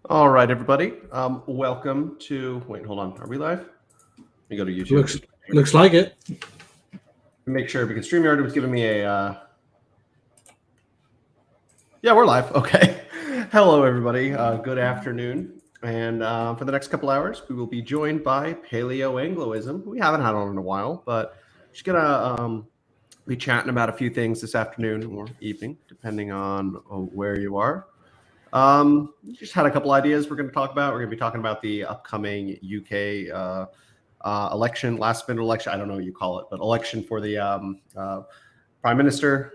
All right, everybody. Welcome to. Wait, hold on. Are we live? Let me go to YouTube. Looks like it. Make sure because StreamYard was giving me a. Yeah, we're live. Okay. Hello, everybody. Good afternoon. And for the next couple hours, we will be joined by Paleo-Angloism. We haven't had on in a while, but just gonna be chatting about a few things this afternoon or evening, depending on where you are. Just had a couple ideas we're going to talk about. We're going to be talking about the upcoming UK election, last minute election. I don't know what you call it, but election for the prime minister.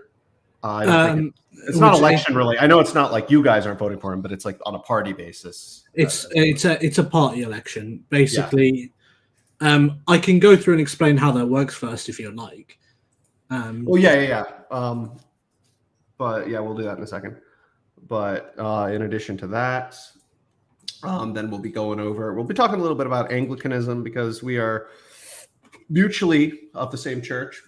I don't think it's not election really. I know it's not like you guys aren't voting for him, but it's like on a party basis. It's a party election basically. Yeah. I can go through and explain how that works first if you'd like. But yeah, we'll do that in a second. But in addition to that, then we'll be talking a little bit about Anglicanism because we are mutually of the same church.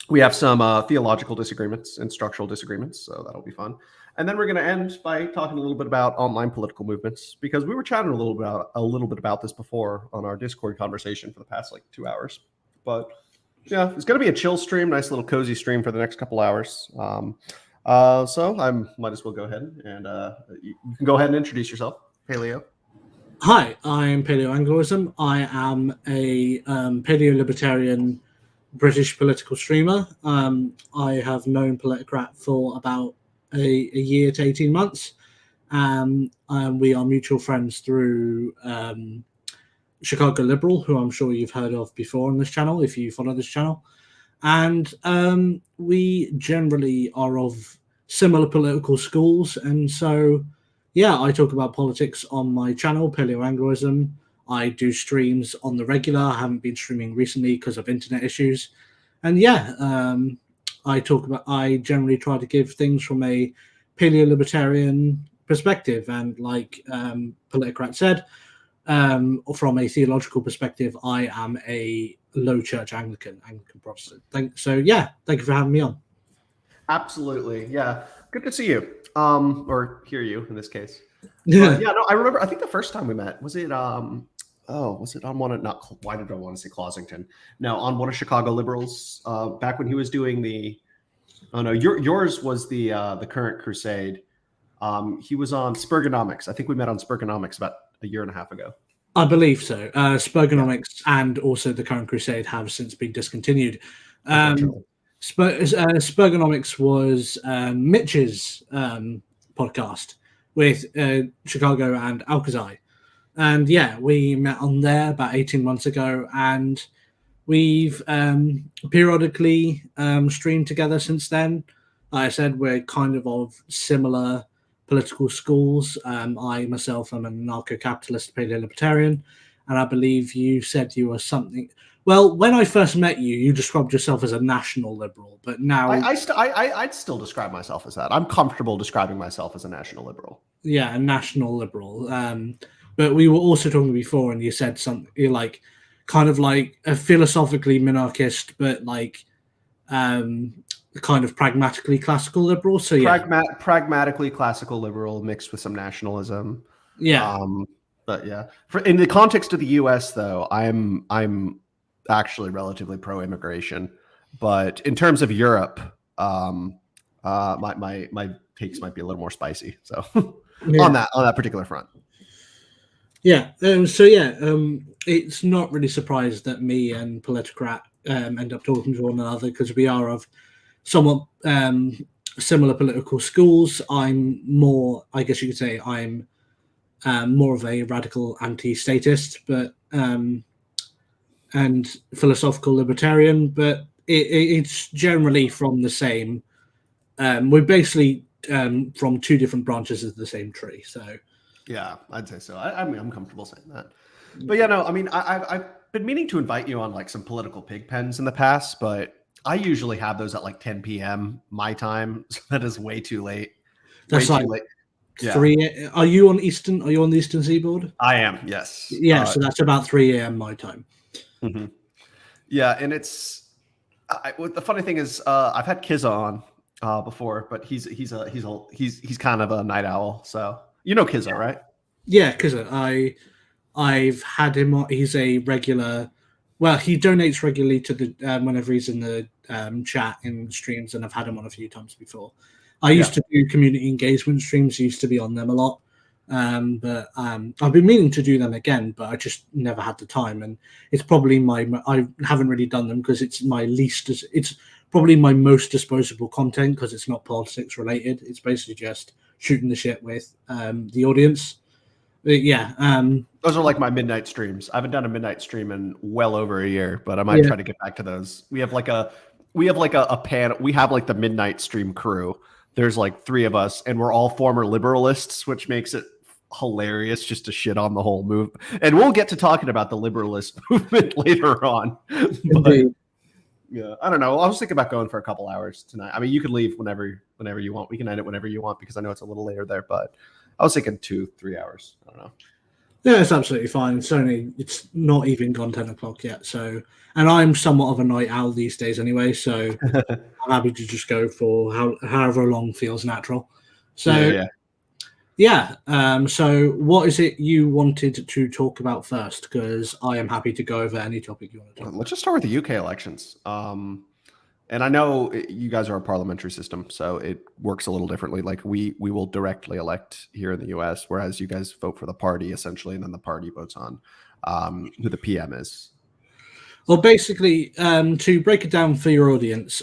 We have some theological disagreements and structural disagreements, so that'll be fun. And then we're going to end by talking a little bit about online political movements because we were chatting a little bit about this before on our Discord conversation for the past 2 hours. But yeah, it's going to be a chill stream, nice little cozy stream for the next couple hours. So I might as well go ahead and you can go ahead and introduce yourself, Paleo. Hi, I'm Paleo-Angloism. I am a paleo-libertarian British political streamer. I have known Politicrat for about a year to 18 months. We are mutual friends through Chicago Liberal, who I'm sure you've heard of before on this channel, if you follow this channel. And we generally are of similar political schools. And so, yeah, I talk about politics on my channel, Paleo-Angloism. I do streams on the regular. I haven't been streaming recently because of internet issues. And yeah, I generally try to give things from a paleo-libertarian perspective. And like Politicrat said, from a theological perspective, I am a low church Anglican Protestant. Thank you for having me on. Absolutely. Yeah. Good to see you. Or hear you in this case. Yeah. No, I remember, I think the first time we met, was it on why did I want to say Closington? No, on one of Chicago Liberals, back when he was doing yours was the Current Crusade. He was on Spurgonomics. I think we met on Spurgonomics about a year and a half ago. I believe so. Spurgonomics and also the Current Crusade have since been discontinued. Spurgonomics was Mitch's podcast with Chicago and Alcazar. And yeah, we met on there about 18 months ago, and we've periodically streamed together since then. Like I said, we're kind of similar political schools. I myself am an anarcho-capitalist paleo-libertarian, and I believe you said you were something. Well, when I first met you, you described yourself as a national liberal, but now I'd still describe myself as that. I'm comfortable describing myself as a national liberal. Yeah, a national liberal. But we were also talking before, and you said something like kind of like a philosophically monarchist, but like kind of pragmatically classical liberal. So yeah, pragmatically classical liberal mixed with some nationalism. Yeah. But yeah, in the context of the U.S., though, I'm actually relatively pro-immigration. But in terms of Europe, my takes might be a little more spicy. So on that particular front. Yeah. It's not really surprised that me and Politicrat end up talking to one another because we are of somewhat similar political schools. I'm more, I guess you could say, I'm more of a radical anti-statist, but and philosophical libertarian. But it's generally from the same. We're basically from two different branches of the same tree. So. Yeah, I'd say so. I'm comfortable saying that. But yeah, no, I mean, I've been meaning to invite you on like some political pig pens in the past, but I usually have those at like 10 p.m. my time. So that is way too late. That's way too late. Yeah. 3. Are you on Eastern? Are you on the Eastern Seaboard? I am. Yes. Yeah. So that's about 3 a.m. my time. Mm-hmm. Yeah, and it's the funny thing is I've had Kiza on before, but he's kind of a night owl, so. You know Kizza, right? Yeah, because I've had him on. He's a regular. Well, he donates regularly to the whenever he's in the chat in streams, and I've had him on a few times before. I used to do community engagement streams. Used to be on them a lot, but I've been meaning to do them again, but I just never had the time. And it's probably I haven't really done them because it's my least. It's probably my most disposable content because it's not politics related. It's basically just shooting the shit with the audience. But yeah, those are like my midnight streams. I haven't done a midnight stream in well over a year, but I might try to get back to those. We have like a panel. We have like the midnight stream crew. There's like 3 of us, and we're all former liberalists, which makes it hilarious just to shit on the whole move. And we'll get to talking about the liberalist movement later on. But, yeah, I don't know. I was thinking about going for a couple hours tonight. I mean, you could leave whenever you want. We can end it whenever you want because I know it's a little later there, but I was thinking 2-3 hours. I don't know. Yeah, it's absolutely fine. It's not even gone 10 o'clock yet. So, and I'm somewhat of a night owl these days anyway. So I'm happy to just go for however long feels natural. So, yeah. So what is it you wanted to talk about first? Because I am happy to go over any topic you want to talk about. Let's just start with the UK elections. And I know you guys are a parliamentary system, so it works a little differently. Like we will directly elect here in the US, whereas you guys vote for the party essentially, and then the party votes on who the PM is. Well, basically, to break it down for your audience,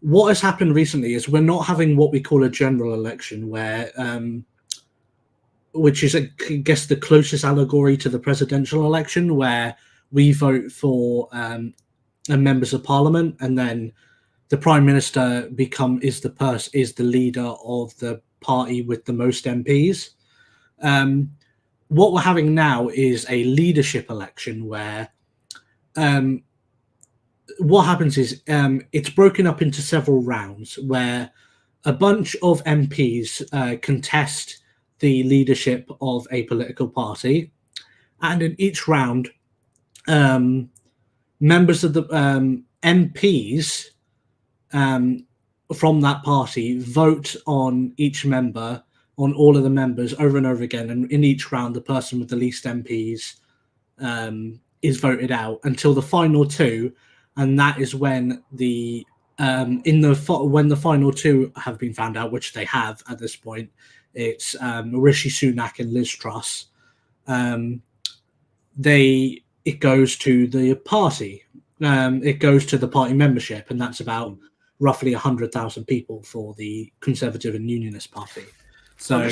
what has happened recently is we're not having what we call a general election, where which is, I guess, the closest allegory to the presidential election, where we vote for and members of parliament, and then the prime minister is the leader of the party with the most MPs. What we're having now is a leadership election where what happens is it's broken up into several rounds where a bunch of MPs contest the leadership of a political party, and in each round members of the MPs from that party vote on each member, on all of the members over and over again. And in each round, the person with the least MPs is voted out until the final 2. And that is when when the final 2 have been found out, which they have at this point. It's Rishi Sunak and Liz Truss. It goes to the party. It goes to the party membership, and that's about roughly 100,000 people for the Conservative and Unionist Party. So I'm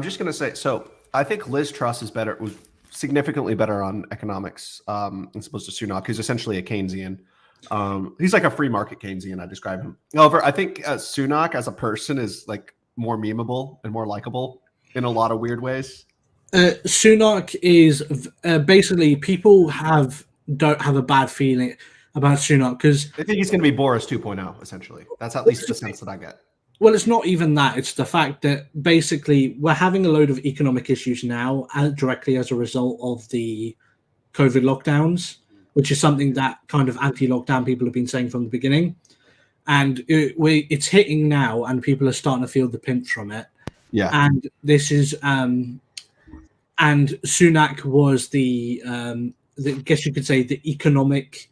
just gonna say. So I think Liz Truss was significantly better on economics as opposed to Sunak, who's essentially a Keynesian. He's like a free market Keynesian. I describe him. However, I think Sunak as a person is like more memeable and more likable in a lot of weird ways. Sunak is basically people don't have a bad feeling about Sunak because I think he's going to be Boris 2.0 essentially. That's at least the sense that I get. Well, it's not even that. It's the fact that basically we're having a load of economic issues now directly as a result of the COVID lockdowns, which is something that kind of anti-lockdown people have been saying from the beginning. And it's hitting now, and people are starting to feel the pinch from it. Yeah. And this is and Sunak was the I guess you could say the economic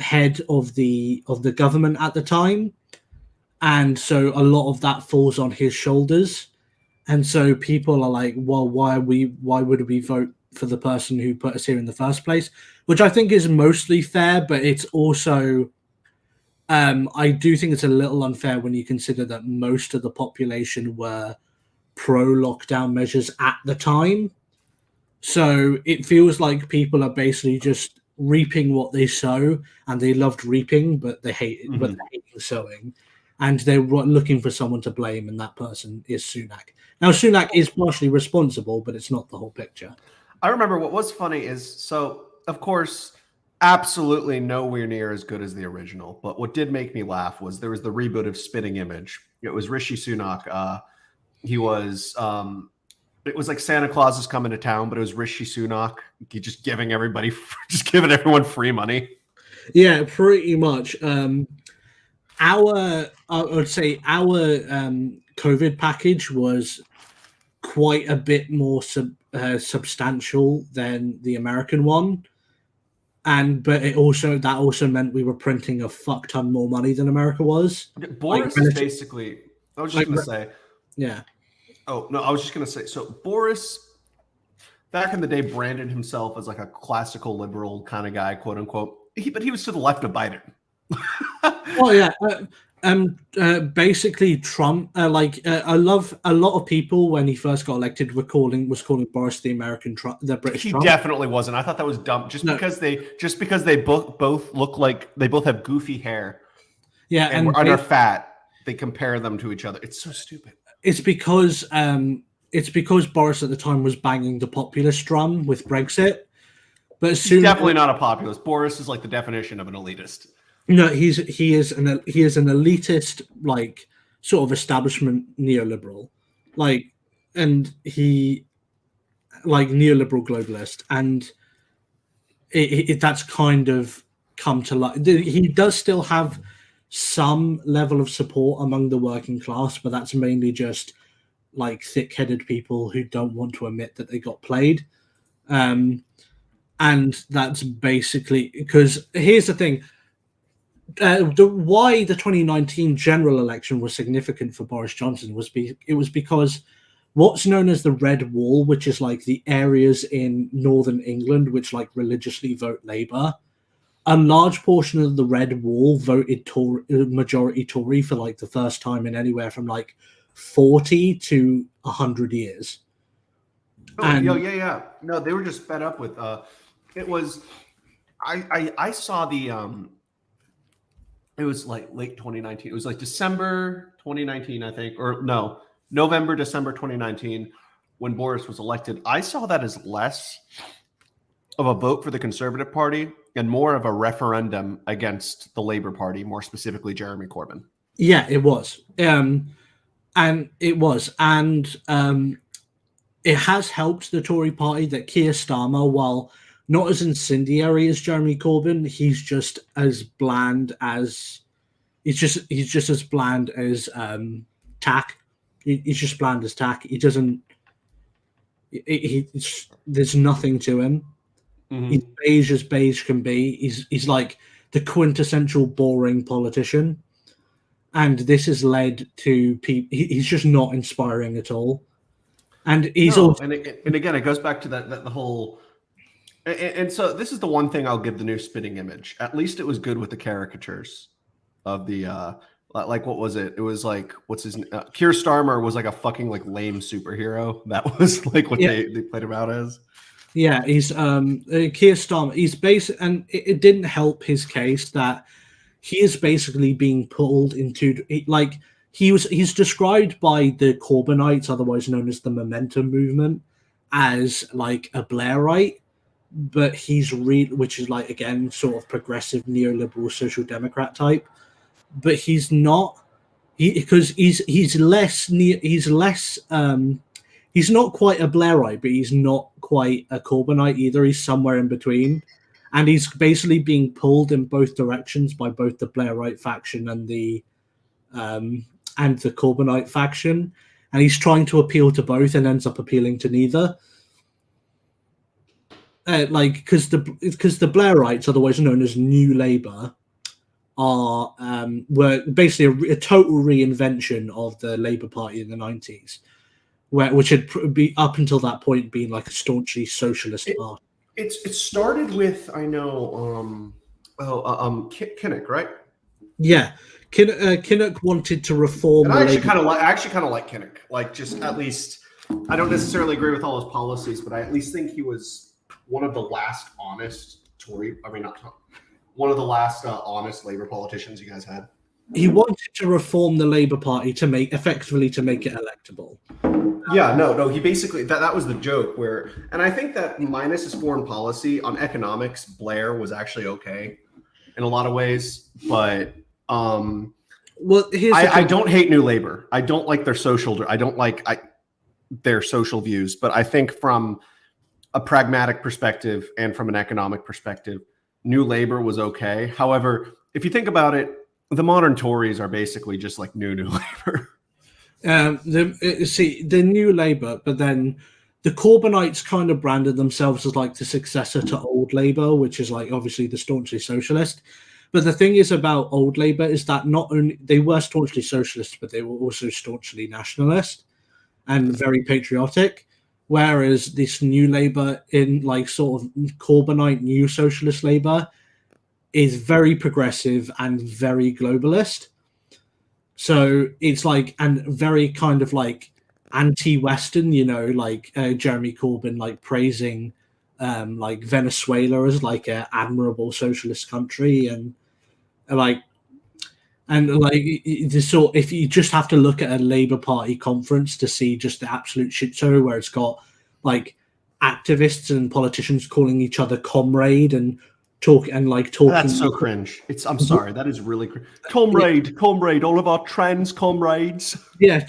head of the government at the time, and so a lot of that falls on his shoulders. And so people are like, well, why would we vote for the person who put us here in the first place? Which I think is mostly fair, but it's also I do think it's a little unfair when you consider that most of the population were pro-lockdown measures at the time. So it feels like people are basically just reaping what they sow, and they loved reaping, but they hate it, but they hate sowing, and they're looking for someone to blame, and that person is Sunak. Now, Sunak is partially responsible, but it's not the whole picture. I remember what was funny is, so of course, absolutely nowhere near as good as the original, but what did make me laugh was there was the reboot of Spitting Image. It was Rishi Sunak. He was it was like Santa Claus is coming to town, but it was Rishi Sunak just giving everyone free money. Yeah, pretty much. I would say our COVID package was quite a bit more substantial than the American one. But that also meant we were printing a fuck ton more money than America was. Boris is basically. I was just going to say. Yeah. Oh no, I was just going to say. So Boris, back in the day, branded himself as like a classical liberal kind of guy, quote unquote. But he was to the left of Biden. Well, yeah. Basically, Trump. I love a lot of people when he first got elected was calling Boris the American Trump, the British He Trump. definitely wasn't. I thought that was dumb. Because they both look like they both have goofy hair. Yeah, and are fat. They compare them to each other. It's so stupid. It's because Boris at the time was banging the populist drum with Brexit. But he's definitely not a populist. Boris is like the definition of an elitist. No, he is an elitist, like sort of establishment neoliberal, and he like neoliberal globalist, and that's kind of come to light. He does still have some level of support among the working class, but that's mainly just like thick-headed people who don't want to admit that they got played. And that's basically because here's the thing. Why the 2019 general election was significant for Boris Johnson was because what's known as the Red Wall, which is like the areas in northern England which like religiously vote Labour, a large portion of the Red Wall voted majority Tory for like the first time in anywhere from like 40 to 100 years. Yeah. No, they were just fed up with. It was. I saw the. It was like late 2019. It was like December 2019, I think, or no, November, December 2019, when Boris was elected. I saw that as less of a vote for the Conservative Party and more of a referendum against the Labour Party, more specifically Jeremy Corbyn. Yeah, it was. And it has helped the Tory party that Keir Starmer, while not as incendiary as Jeremy Corbyn, he's just as bland as as bland as tack. He's just bland as tack. He doesn't. There's nothing to him. Mm-hmm. He's beige as beige can be. He's like the quintessential boring politician, and this has led to people. He's just not inspiring at all. And he's also, and again, it goes back to that the whole. And so this is the one thing I'll give the new spitting image. At least it was good with the caricatures of the like what was it? It was like what's his Keir Starmer was like a fucking like lame superhero. That was like what they played him out as. Yeah, he's Keir Starmer. He's and it didn't help his case that he is basically being pulled into like he's described by the Corbynites, otherwise known as the Momentum movement, as like a Blairite. But he's which is like again sort of progressive neoliberal social democrat type, but he's not because he's not quite a Blairite, but he's not quite a Corbynite either. He's somewhere in between, and he's basically being pulled in both directions by both the Blairite faction and the Corbynite faction, and he's trying to appeal to both and ends up appealing to neither. Because the Blairites, otherwise known as New Labour, were basically a total reinvention of the Labour Party in the 90s, which had up until that point been like a staunchly socialist party. It started with Kinnock, right? Yeah, Kinnock wanted to reform. And I actually kind of like Kinnock. Like, just at least I don't necessarily agree with all his policies, but I at least think he was one of the last honest Tory. I mean, not one of the last honest Labour politicians you guys had. He wanted to reform the Labour Party to make it electable. Yeah, no. He basically that was the joke and I think that minus his foreign policy on economics, Blair was actually okay in a lot of ways, but I don't hate New Labour. I don't like their their social views, but I think from a pragmatic perspective and from an economic perspective, New Labour was okay. However, if you think about it, the modern Tories are basically just like new Labour. The New Labour, but then the Corbynites kind of branded themselves as like the successor to Old Labour, which is like obviously the staunchly socialist. But the thing is about Old Labour is that not only they were staunchly socialist, but they were also staunchly nationalist and very patriotic. Whereas this New Labour, in like sort of Corbynite New Socialist Labour, is very progressive and very globalist. So it's like, and very kind of like anti-Western, like Jeremy Corbyn, like praising like Venezuela as like an admirable socialist country, and like, the sort, if you just have to look at a Labour Party conference to see just the absolute shit show where it's got like activists and politicians calling each other comrade and talking. That's so cringe. I'm sorry, that is really cringe. Comrade, all of our trans comrades. Yeah,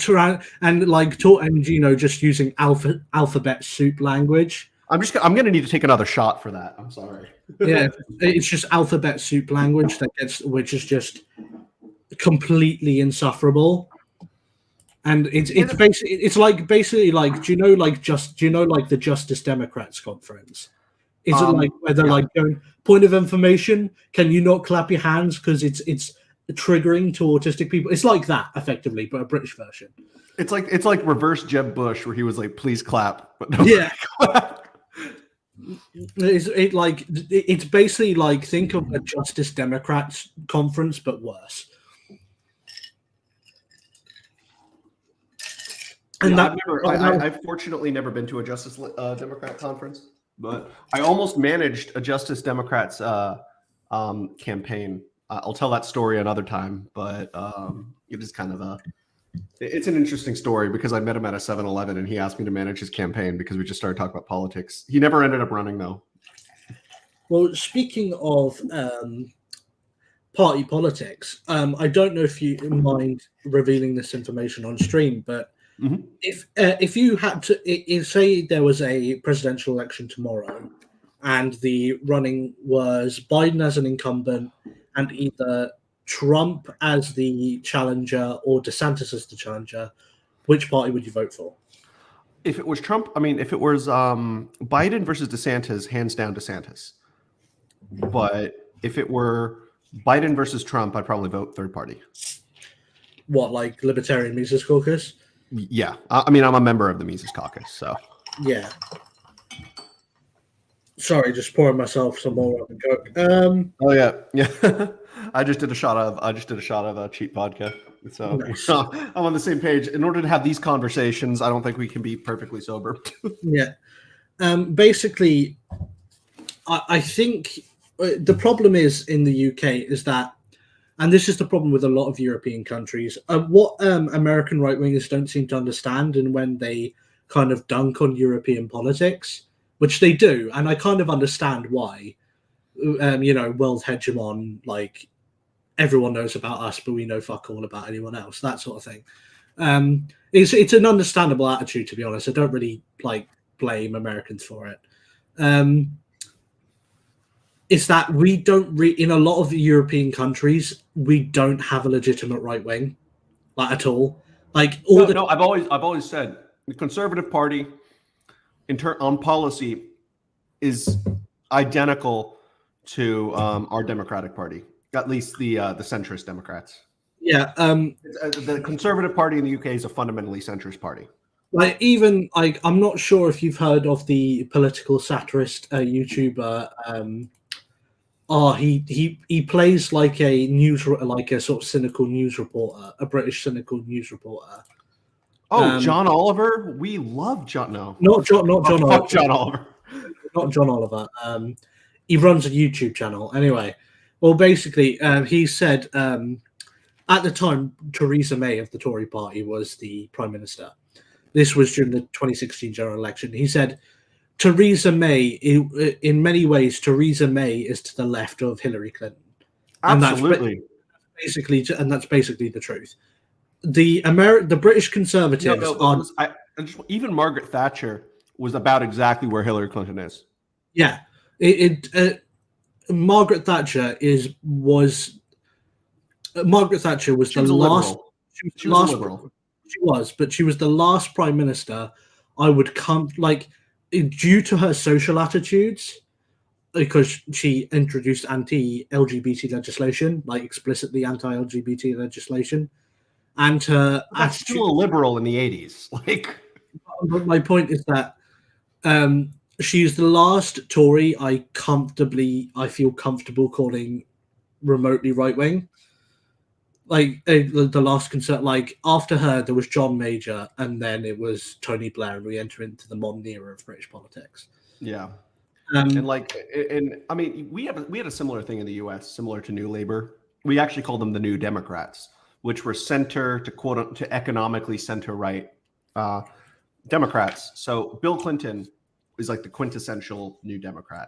and just using alphabet soup language. I'm gonna need to take another shot for that. I'm sorry. Yeah, it's just alphabet soup language which is just completely insufferable. And it's basically like do you know the Justice Democrats conference? Is it like where they're like going, point of information, can you not clap your hands because it's triggering to autistic people? It's like that effectively, but a British version. It's like reverse Jeb Bush, where he was like, please clap, but no. Yeah. It's basically like, think of a Justice Democrats conference but worse. And I've fortunately never been to a Justice Democrat conference, but I almost managed a Justice Democrats campaign. I'll tell that story another time, but it is kind of it's an interesting story because I met him at a 7-Eleven and he asked me to manage his campaign because we just started talking about politics. He never ended up running though. Well, speaking of party politics, I don't know if you mind revealing this information on stream, but if you had to, say there was a presidential election tomorrow and the running was Biden as an incumbent and either Trump as the challenger or DeSantis as the challenger, which party would you vote for? If it was Trump, if it was Biden versus DeSantis, hands down DeSantis. But if it were Biden versus Trump, I'd probably vote third party. What, like Libertarian Mises Caucus? Yeah. I'm a member of the Mises Caucus, so. Yeah. Sorry, just pouring myself some more rum and coke. Oh yeah. I just did a shot of cheap vodka. So nice. I'm on the same page. In order to have these conversations, I don't think we can be perfectly sober. Yeah. Basically, I think the problem is in the UK is that, and this is the problem with a lot of European countries, what American right-wingers don't seem to understand, and when they kind of dunk on European politics, which they do, and I kind of understand why, world hegemon, like, everyone knows about us, but we know fuck all about anyone else, that sort of thing. It's an understandable attitude, to be honest. I don't really, blame Americans for it. Is that we don't in a lot of the European countries, we don't have a legitimate right wing, at all. I've always said the Conservative Party, on policy, is identical to our Democratic Party, at least the centrist Democrats. Yeah, the Conservative Party in the UK is a fundamentally centrist party. I'm not sure if you've heard of the political satirist YouTuber. He plays like a sort of cynical news reporter, a British cynical news reporter. John Oliver. We love John. No, not John Oliver. John Oliver. Not John Oliver. He runs a YouTube channel. Anyway, well, basically, he said at the time Theresa May of the Tory Party was the Prime Minister. This was during the 2016 general election. He said, Theresa May, in many ways, Theresa May is to the left of Hillary Clinton. Absolutely. And that's basically the truth. The British Conservatives even Margaret Thatcher was about exactly where Hillary Clinton is. Yeah, Margaret Thatcher was the last. She was a liberal. She was, but she was the last prime minister I would come like due to her social attitudes, because she introduced anti-LGBT legislation, like explicitly anti-LGBT legislation, and her That's attitude. still a liberal in the 80s. Like, But my point is that she's the last Tory I feel comfortable calling remotely right wing. Like the last concert, like after her, there was John Major, and then it was Tony Blair, and we enter into the modern era of British politics. yeah. And Um, like, and I mean, we had a similar thing in the U.S., similar to New Labor. We actually called them the New Democrats, which were center to economically center right Democrats. So Bill Clinton is like the quintessential New Democrat.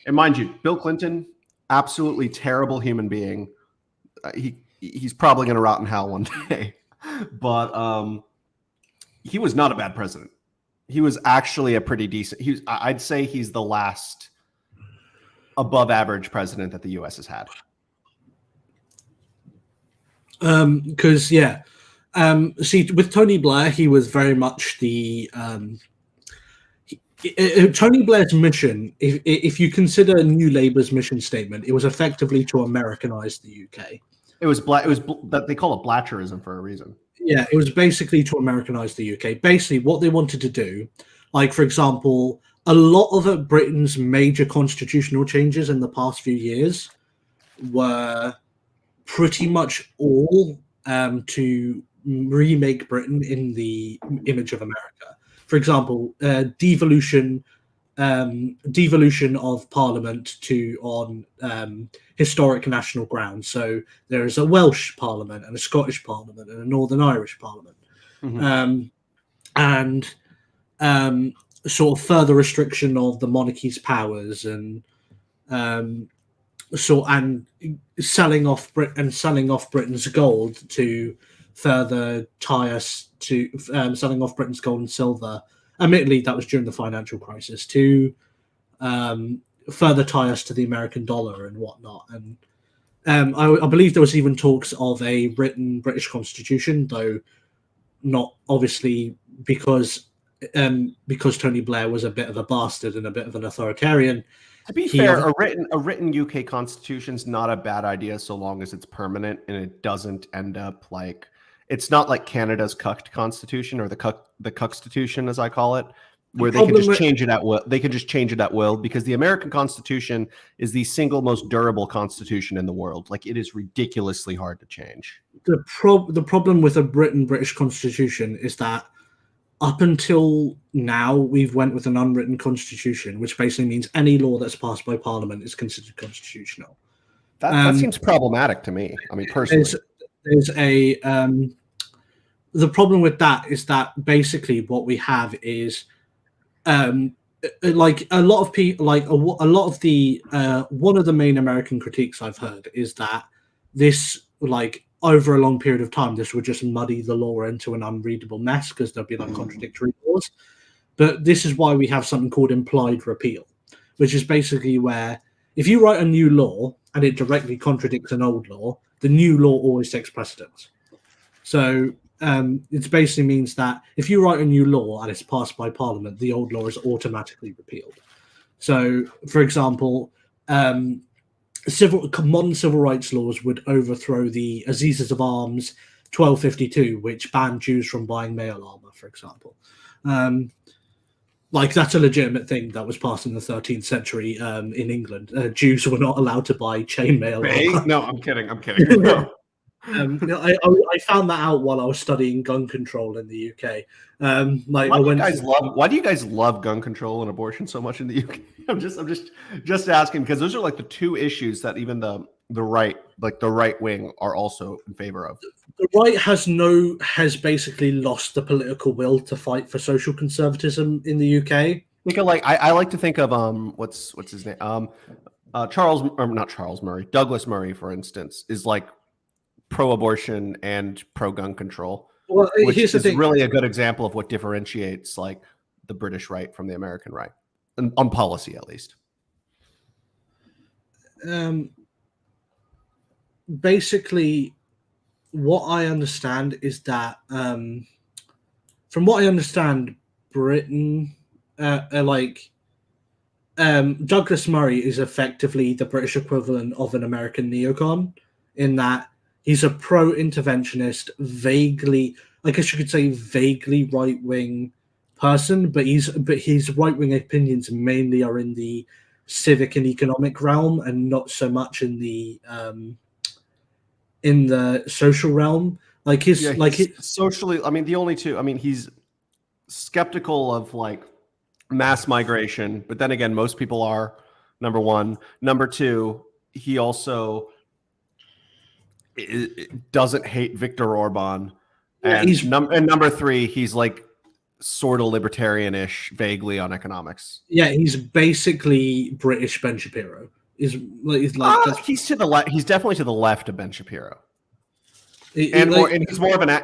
And mind you, Bill Clinton, absolutely terrible human being. He's probably going to rot in hell one day, but he was not a bad president. He was actually a pretty decent. I'd say he's the last above average president that the U.S. has had. because see, with Tony Blair, he was very much the Tony Blair's mission. If you consider New Labour's mission statement, it was effectively to Americanize the UK. It was that they call it Blatcherism for a reason. Yeah, it was basically to Americanize the UK. Basically, what they wanted to do, like for example, a lot of Britain's major constitutional changes in the past few years were pretty much all to remake Britain in the image of America. For example, devolution of Parliament on historic national grounds. So there is a Welsh Parliament and a Scottish Parliament and a Northern Irish Parliament, and sort of further restriction of the monarchy's powers, and selling off Britain's gold to further tie us to selling off Britain's gold and silver. Admittedly, that was during the financial crisis, to further tie us to the American dollar and whatnot. And I believe there was even talks of a written British constitution, though not obviously because Tony Blair was a bit of a bastard and a bit of an authoritarian. To be fair, a written UK constitution is not a bad idea so long as it's permanent and it doesn't end up like, it's not like Canada's cucked constitution, or the cuckstitution, as I call it, where they can just change it at will. They can just change it at will, because the American Constitution is the single most durable constitution in the world. Like, it is ridiculously hard to change. The problem with a British constitution is that up until now, we've went with an unwritten constitution, which basically means any law that's passed by Parliament is considered constitutional. That seems problematic to me. I mean, personally, there's the problem with that is that basically what we have is like a lot of people, like a lot of the one of the main American critiques I've heard is that this, like, over a long period of time, this would just muddy the law into an unreadable mess, because there'll be like contradictory laws. But this is why we have something called implied repeal, which is basically where if you write a new law and it directly contradicts an old law, the new law always takes precedence. So it basically means that if you write a new law and it's passed by Parliament, the old law is automatically repealed. So, for example, modern civil rights laws would overthrow the Assizes of Arms 1252, which banned Jews from buying male armor, for example. Like, that's a legitimate thing that was passed in the 13th century in England. Jews were not allowed to buy chainmail armor. No, I'm kidding. No. I found that out while I was studying gun control in the UK. Why do you guys love gun control and abortion so much in the UK? I'm just asking, because those are like the two issues that even the right, like the right wing, are also in favor of. The right has basically lost the political will to fight for social conservatism in the UK. I like to think of what's his name, Douglas Murray, for instance, is like pro-abortion and pro-gun control. Well, which here's the is thing. Really a good example of what differentiates like the British right from the American right, on policy at least. Basically, what I understand is that from what I understand, Britain, Douglas Murray is effectively the British equivalent of an American neocon, in that he's a pro-interventionist, vaguely, I guess you could say, vaguely right-wing person, but his right-wing opinions mainly are in the civic and economic realm, and not so much in the social realm. Socially, I mean, the only two, I mean, he's skeptical of like mass migration, but then again, most people are, number one. Number two, he also doesn't hate Viktor Orban. And, number three, he's like sort of libertarian-ish, vaguely on economics. Yeah, he's basically British Ben Shapiro. He's to the left. He's definitely to the left of Ben Shapiro. And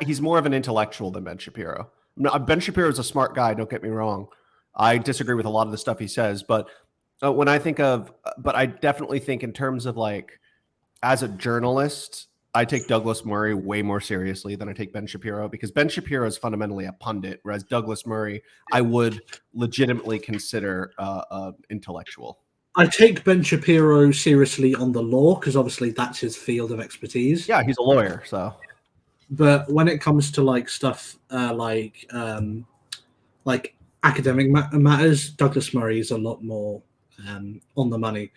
he's more of an intellectual than Ben Shapiro. Ben Shapiro is a smart guy. Don't get me wrong. I disagree with a lot of the stuff he says, but when I think of, but I definitely think in terms of like, as a journalist, I take Douglas Murray way more seriously than I take Ben Shapiro, because Ben Shapiro is fundamentally a pundit, whereas Douglas Murray, I would legitimately consider intellectual. I take Ben Shapiro seriously on the law, because obviously that's his field of expertise. Yeah, he's a lawyer, so. But when it comes to like stuff like academic matters, Douglas Murray is a lot more on the money.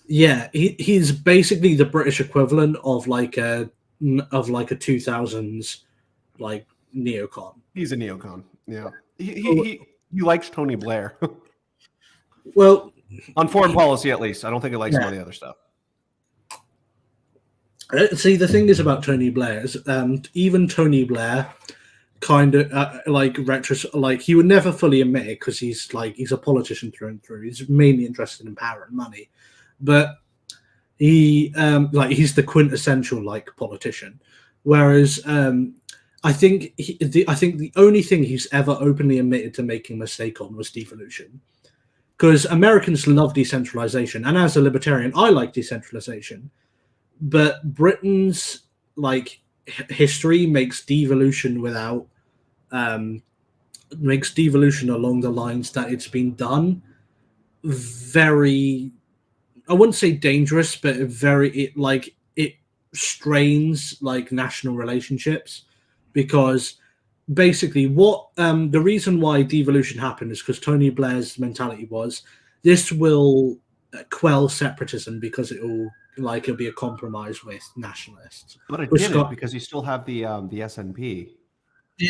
Yeah, he's basically the British equivalent of like a 2000s like neocon. He's a neocon. Yeah, he likes Tony Blair. Well, on foreign policy at least. I don't think he likes some of the other stuff. See, the thing is about Tony Blair is even Tony Blair kind of he would never fully admit it, because he's a politician through and through. He's mainly interested in power and money, but he's the quintessential politician. Whereas I think the only thing he's ever openly admitted to making a mistake on was devolution, because Americans love decentralization, and as a libertarian, I like decentralization, but Britain's history makes devolution along the lines that it's been done very, I wouldn't say dangerous, but it strains national relationships, because basically what the reason why devolution happened is because Tony Blair's mentality was this will quell separatism, because it'll be a compromise with nationalists. But it didn't, because you still have the SNP.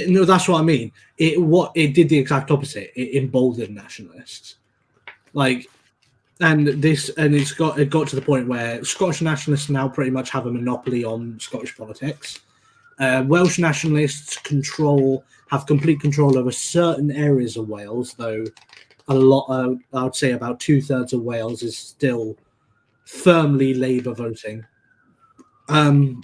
No, that's what I mean. It did the exact opposite. It emboldened nationalists. It got to the point where Scottish nationalists now pretty much have a monopoly on Scottish politics. Welsh nationalists have complete control over certain areas of Wales, though I would say about 2/3 of Wales is still firmly Labour voting. Why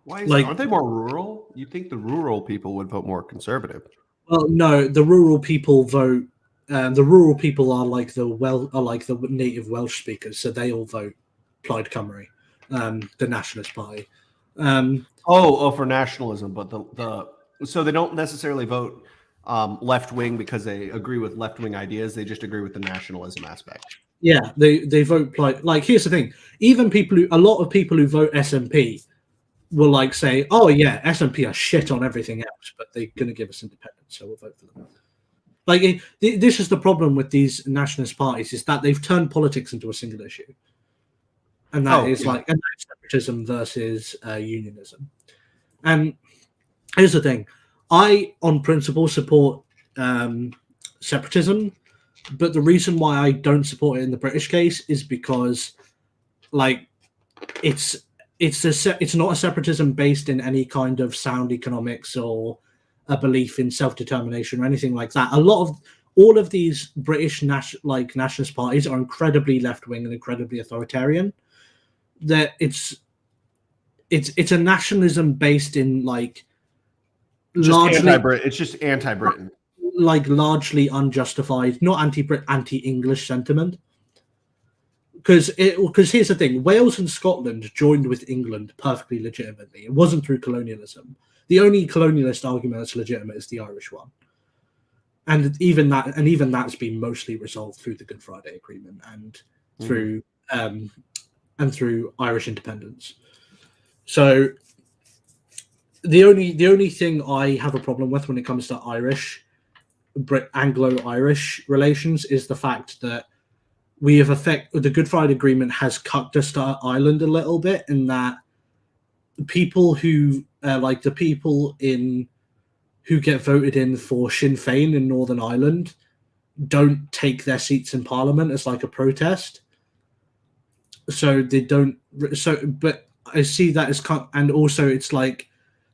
aren't they more rural? You'd think the rural people would vote more conservative. Well, no, the rural people vote. The rural people are the native Welsh speakers, so they all vote Plaid Cymru, the Nationalist Party. For nationalism, but so they don't necessarily vote left wing because they agree with left wing ideas. They just agree with the nationalism aspect. Yeah, they vote Plaid. Here's the thing: even a lot of people who vote SNP will say, "Oh yeah, SNP are shit on everything else, but they're going to give us independence, so we'll vote for them." This is the problem with these nationalist parties, is that they've turned politics into a single issue, and that is separatism versus unionism. And here's the thing: I, on principle, support separatism, but the reason why I don't support it in the British case is because, it's not a separatism based in any kind of sound economics or a belief in self-determination or anything like that. All of these British nationalist parties are incredibly left-wing and incredibly authoritarian. That it's a nationalism based in largely it's just anti-Britain, largely unjustified, not anti-English sentiment. because here's the thing: Wales and Scotland joined with England perfectly legitimately. It wasn't through colonialism. The only colonialist argument that's legitimate is the Irish one, and even that's been mostly resolved through the Good Friday Agreement and through Irish independence. So the only thing I have a problem with when it comes to Anglo-Irish relations is the fact that the Good Friday Agreement has cucked us to Ireland a little bit, in that people who who get voted in for Sinn Féin in Northern Ireland don't take their seats in Parliament as like a protest. So they don't. But I see that as and also it's like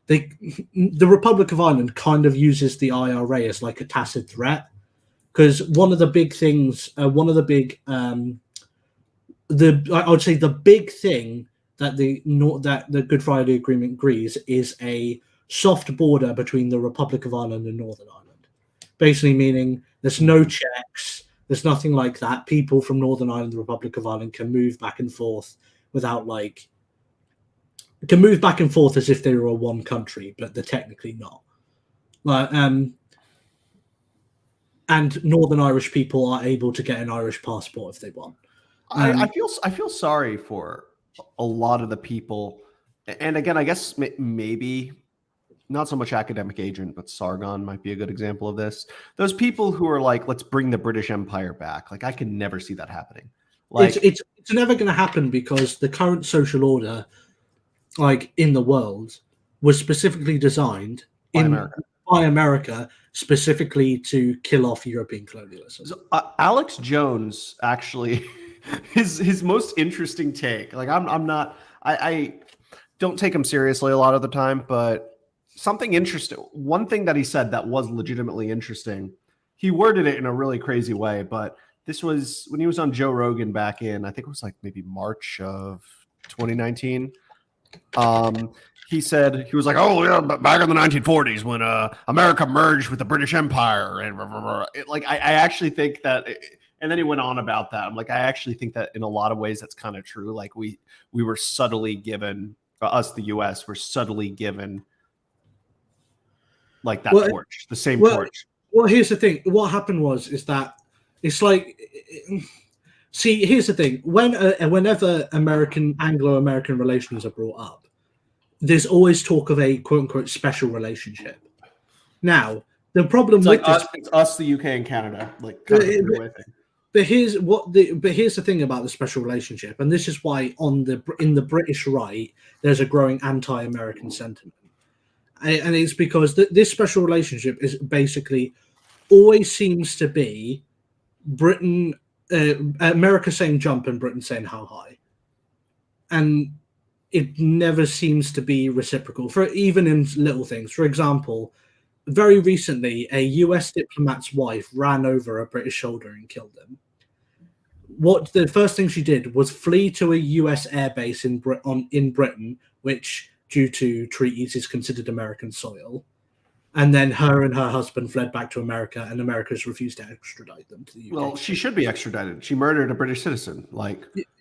the Republic of Ireland kind of uses the IRA as like a tacit threat, because one of the big things, I would say the big thing that the Good Friday Agreement agrees is a soft border between the Republic of Ireland and Northern Ireland, basically meaning there's no checks, there's nothing like that. People from Northern Ireland, the Republic of Ireland, can move back and forth as if they were a one country, but they're technically not. And Northern Irish people are able to get an Irish passport if they want. I feel sorry for a lot of the people, and again, I guess maybe not so much academic agent, but Sargon might be a good example of this. Those people who are like, let's bring the British Empire back. Like, I can never see that happening. Like, it's never going to happen, because the current social order, like in the world, was specifically designed by America specifically to kill off European colonialism. So, Alex Jones actually his most interesting take. Like, I don't take him seriously a lot of the time, but something interesting. One thing that he said that was legitimately interesting. He worded it in a really crazy way, but this was when he was on Joe Rogan back in, I think it was like maybe March of 2019. He said, he was like, oh yeah, back in the 1940s when America merged with the British Empire, and I actually think that, and then he went on about that. I'm like, I actually think that in a lot of ways that's kind of true. Like, we were subtly given, us, the US, were subtly given like that torch, the same torch. Well, here's the thing. What happened is that it's like, see, here's the thing. Whenever Anglo-American relations are brought up, there's always talk of a quote-unquote special relationship. Now, the problem with it's us, the UK, and Canada, like kind of a three-way thing. But here's the thing about the special relationship, and this is why in the British right there's a growing anti-American sentiment, and it's because this special relationship is basically always seems to be Britain, America saying jump and Britain saying how high, and it never seems to be reciprocal, for even in little things. For example, very recently, a US diplomat's wife ran over a British soldier and killed him. What the first thing she did was flee to a US airbase in Britain, which, due to treaties, is considered American soil. And then her and her husband fled back to America, and America's refused to extradite them to the UK. Well, she should be extradited. She murdered a British citizen.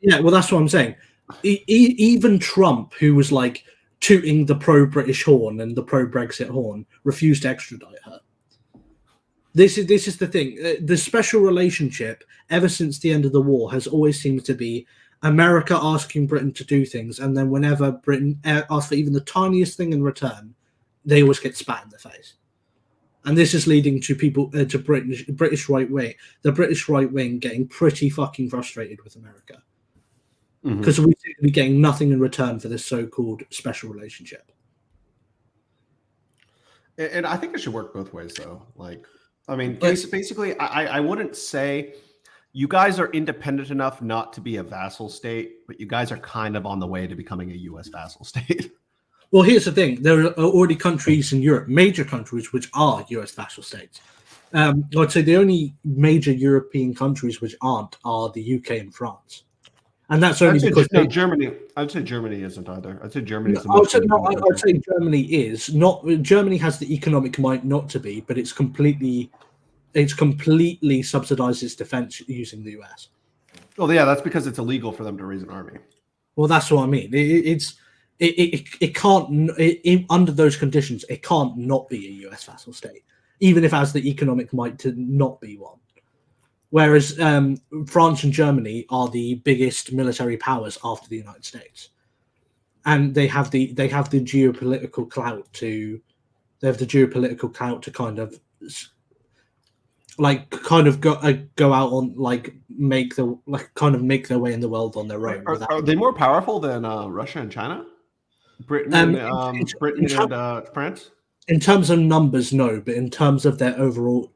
Yeah, well, that's what I'm saying. Even Trump, who was like tooting the pro-British horn and the pro-Brexit horn, refused to extradite her. This is the thing. The special relationship, ever since the end of the war, has always seemed to be America asking Britain to do things, and then whenever Britain asks for even the tiniest thing in return, they always get spat in the face. And this is leading to people to British right wing, the British right wing getting pretty fucking frustrated with America. Because we seem to be getting nothing in return for this so-called special relationship. And I think it should work both ways, though. Like, I mean, basically, I wouldn't say you guys are independent enough not to be a vassal state, but you guys are kind of on the way to becoming a U.S. vassal state. Well, here's the thing. There are already countries in Europe, major countries, which are U.S. vassal states. I'd say the only major European countries which aren't are the UK and France. And that's only because Germany. I'd say Germany isn't either. I'd say Germany is the most. I'd say Germany is not. Germany has the economic might not to be, but it's completely subsidized its defense using the US. Oh yeah, that's because it's illegal for them to raise an army. Well, that's what I mean. It can't under those conditions it can't not be a U.S. vassal state, even if it has the economic might to not be one. Whereas France and Germany are the biggest military powers after the United States, and they have the geopolitical clout to kind of go out on make their way in the world on their own. Are they more powerful than Russia and China? Britain and France? In terms of numbers, no, but in terms of their overall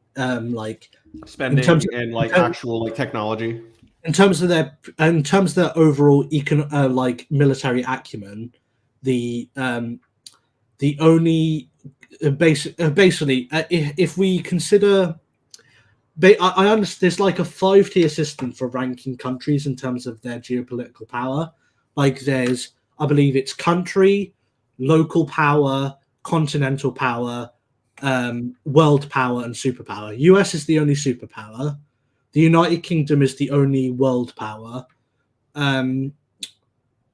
spending and actual technology. In terms of their overall military acumen, the only basically if we consider, I understand there's like a 5-tier system for ranking countries in terms of their geopolitical power. Like there's, I believe it's country, local power, continental power, world power, and superpower. US is the only superpower. The United Kingdom is the only world power.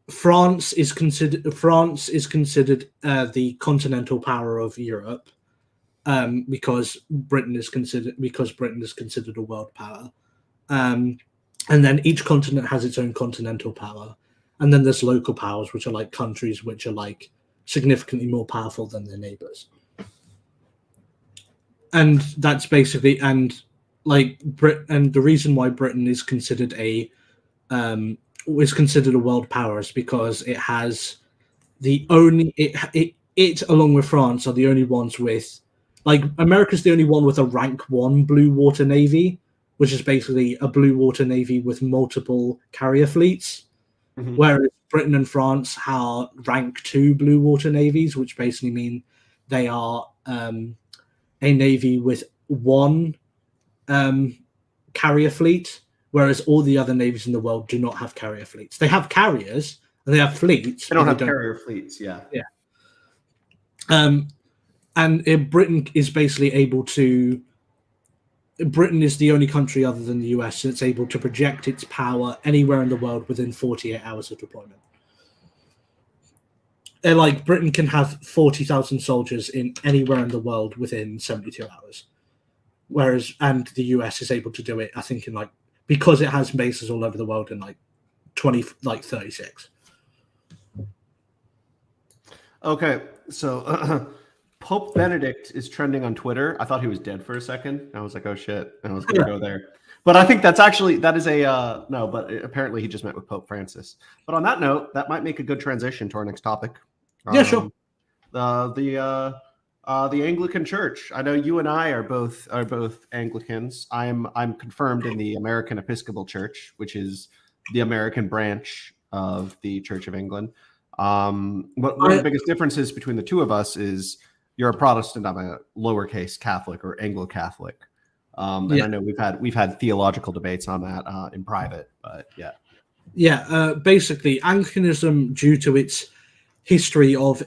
France is considered the continental power of Europe, because Britain is considered a world power. And then each continent has its own continental power, and then there's local powers, which are like countries which are like significantly more powerful than their neighbors. And that's basically the reason why Britain is considered a world power is because it has it along with France are the only ones with, like, America's the only one with a rank 1 blue water navy, which is basically a blue water navy with multiple carrier fleets. Mm-hmm. Whereas Britain and France are rank 2 blue water navies, which basically mean they are a navy with 1 carrier fleet, whereas all the other navies in the world do not have carrier fleets. They have carriers and they have fleets. They don't have carrier fleets, yeah. Yeah. And Britain is basically able to. Britain is the only country other than the US that's able to project its power anywhere in the world within 48 hours of deployment. Britain can have 40,000 soldiers in anywhere in the world within 72 hours. And the US is able to do it, I think, in because it has bases all over the world in 36. Okay, so Pope Benedict is trending on Twitter. I thought he was dead for a second. I was like, oh shit, I was going to go there. But I think that is a no. But apparently he just met with Pope Francis. But on that note, that might make a good transition to our next topic. Yeah, sure. The Anglican Church. I know you and I are both Anglicans. I'm confirmed in the American Episcopal Church, which is the American branch of the Church of England. But one of the biggest differences between the two of us is you're a Protestant, I'm a lowercase Catholic or Anglo-Catholic. And I know we've had theological debates on that in private, but yeah. Yeah, basically Anglicanism, due to its history of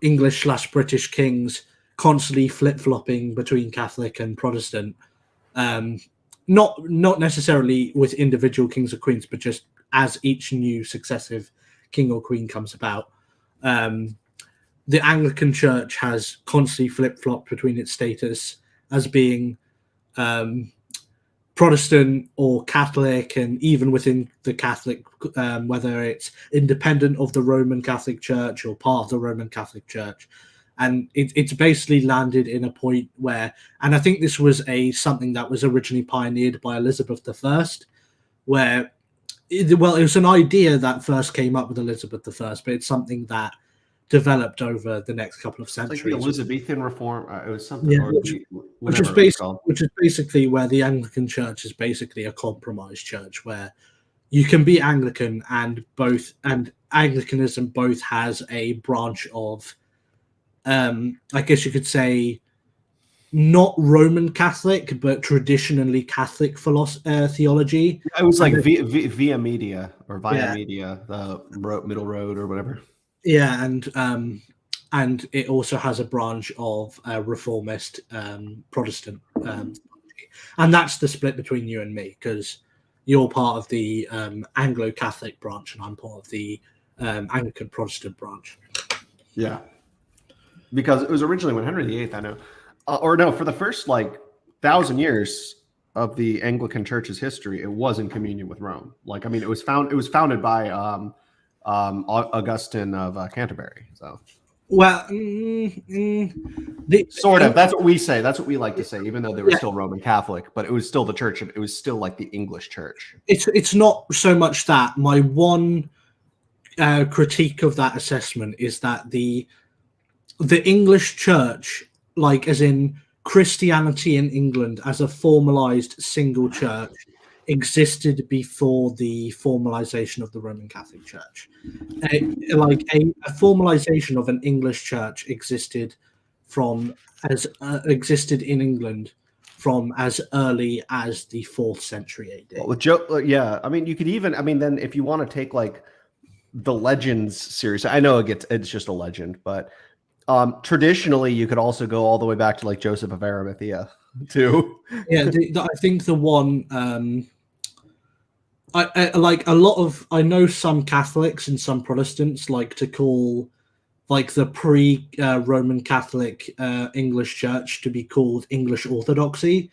English/British kings constantly flip-flopping between Catholic and Protestant, not necessarily with individual kings or queens, but just as each new successive king or queen comes about. The Anglican Church has constantly flip-flopped between its status as being Protestant or Catholic, and even within the Catholic, whether it's independent of the Roman Catholic Church or part of the Roman Catholic Church. And it's basically landed in a point where, and I think this was something that was originally pioneered by Elizabeth I, where, it was an idea that first came up with Elizabeth I, but it's something that developed over the next couple of centuries. Like the Elizabethan reform, it was something, which is basically where the Anglican Church is basically a compromise church, where you can be Anglican and Anglicanism both has a branch of, I guess you could say, not Roman Catholic, but traditionally Catholic theology. It was like via media or via media, the middle road or whatever. Yeah, and it also has a branch of reformist Protestant, and that's the split between you and me, because you're part of the Anglo-Catholic branch, and I'm part of the Anglican Protestant branch. Yeah, because it was originally when Henry VIII, I know, or no, for the first like 1,000 years of the Anglican Church's history, it was in communion with Rome. Like, I mean, it was founded by Augustine of Canterbury. So, Well, sort of. That's what we say. That's what we like to say, even though they were Yeah. still Roman Catholic, but it was still the church. It was still like the English church. It's not so much that. My one critique of that assessment is that the English church, like as in Christianity in England as a formalized single church, existed before the formalization of the Roman Catholic Church. Like a formalization of an English church existed existed in England from as early as the 4th century AD. Well, yeah, I mean, you could even, I mean, then if you want to take like the legends series, I know it's just a legend, but traditionally you could also go all the way back to like Joseph of Arimathea too. Yeah, I think the one I like a lot of, I know some Catholics and some Protestants like to call like the pre-Roman Catholic English Church to be called English Orthodoxy,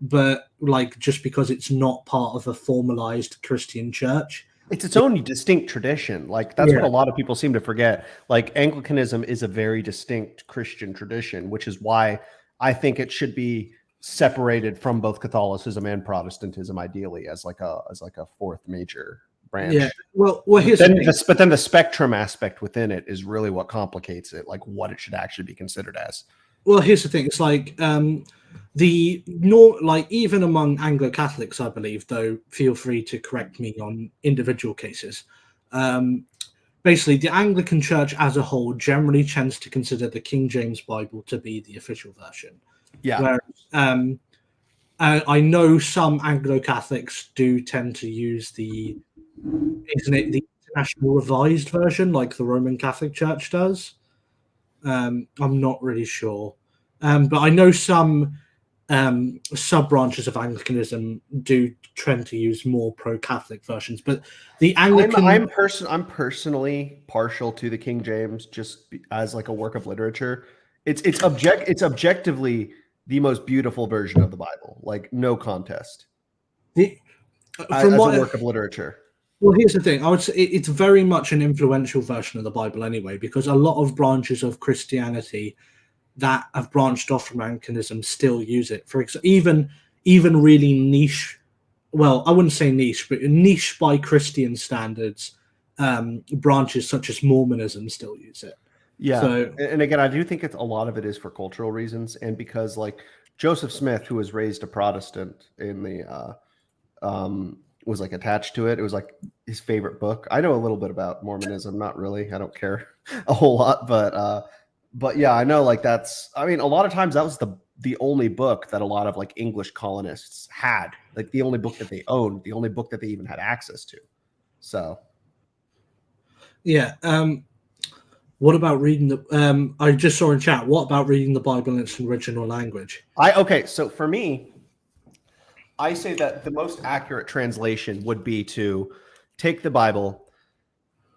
but like just because it's not part of a formalized Christian church. It's its own distinct tradition. Like that's what a lot of people seem to forget. Like Anglicanism is a very distinct Christian tradition, which is why I think it should be separated from both Catholicism and Protestantism, ideally as like a fourth major branch. Yeah. Well, here's but then the spectrum aspect within it is really what complicates it, like what it should actually be considered as. Well, here's the thing. It's like like even among Anglo-Catholics, I believe, though, feel free to correct me on individual cases. Basically, the Anglican Church as a whole generally tends to consider the King James Bible to be the official version. Yeah. Whereas I know some Anglo-Catholics do tend to use the International Revised Version, like the Roman Catholic Church does. I'm not really sure. But I know some sub-branches of Anglicanism do tend to use more pro-Catholic versions. But the Anglican... I'm personally partial to the King James just as like a work of literature. It's objectively the most beautiful version of the Bible, like no contest. As a work of literature. Well, here's the thing. I would say it's very much an influential version of the Bible anyway, because a lot of branches of Christianity that have branched off from Anglicanism still use it. For example, even really niche, well, I wouldn't say niche, but niche by Christian standards, branches such as Mormonism still use it. Yeah. So, and again, I do think a lot of it is for cultural reasons, and because like Joseph Smith, who was raised a Protestant in the was like attached to it. It was like his favorite book. I know a little bit about Mormonism, not really. I don't care a whole lot, but yeah, I know like I mean, a lot of times that was the only book that a lot of like English colonists had, like the only book that they owned, the only book that they even had access to. So yeah. What about reading the I just saw in chat, what about reading the Bible in its original language? Okay, so for me, I say that the most accurate translation would be to take the Bible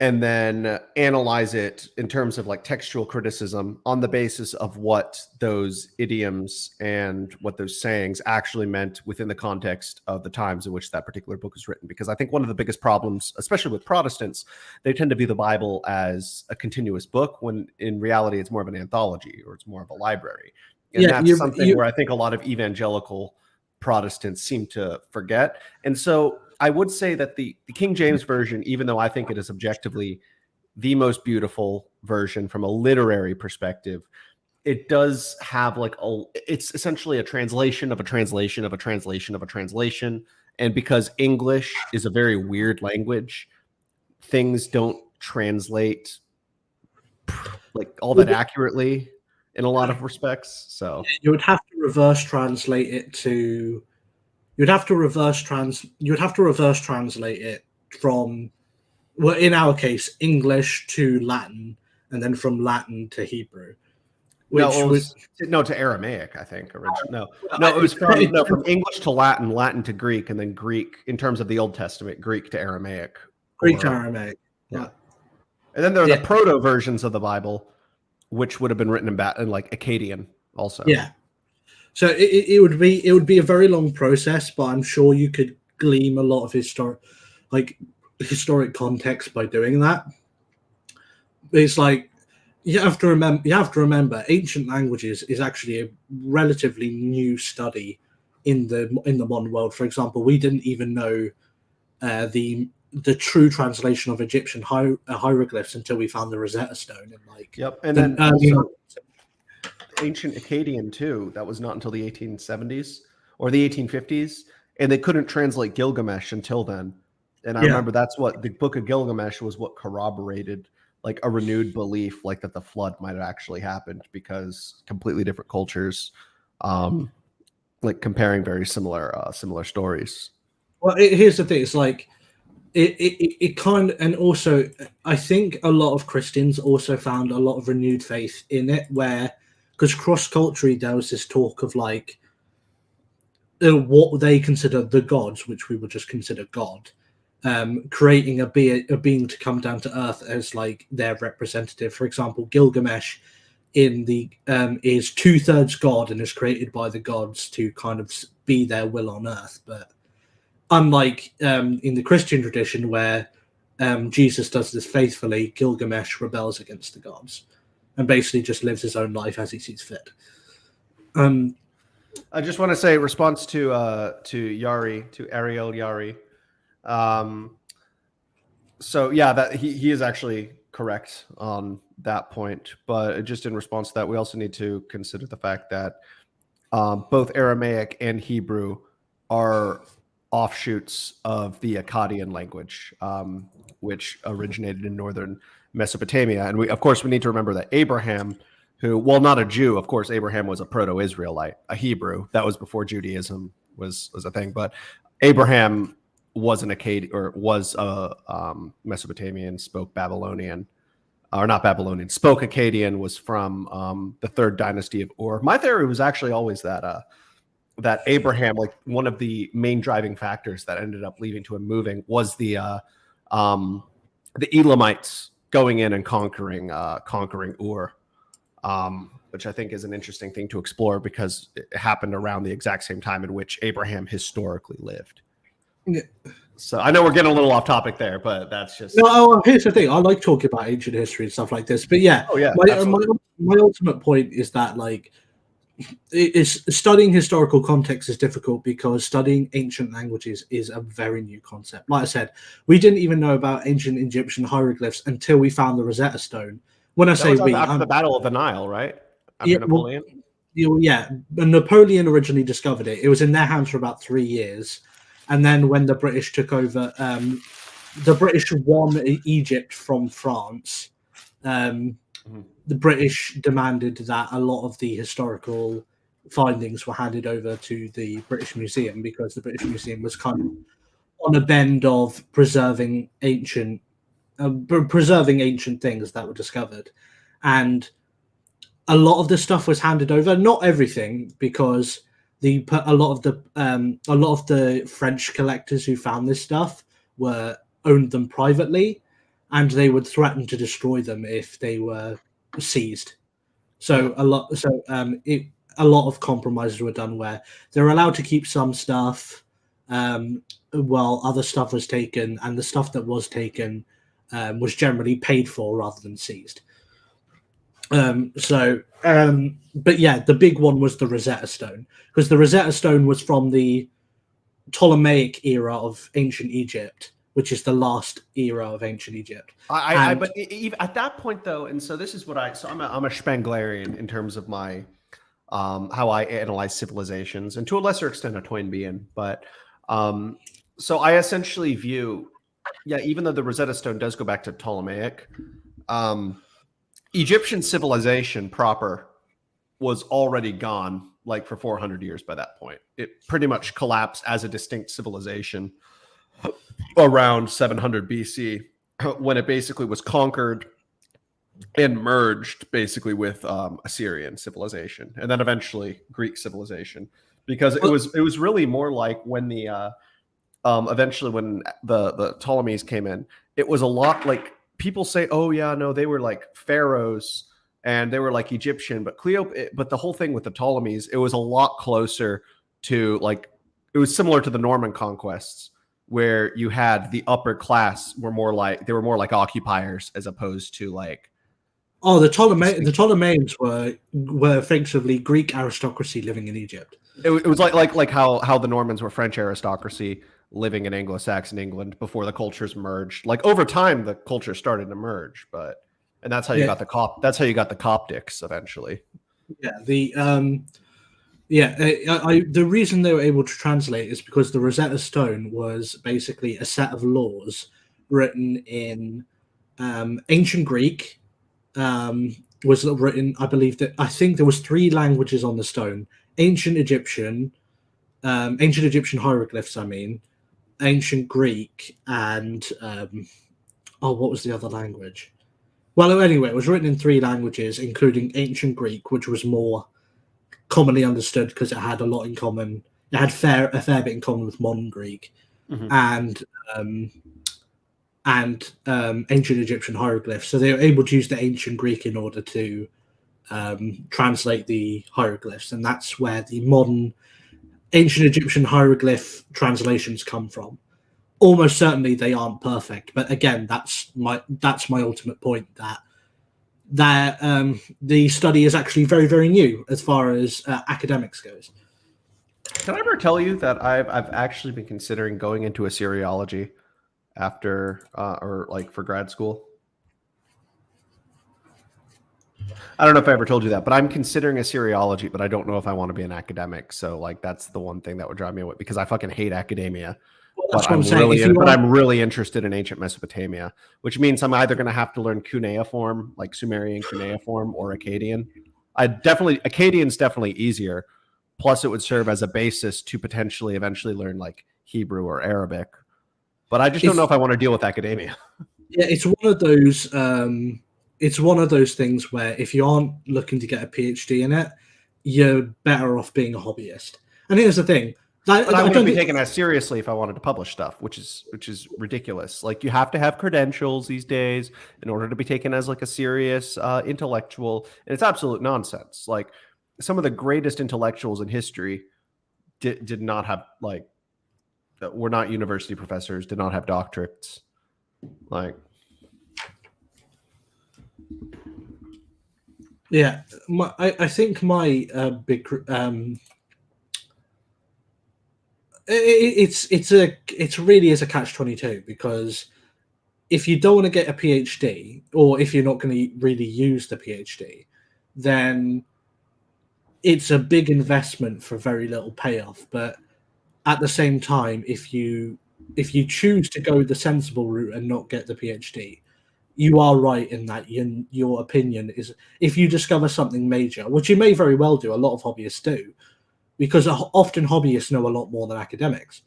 and then analyze it in terms of like textual criticism on the basis of what those idioms and what those sayings actually meant within the context of the times in which that particular book was written. Because I think one of the biggest problems, especially with Protestants, they tend to view the Bible as a continuous book when in reality it's more of an anthology or it's more of a library. And that's something where I think a lot of evangelical Protestants seem to forget. And so I would say that the King James Version, even though I think it is objectively the most beautiful version from a literary perspective, it does have like it's essentially a translation of a translation of a translation of a translation. And because English is a very weird language, things don't translate like all that accurately in a lot of respects. So you would have to reverse translate it you'd have to reverse translate it from, well, in our case, English to Latin, and then from Latin to Hebrew, To Aramaic, I think. No, it was from English to Latin, Latin to Greek, and then Greek in terms of the Old Testament, Greek to Aramaic. Greek to Aramaic. Yeah. Right. And then there are the proto versions of the Bible, which would have been written in like Akkadian also. Yeah. So it would be a very long process, but I'm sure you could glean a lot of historic context by doing that. It's like you have to remember ancient languages is actually a relatively new study in the modern world. For example, we didn't even know the true translation of Egyptian hieroglyphs until we found the Rosetta Stone and then also ancient Akkadian too. That was not until the 1870s or the 1850s, and they couldn't translate Gilgamesh until then. And I remember that's what the Book of Gilgamesh was, what corroborated like a renewed belief like that the flood might have actually happened, because completely different cultures like comparing very similar stories. Well, here's the thing. It's like it kind of, and also I think a lot of Christians also found a lot of renewed faith in it, where because cross-culturally there was this talk of like what they consider the gods, which we would just consider God, creating a being to come down to earth as like their representative. For example, Gilgamesh in the is 2/3 God and is created by the gods to kind of be their will on earth. But unlike in the Christian tradition, where Jesus does this faithfully, Gilgamesh rebels against the gods and basically just lives his own life as he sees fit. I just want to say, response to Yari, to Ariel Yari. So yeah, that he is actually correct on that point. But just in response to that, we also need to consider the fact that both Aramaic and Hebrew are offshoots of the Akkadian language, which originated in northern Mesopotamia. And we need to remember that Abraham, who, while not a Jew, of course, Abraham was a proto-Israelite, a Hebrew. That was before Judaism was a thing. But Abraham was an Akkadian, or was a Mesopotamian, spoke Babylonian, or not Babylonian, spoke Akkadian, was from the third dynasty of Ur. My theory was actually always that that Abraham, like one of the main driving factors that ended up leading to him moving, was the Elamites going in and conquering Ur, which I think is an interesting thing to explore, because it happened around the exact same time in which Abraham historically lived. Yeah. So I know we're getting a little off topic there, but that's just... No, here's the thing. I like talking about ancient history and stuff like this. But yeah, my ultimate point is that like studying historical context is difficult because studying ancient languages is a very new concept. Like I said, we didn't even know about ancient Egyptian hieroglyphs until we found the Rosetta Stone. When I say after the Battle of the Nile, right? After Napoleon? Yeah, Napoleon originally discovered it. It was in their hands for about 3 years. And then when the British took over, the British won Egypt from France. The British demanded that a lot of the historical findings were handed over to the British Museum, because the British Museum was kind of on a bend of preserving ancient things that were discovered. And a lot of the stuff was handed over, not everything, because a lot of the French collectors who found this stuff owned them privately, and they would threaten to destroy them if they were seized. So a lot of compromises were done where they're allowed to keep some stuff while other stuff was taken, and the stuff that was taken was generally paid for rather than seized. But yeah, the big one was the Rosetta Stone, because the Rosetta Stone was from the Ptolemaic era of ancient Egypt, which is the last era of ancient Egypt. But even at that point, though, and so this is what I'm a Spenglerian in terms of my how I analyze civilizations, and to a lesser extent a Toynbean. But so I essentially view, even though the Rosetta Stone does go back to Ptolemaic, Egyptian civilization proper was already gone, like for 400 years by that point. It pretty much collapsed as a distinct civilization around 700 BC, when it basically was conquered and merged basically with Assyrian civilization, and then eventually Greek civilization, because it was really more like when the eventually when the Ptolemies came in, it was a lot like people say, oh yeah, no, they were like pharaohs and they were like Egyptian, but but the whole thing with the Ptolemies, it was a lot closer to like, it was similar to the Norman conquests, where you had the upper class were more like, they were more like occupiers as opposed to like, Oh, the Ptolemies were effectively Greek aristocracy living in Egypt. it was like how the Normans were French aristocracy living in Anglo-Saxon England before the cultures merged. Like over time, the culture started to merge, and that's how you got that's how you got the Coptics eventually. Yeah, the reason they were able to translate is because the Rosetta Stone was basically a set of laws written in ancient Greek. Was written, I think there was 3 languages on the stone: ancient Egyptian hieroglyphs, ancient Greek, and what was the other language? Well, anyway, it was written in 3 languages, including ancient Greek, which was more commonly understood because it had a lot in common. It had a fair bit in common with modern Greek, and ancient Egyptian hieroglyphs. So they were able to use the ancient Greek in order to translate the hieroglyphs, and that's where the modern ancient Egyptian hieroglyph translations come from. Almost certainly they aren't perfect, but again, that's my ultimate point, that the study is actually very, very new as far as academics goes. Can I ever tell you that I've actually been considering going into Assyriology after or like for grad school? I don't know if I ever told you that, but I'm considering Assyriology, but I don't know if I want to be an academic. So like that's the one thing that would drive me away, because I fucking hate academia. Well, but I'm really interested in ancient Mesopotamia, which means I'm either going to have to learn cuneiform, like Sumerian cuneiform, or Akkadian. Akkadian's definitely easier. Plus, it would serve as a basis to potentially eventually learn like Hebrew or Arabic. But I just don't know if I want to deal with academia. Yeah, it's one of those. It's one of those things where if you aren't looking to get a PhD in it, you're better off being a hobbyist. And here's the thing: but I wouldn't be taken as seriously if I wanted to publish stuff, which is ridiculous. Like you have to have credentials these days in order to be taken as like a serious intellectual, and it's absolute nonsense. Like some of the greatest intellectuals in history did not have were not university professors, did not have doctorates. Like, yeah, I think my big it's really is a catch-22, because if you don't want to get a PhD, or if you're not going to really use the PhD, then it's a big investment for very little payoff. But at the same time, if you choose to go the sensible route and not get the PhD, you are right in that your opinion is, if you discover something major, which you may very well do, a lot of hobbyists do, because often hobbyists know a lot more than academics.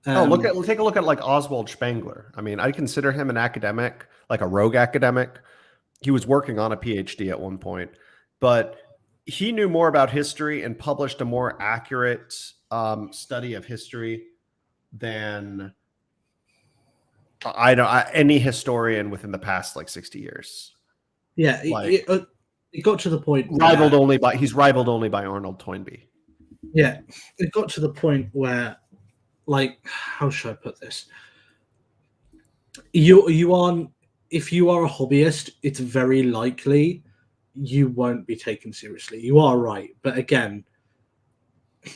take a look at like Oswald Spengler. I mean, I consider him an academic, like a rogue academic. He was working on a PhD at one point, but he knew more about history and published a more accurate study of history than any historian within the past like 60 years. Yeah, it got to the point he's rivaled only by Arnold Toynbee. Yeah, it got to the point where, like, how should I put this? You aren't, if you are a hobbyist, it's very likely you won't be taken seriously. You are right, but again,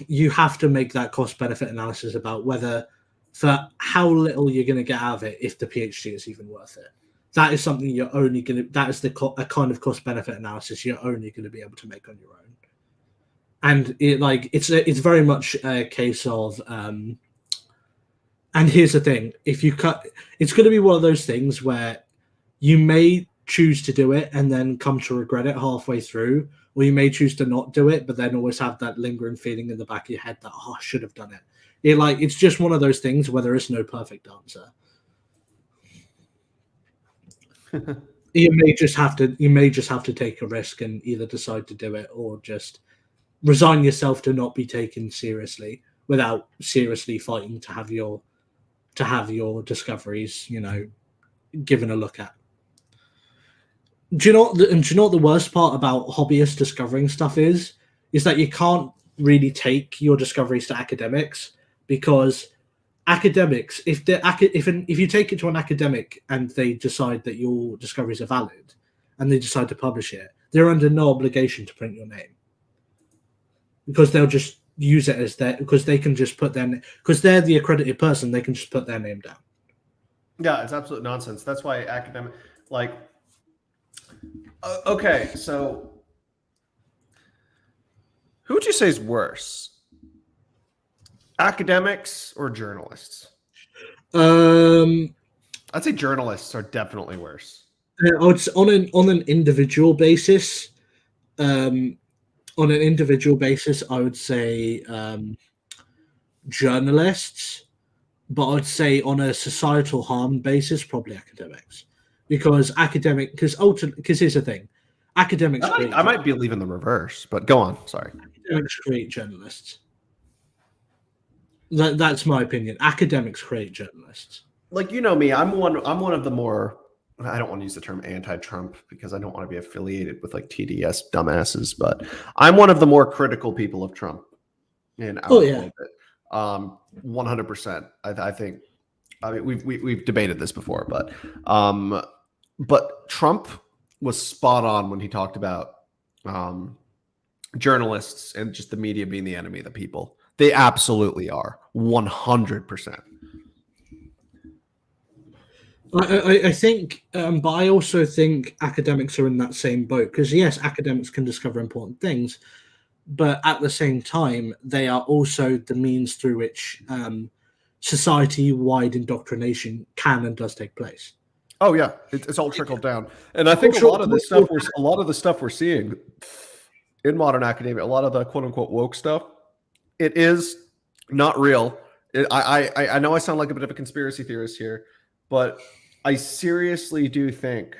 you have to make that cost-benefit analysis about whether, for how little you're going to get out of it, if the PhD is even worth it. That is something you're only going to. That is a kind of cost-benefit analysis you're only going to be able to make on your own. And it's very much a case of. And here's the thing: if you cut, it's going to be one of those things where you may choose to do it and then come to regret it halfway through, or you may choose to not do it, but then always have that lingering feeling in the back of your head that, oh, I should have done it. It's just one of those things where there is no perfect answer. You may just have to take a risk and either decide to do it or just resign yourself to not be taken seriously without seriously fighting to have your discoveries, given a look at. Do you know what the worst part about hobbyists discovering stuff is that you can't really take your discoveries to academics, because academics, if you take it to an academic and they decide that your discoveries are valid and they decide to publish it, they're under no obligation to print your name, because they'll just use it as their, because they can just put their, because they're the accredited person, they can just put their name down. Yeah, it's absolute nonsense. That's why academic, like, okay, so who would you say is worse, academics or journalists? I'd say journalists are definitely worse. I would say on an individual basis, I would say journalists, but I'd say on a societal harm basis, probably academics, because here's the thing, academics I might be leaving the reverse, but go on. Sorry. Academics create journalists. That's my opinion. Academics create journalists. Like, you know me, I'm one of the more, I don't want to use the term anti-Trump because I don't want to be affiliated with like TDS dumbasses, but I'm one of the more critical people of Trump in our pulpit. 100%. I think, I mean, we've debated this before, but Trump was spot on when he talked about journalists and just the media being the enemy of the people. They absolutely are, 100%. I think, but I also think academics are in that same boat, because yes, academics can discover important things, but at the same time, they are also the means through which society-wide indoctrination can and does take place. Oh yeah, it's all trickled down, and I think a lot of the stuff we're seeing in modern academia, a lot of the quote unquote woke stuff, it is not real. I know I sound like a bit of a conspiracy theorist here, but I seriously do think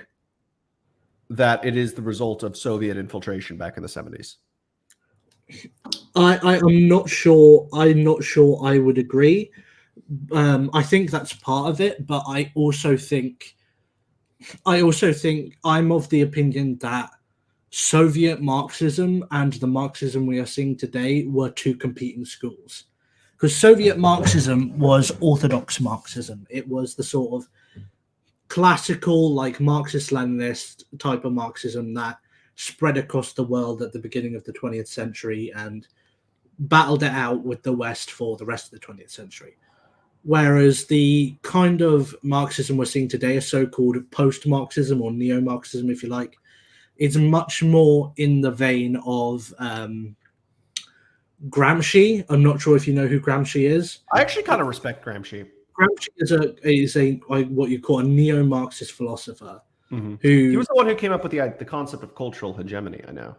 that it is the result of Soviet infiltration back in the 70s. I'm not sure. I'm not sure I would agree. I think that's part of it, but I also think I'm of the opinion that Soviet Marxism and the Marxism we are seeing today were two competing schools. Because Soviet Marxism was orthodox Marxism. It was the sort of classical, like Marxist-Leninist type of Marxism that spread across the world at the beginning of the 20th century and battled it out with the West for the rest of the 20th century. Whereas the kind of Marxism we're seeing today, a so-called post-Marxism or neo-Marxism, if you like, is much more in the vein of Gramsci. I'm not sure if you know who Gramsci is. I actually kind of respect Gramsci. Gramsci is a what you call a neo-Marxist philosopher. Mm-hmm. He was the one who came up with the concept of cultural hegemony. I know.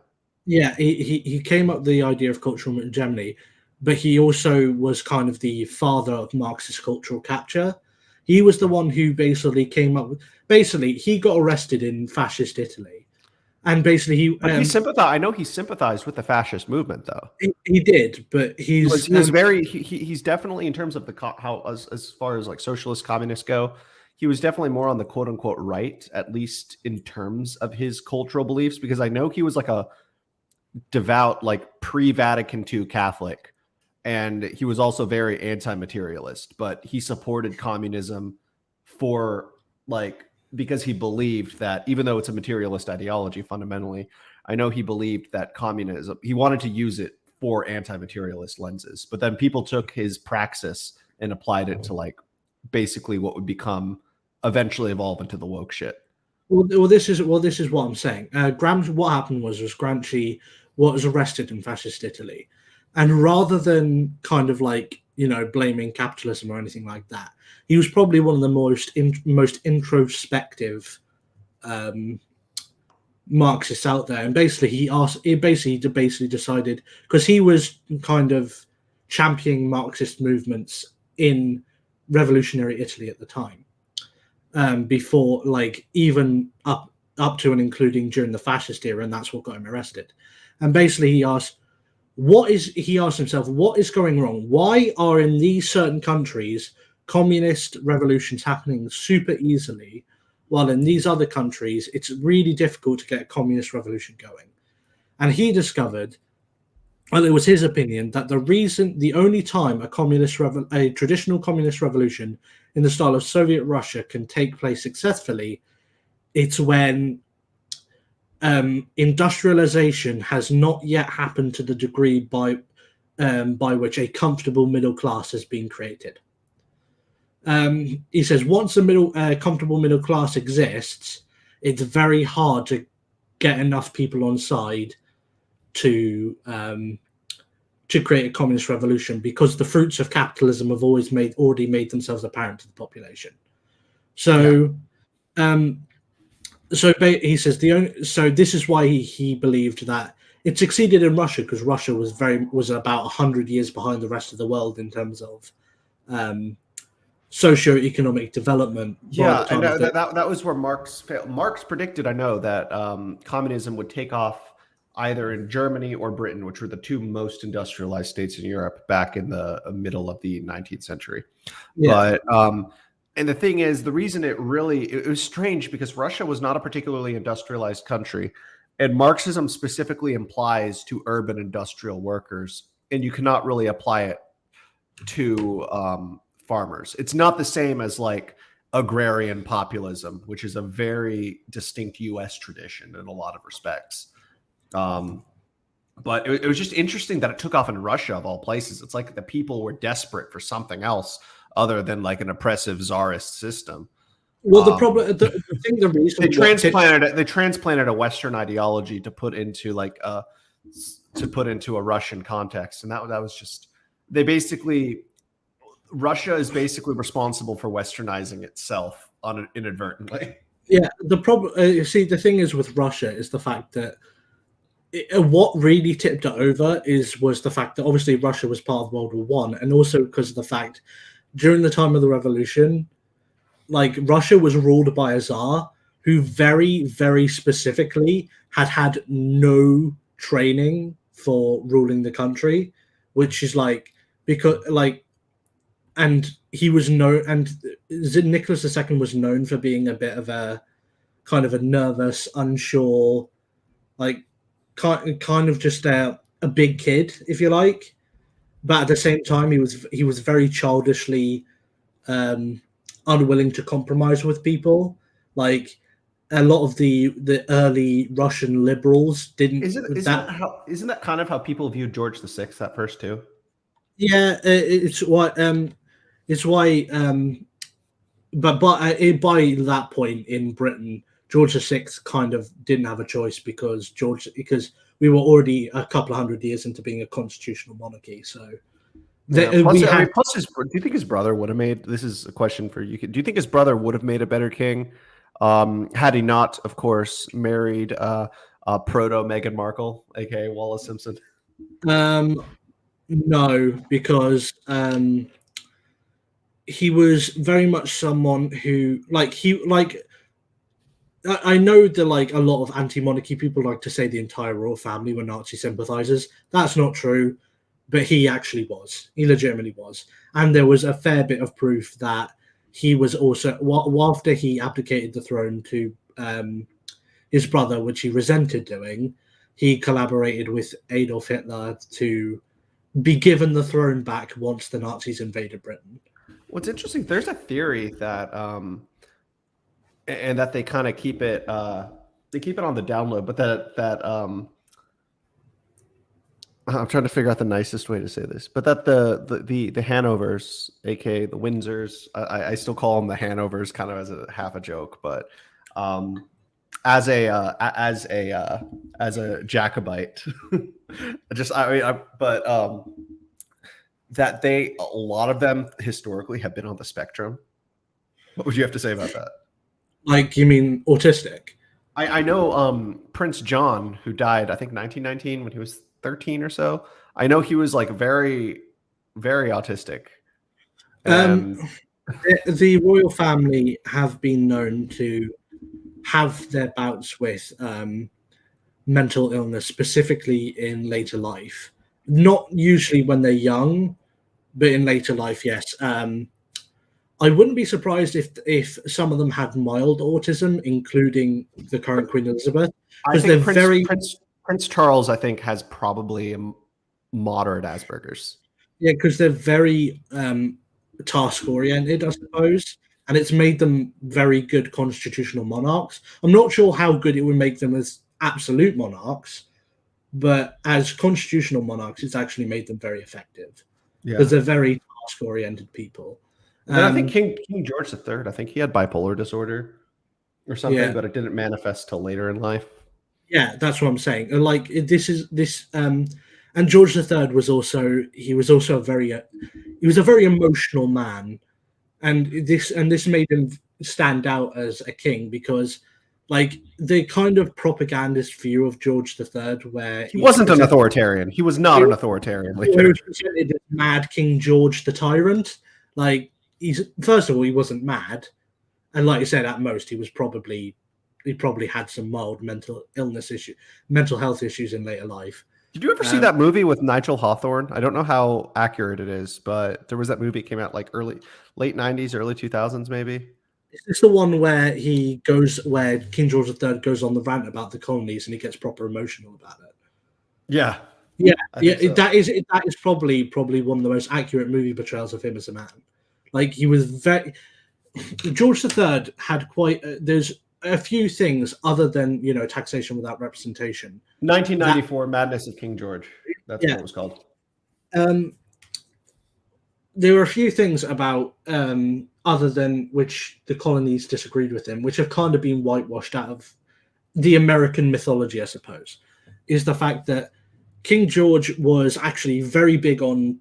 Yeah, he came up with the idea of cultural hegemony, but he also was kind of the father of Marxist cultural capture. He was the one who basically came up with. Basically, he got arrested in fascist Italy, and basically he sympathized. I know he sympathized with the fascist movement, though. He did, but he's definitely, in terms of as far as like socialist communists go, he was definitely more on the quote unquote right, at least in terms of his cultural beliefs, because I know he was like a devout, like pre-Vatican II Catholic, and he was also very anti-materialist, but he supported communism because he believed that, even though it's a materialist ideology fundamentally, I know he believed that communism, he wanted to use it for anti-materialist lenses, but then people took his praxis and applied it to like basically what would eventually evolve into the woke shit. Well, this is what I'm saying. Gramsci, what happened was Gramsci was arrested in fascist Italy, and rather than kind of like blaming capitalism or anything like that, he was probably one of the most introspective Marxists out there. And basically, he basically decided, because he was kind of championing Marxist movements in revolutionary Italy at the time. Before, like, even up up to and including during the fascist era, and that's what got him arrested. And basically, he asked himself, what is going wrong? Why are in these certain countries communist revolutions happening super easily, while in these other countries it's really difficult to get a communist revolution going? And he discovered, well, it was his opinion that the only time a traditional communist revolution in the style of Soviet Russia can take place successfully, it's when industrialization has not yet happened to the degree by which a comfortable middle class has been created. He says once a comfortable middle class exists, it's very hard to get enough people on side to create a communist revolution, because the fruits of capitalism have already made themselves apparent to the population. So, he says this is why he believed that it succeeded in Russia, because Russia was about 100 years behind the rest of the world in terms of socio-economic development. Yeah, and that was where Marx failed. Marx predicted, I know, that communism would take off either in Germany or Britain, which were the two most industrialized states in Europe back in the middle of the 19th century. Yeah. But and the thing is, the reason it was strange, because Russia was not a particularly industrialized country, and Marxism specifically implies to urban industrial workers, and you cannot really apply it to farmers. It's not the same as like agrarian populism, which is a very distinct U.S. tradition in a lot of respects. But it was just interesting that it took off in Russia, of all places. It's like the people were desperate for something else other than like an oppressive czarist system. Well, the reason they transplanted a Western ideology to put into a Russian context, and that was just Russia is basically responsible for westernizing itself inadvertently. Yeah, the problem. The thing is with Russia is the fact that what really tipped it over was the fact that obviously Russia was part of World War One, and also because of the fact during the time of the revolution, like Russia was ruled by a czar who very, very specifically had no training for ruling the country, which is and he was known, and Nicholas II was known for being a bit of a kind of a nervous, unsure, like kind of just a big kid, if you like. But at the same time, he was very childishly unwilling to compromise with people. Like a lot of the early Russian liberals didn't. Isn't that kind of how people viewed George VI at first too? Yeah, it's why. But by that point in Britain, George VI kind of didn't have a choice, because we were already a couple of hundred years into being a constitutional monarchy. So, do you think his brother would have made? This is a question for you. Do you think his brother would have made a better king had he not, of course, married proto Meghan Markle, aka Wallis Simpson? No, because he was very much someone who I know that a lot of anti-monarchy people like to say the entire royal family were Nazi sympathizers. That's not true, but he actually was. He legitimately was. And there was a fair bit of proof that he was also, after he abdicated the throne to his brother, which he resented doing, he collaborated with Adolf Hitler to be given the throne back once the Nazis invaded Britain. What's interesting, there's a theory that and that they kind of keep it on the download, but that I'm trying to figure out the nicest way to say this, but that the Hanovers, aka the Windsors, I still call them the Hanovers, kind of as a half a joke, but as a Jacobite, that a lot of them historically have been on the spectrum. What would you have to say about that? Like, you mean autistic? I know Prince John, who died, I think 1919 when he was 13 or so. I know he was very, very autistic. The royal family have been known to have their bouts with mental illness, specifically in later life. Not usually when they're young, but in later life, yes. I wouldn't be surprised if some of them had mild autism, including the current Queen Elizabeth, I because they're think very Prince Charles, I think, has probably a moderate Asperger's. yeah, because they're very task oriented, I suppose, and it's made them very good constitutional monarchs. I'm not sure how good it would make them as absolute monarchs, but as constitutional monarchs, it's actually made them very effective Yeah. because they're very task oriented people. And then I think King George III, I think he had bipolar disorder or something, Yeah. but it didn't manifest till later in life. Yeah, that's what I'm saying. And like this and George III was also a very he was a very emotional man, and this made him stand out as a king because like the kind of propagandist view of George III where He wasn't an authoritarian. He was not an authoritarian he leader. was presented as Mad King George the Tyrant. Like he's first of all he wasn't mad, and like you said, at most he probably had some mild mental health issues in later life. Did you ever see that movie with Nigel Hawthorne? I don't know how accurate it is, but there was that movie that came out like late 90s, early 2000s, maybe. It's the one where where King George III goes on the rant about the colonies and he gets proper emotional about it. Yeah. Yeah. So. That is probably one of the most accurate movie portrayals of him as a man. Like he was George III had there's a few things other than taxation without representation. 1994 Madness of King George. That's what it was called. There were a few things about other than which the colonies disagreed with him, which have kind of been whitewashed out of the American mythology, I suppose, is the fact that King George was actually very big on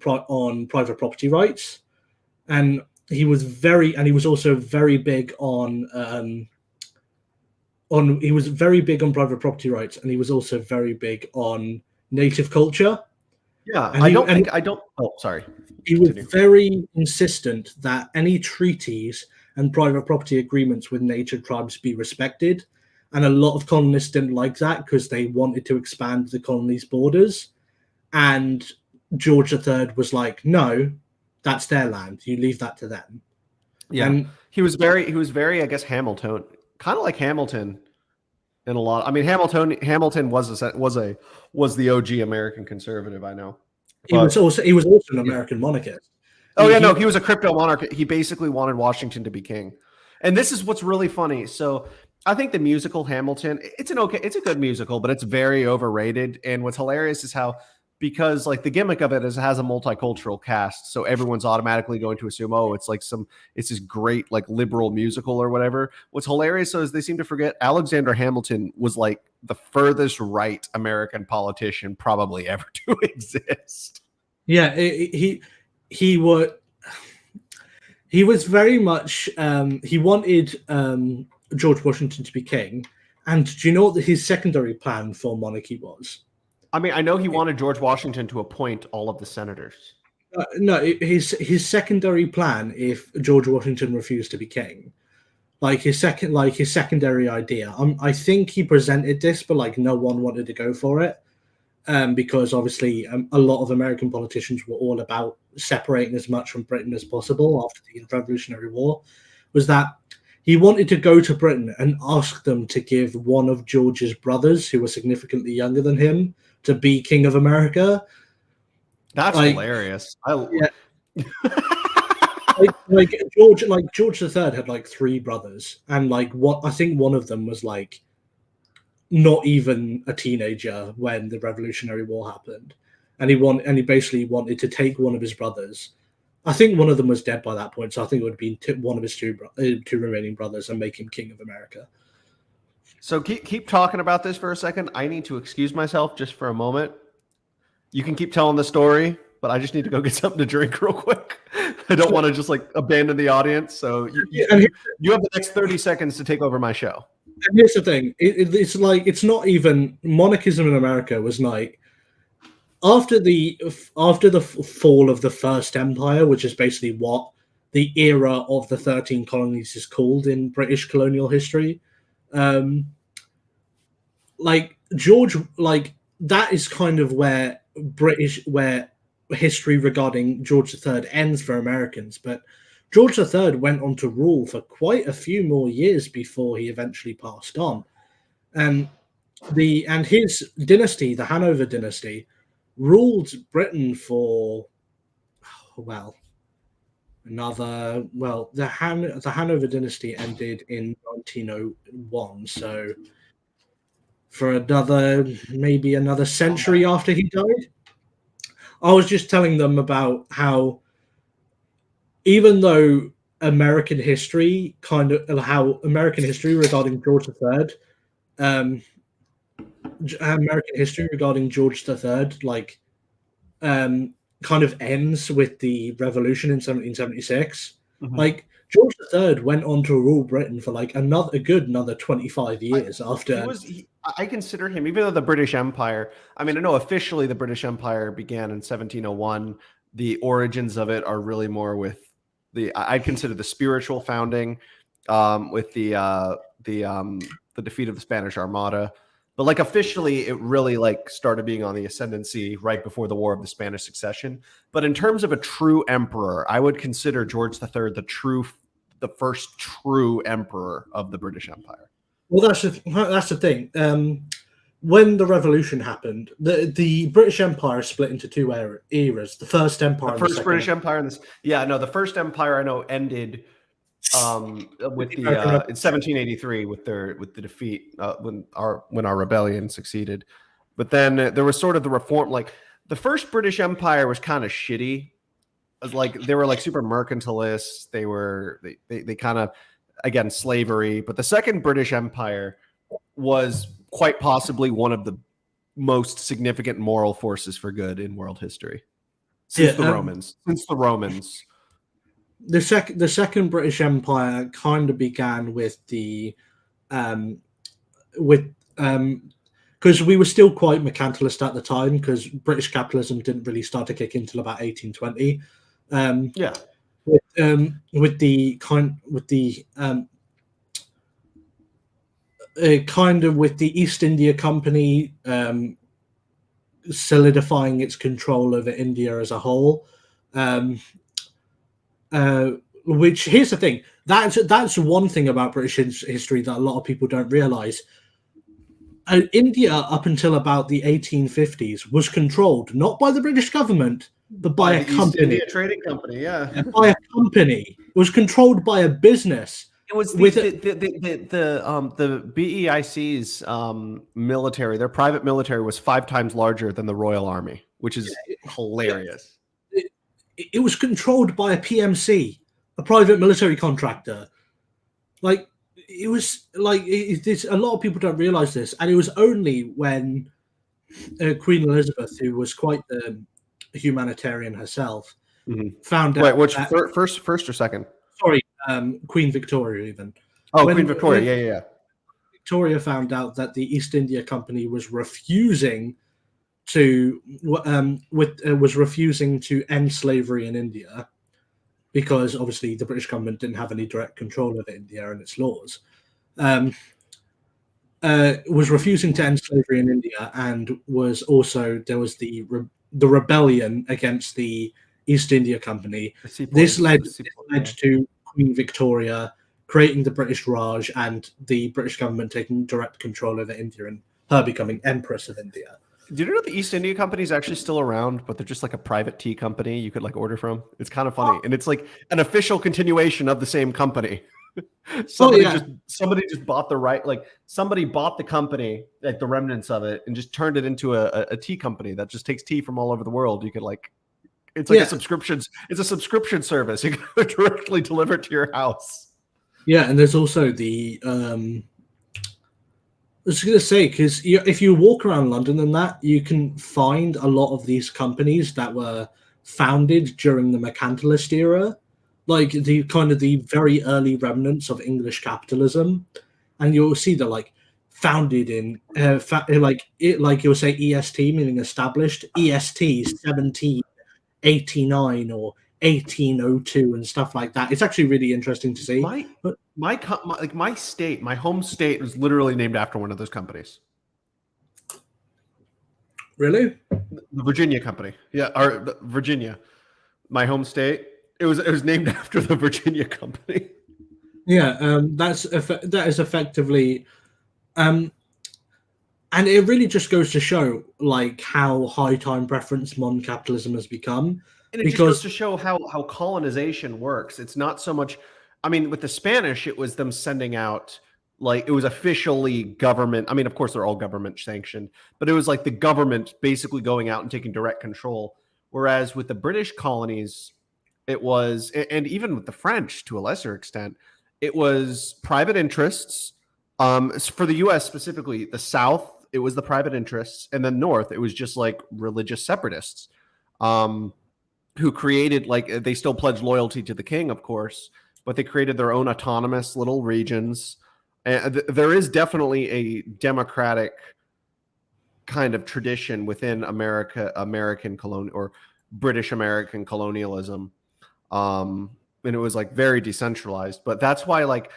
private property rights, and he was also very big on private property rights, and he was also very big on native culture. Yeah, Oh, sorry. He was very insistent that any treaties and private property agreements with native tribes be respected, and a lot of colonists didn't like that because they wanted to expand the colony's borders. And George III was like, "No, that's their land. You leave that to them." Yeah, and he was very, I guess, Hamilton, kind of like Hamilton in a lot. I mean, Hamilton was the OG American conservative. I know. He was also an American monarchist. He was a crypto monarch. He basically wanted Washington to be king. And this is what's really funny. So I think the musical Hamilton, it's a good musical, but it's very overrated. And what's hilarious is how, because like the gimmick of it is it has a multicultural cast, so everyone's automatically going to assume, oh, it's this great like liberal musical or whatever. What's hilarious though is they seem to forget Alexander Hamilton was like the furthest right American politician probably ever to exist. Yeah, he was very much he wanted George Washington to be king. And do you know what his secondary plan for monarchy was? I mean, I know he wanted George Washington to appoint all of the senators. No, his secondary plan, if George Washington refused to be king, his secondary idea. I think he presented this, but like no one wanted to go for it, because obviously a lot of American politicians were all about separating as much from Britain as possible after the Revolutionary War. Was that he wanted to go to Britain and ask them to give one of George's brothers, who was significantly younger than him, to be King of America. That's hilarious. George III had like three brothers, and I think one of them was like not even a teenager when the Revolutionary War happened, and he basically wanted to take one of his brothers. I think one of them was dead by that point, so I think it would be one of his two remaining brothers and make him King of America. So keep talking about this for a second. I need to excuse myself just for a moment. You can keep telling the story, but I just need to go get something to drink real quick. I don't want to just like abandon the audience. So you have the next 30 seconds to take over my show. And here's the thing. It's not even monarchism in America was like after the fall of the First Empire, which is basically what the era of the 13 colonies is called in British colonial history. Like George, like that is kind of where history regarding George III ends for Americans. But George III went on to rule for quite a few more years before he eventually passed on. And his dynasty, the Hanover dynasty, ruled Britain for the Hanover dynasty ended in 1901, so for maybe another century after he died. I was just telling them about how, even though American history regarding George III, American history regarding George III, kind of ends with the revolution in 1776. Mhm. Like George III went on to rule Britain for like another 25 years after. I consider him, even though the British Empire, I mean, I know officially the British Empire began in 1701. The origins of it are really more with I'd consider the spiritual founding, with the defeat of the Spanish Armada. But like officially, it really like started being on the ascendancy right before the War of the Spanish Succession. But in terms of a true emperor, I would consider George III the first true emperor of the British Empire. Well, that's the thing. When the revolution happened, the British Empire split into two eras. The first empire, the first British Empire, and the first empire I know ended with in 1783 with the defeat when our rebellion succeeded. But then there was sort of the reform. Like the first British Empire was kind of shitty. It was like they were like super mercantilists. They kind of, again, slavery. But the second British Empire was quite possibly one of the most significant moral forces for good in world history since the Romans. The second British Empire kind of began with because we were still quite mercantilist at the time, because British capitalism didn't really start to kick in until about 1820. With the East India Company solidifying its control over India as a whole. Which, here's the thing, that's one thing about British history that a lot of people don't realize. India, up until about the 1850s, was controlled not by the British government, but by a company. East India Trading Company, yeah. By a company. It was controlled by a business. It was the BEIC's military. Their private military was 5 times larger than the Royal Army, which is hilarious. It was controlled by a PMC, a private military contractor. Like, it was like a lot of people don't realize this, and it was only when Queen Elizabeth, who was quite a humanitarian herself, found out. Wait, first or second? Sorry, Queen Victoria, even. Queen Victoria, yeah. Victoria found out that the East India Company was refusing to end slavery in India, because obviously the British government didn't have any direct control over India and its laws. Was refusing to end slavery in India, and there was the rebellion against the East India Company. This led to Queen Victoria creating the British Raj and the British government taking direct control over India and her becoming Empress of India. Do you know the East India Company is actually still around, but they're just like a private tea company you could like order from? It's kind of funny, and it's like an official continuation of the same company. Somebody just bought the right, like somebody bought the company, like the remnants of it, and just turned it into a tea company that just takes tea from all over the world. You could like, it's like a subscription. It's a subscription service. You can directly deliver it to your house. Yeah, and there's also the I was going to say, because if you walk around London and that, you can find a lot of these companies that were founded during the mercantilist era, like the kind of the very early remnants of English capitalism, and you'll see they're like founded in like you'll say EST, meaning established, EST 1789 or 1802 and stuff like that. It's actually really interesting to see. My state, my home state, was literally named after one of those companies. Really? The Virginia company, yeah, or Virginia, my home state. It was named after the Virginia company. Yeah, that is effectively, and it really just goes to show like how high time preference modern capitalism has become. And it just goes to show how colonization works. It's not so much. I mean, with the Spanish, it was them sending out, like, it was officially government. I mean, of course, they're all government sanctioned, but it was like the government basically going out and taking direct control. Whereas with the British colonies, it was, and even with the French to a lesser extent, it was private interests. For the U.S. specifically, the South, it was the private interests, and then North, it was just like religious separatists. Who created, like, they still pledged loyalty to the king, of course, but they created their own autonomous little regions. And there is definitely a democratic kind of tradition within American colonial or British American colonialism. And it was like very decentralized, but that's why like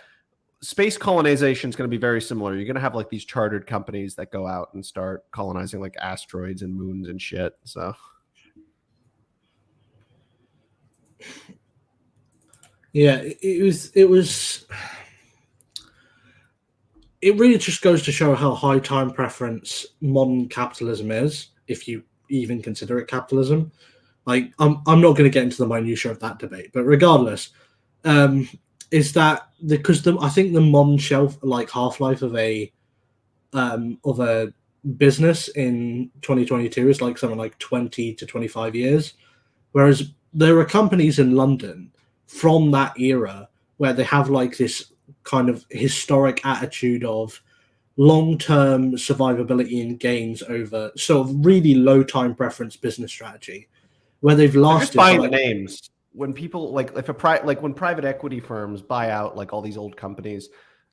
space colonization is going to be very similar. You're going to have like these chartered companies that go out and start colonizing like asteroids and moons and shit. So. Yeah, it really just goes to show how high time preference modern capitalism is, if you even consider it capitalism. Like, I'm not going to get into the minutiae of that debate, but regardless, is that because I think the modern shelf like half-life of a business in 2022 is like something like 20 to 25 years, whereas there are companies in London from that era where they have like this kind of historic attitude of long-term survivability and gains over sort of really low time preference business strategy, where they've lasted. They're just buying the names. When people like when private equity firms buy out like all these old companies,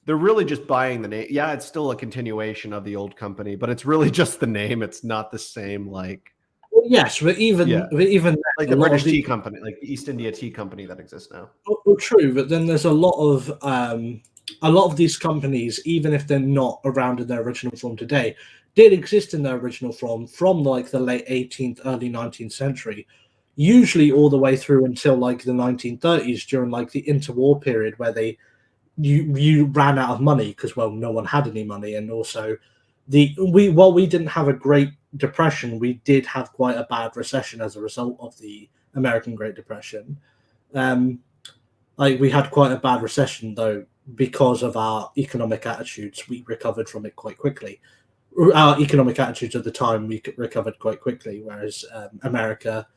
they're really just buying the name. Yeah, it's still a continuation of the old company, but it's really just the name. It's not the same like. Well, yes, but even like the British tea company, like the East India Tea Company that exists now. Well, true, but then there's a lot of these companies, even if they're not around in their original form today, did exist in their original form from like the late 18th, early 19th century, usually all the way through until like the 1930s during like the interwar period where you ran out of money because, well, no one had any money, and also while we didn't have a Great Depression, we did have quite a bad recession as a result of the American Great Depression. Like, we had quite a bad recession though because of our economic attitudes. We recovered from it quite quickly. Our economic attitudes at the time, we recovered quite quickly, whereas America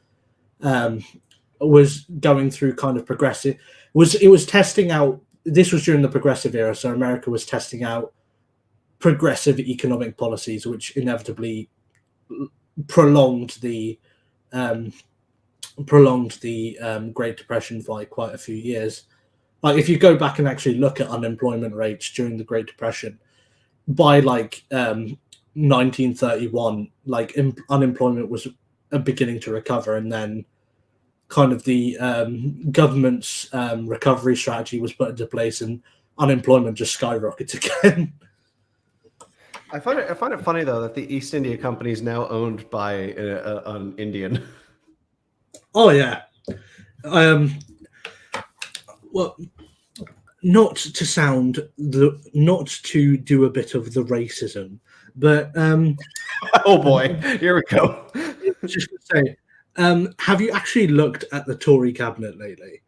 was going through kind of progressive. It was testing out. This was during the progressive era, so America was testing out progressive economic policies, which inevitably prolonged the Great Depression by quite a few years. Like, if you go back and actually look at unemployment rates during the Great Depression, by like 1931, like unemployment was beginning to recover, and then kind of the government's recovery strategy was put into place, and unemployment just skyrockets again. I find it funny though that the East India Company is now owned by an Indian. Oh yeah, well, not to do a bit of the racism, but oh boy, here we go. Just to say, have you actually looked at the Tory cabinet lately?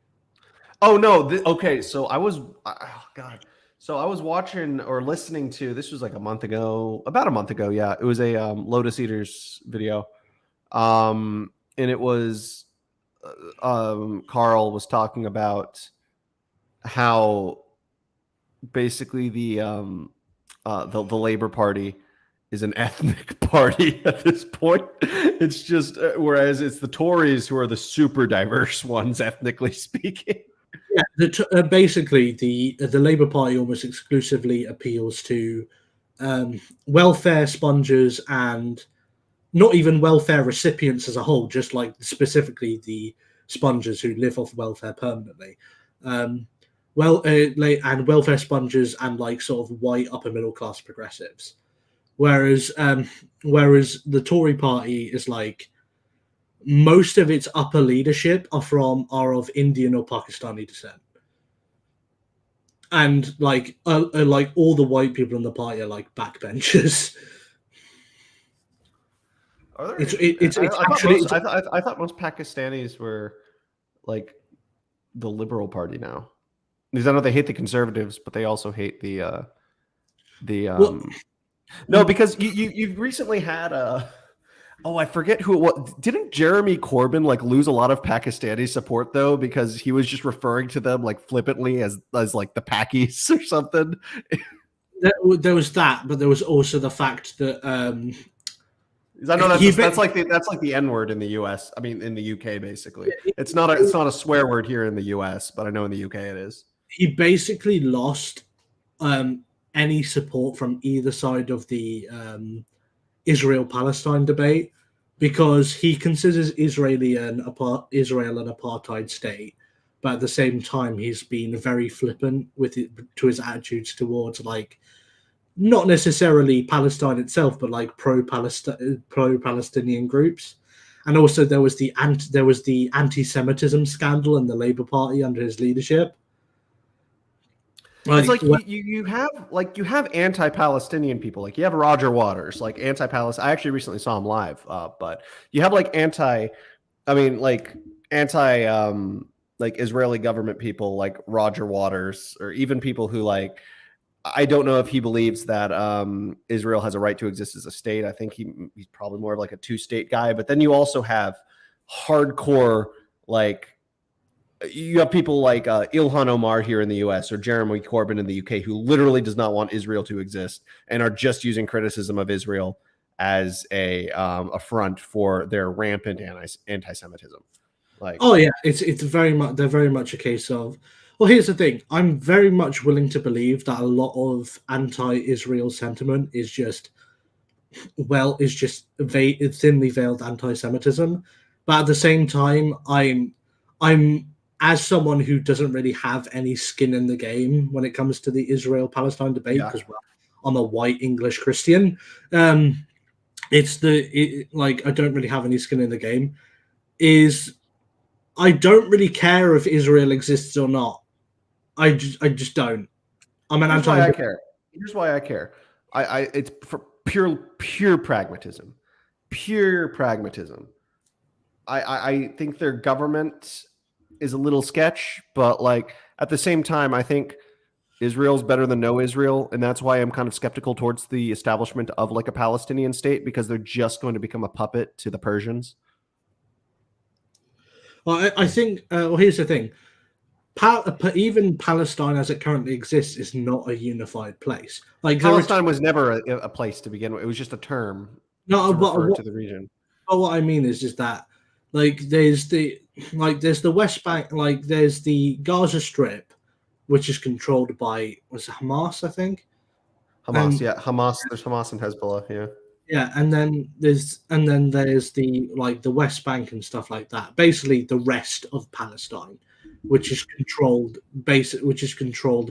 Oh no, okay. So I was, oh god. So I was watching or listening to, this was like about a month ago. Yeah, it was a Lotus Eaters video, and it was Carl was talking about how basically the Labor Party is an ethnic party at this point. It's just whereas it's the Tories who are the super diverse ones, ethnically speaking. Yeah, basically the Labour Party almost exclusively appeals to welfare spongers and not even welfare recipients as a whole, just like specifically the sponges who live off welfare permanently. And welfare sponges and like sort of white upper middle class progressives. Whereas the Tory party is like most of its upper leadership are of Indian or Pakistani descent. And like all the white people in the party are like backbenchers. Are there? It's I actually thought most Pakistanis were like the Liberal Party now, because I know they hate the Conservatives, but they also hate the no, because you recently had a I forget who it was. Didn't Jeremy Corbyn like lose a lot of Pakistani support though, because he was just referring to them like flippantly as like the Pakis or something? There was that, but there was also the fact that I know that's like the N word in the US. I mean, in the UK, basically, it's not a swear word here in the US, but I know in the UK it is. He basically lost any support from either side of the Israel-Palestine debate, because he considers Israel an apartheid state, but at the same time he's been very flippant to his attitudes towards like not necessarily Palestine itself, but like pro-Palestinian groups. And also there was the anti-Semitism scandal in the Labour Party under his leadership. It's like you have anti-Palestinian people, like you have Roger Waters, like anti-Palestine. I actually recently saw him live, but you have like anti Israeli government people like Roger Waters, or even people who like, I don't know if he believes that Israel has a right to exist as a state. I think he's probably more of like a two-state guy. But then you also have hardcore like. You have people like Ilhan Omar here in the US or Jeremy Corbyn in the UK who literally does not want Israel to exist and are just using criticism of Israel as a front for their rampant anti-Semitism. Like, oh yeah, they're very much a case of. Well, here's the thing: I'm very much willing to believe that a lot of anti-Israel sentiment is just thinly veiled anti-Semitism, but at the same time, I'm as someone who doesn't really have any skin in the game when it comes to the Israel-Palestine debate, because I'm a white English Christian. I don't really have any skin in the game. I don't really care if Israel exists or not. I just don't. I'm an anti. Why I care. Here's why I care. It's for pure pragmatism. Pure pragmatism. I think their government is a little sketch, but like at the same time, I think Israel's better than no Israel, and that's why I'm kind of skeptical towards the establishment of like a Palestinian state, because they're just going to become a puppet to the Persians. Well, I think. Well, here's the thing: even Palestine, as it currently exists, is not a unified place. Like Palestine was never a place to begin with; it was just a term to refer to the region. But what I mean is that like there's the West Bank, like there's the Gaza Strip, which is controlled by Hamas, I think. Hamas. There's Hamas and Hezbollah, yeah, and then there's the the West Bank and stuff like that. Basically, the rest of Palestine, which is controlled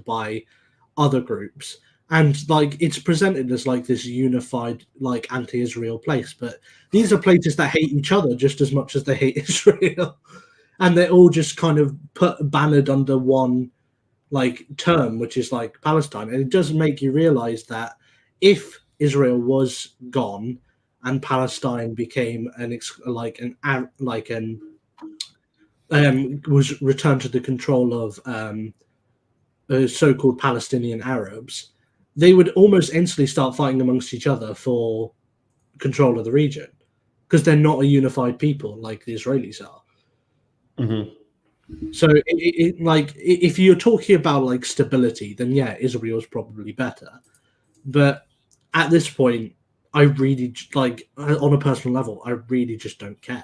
by other groups, and like it's presented as like this unified like anti-Israel place, but these are places that hate each other just as much as they hate Israel, and they're all just kind of bannered under one like term, which is like Palestine. And it does make you realize that if Israel was gone and Palestine became was returned to the control of so-called Palestinian Arabs, they would almost instantly start fighting amongst each other for control of the region, because they're not a unified people like the Israelis are. Mm-hmm. So, if you're talking about like stability, then yeah, Israel's probably better. But at this point, I really like, on a personal level, I really just don't care.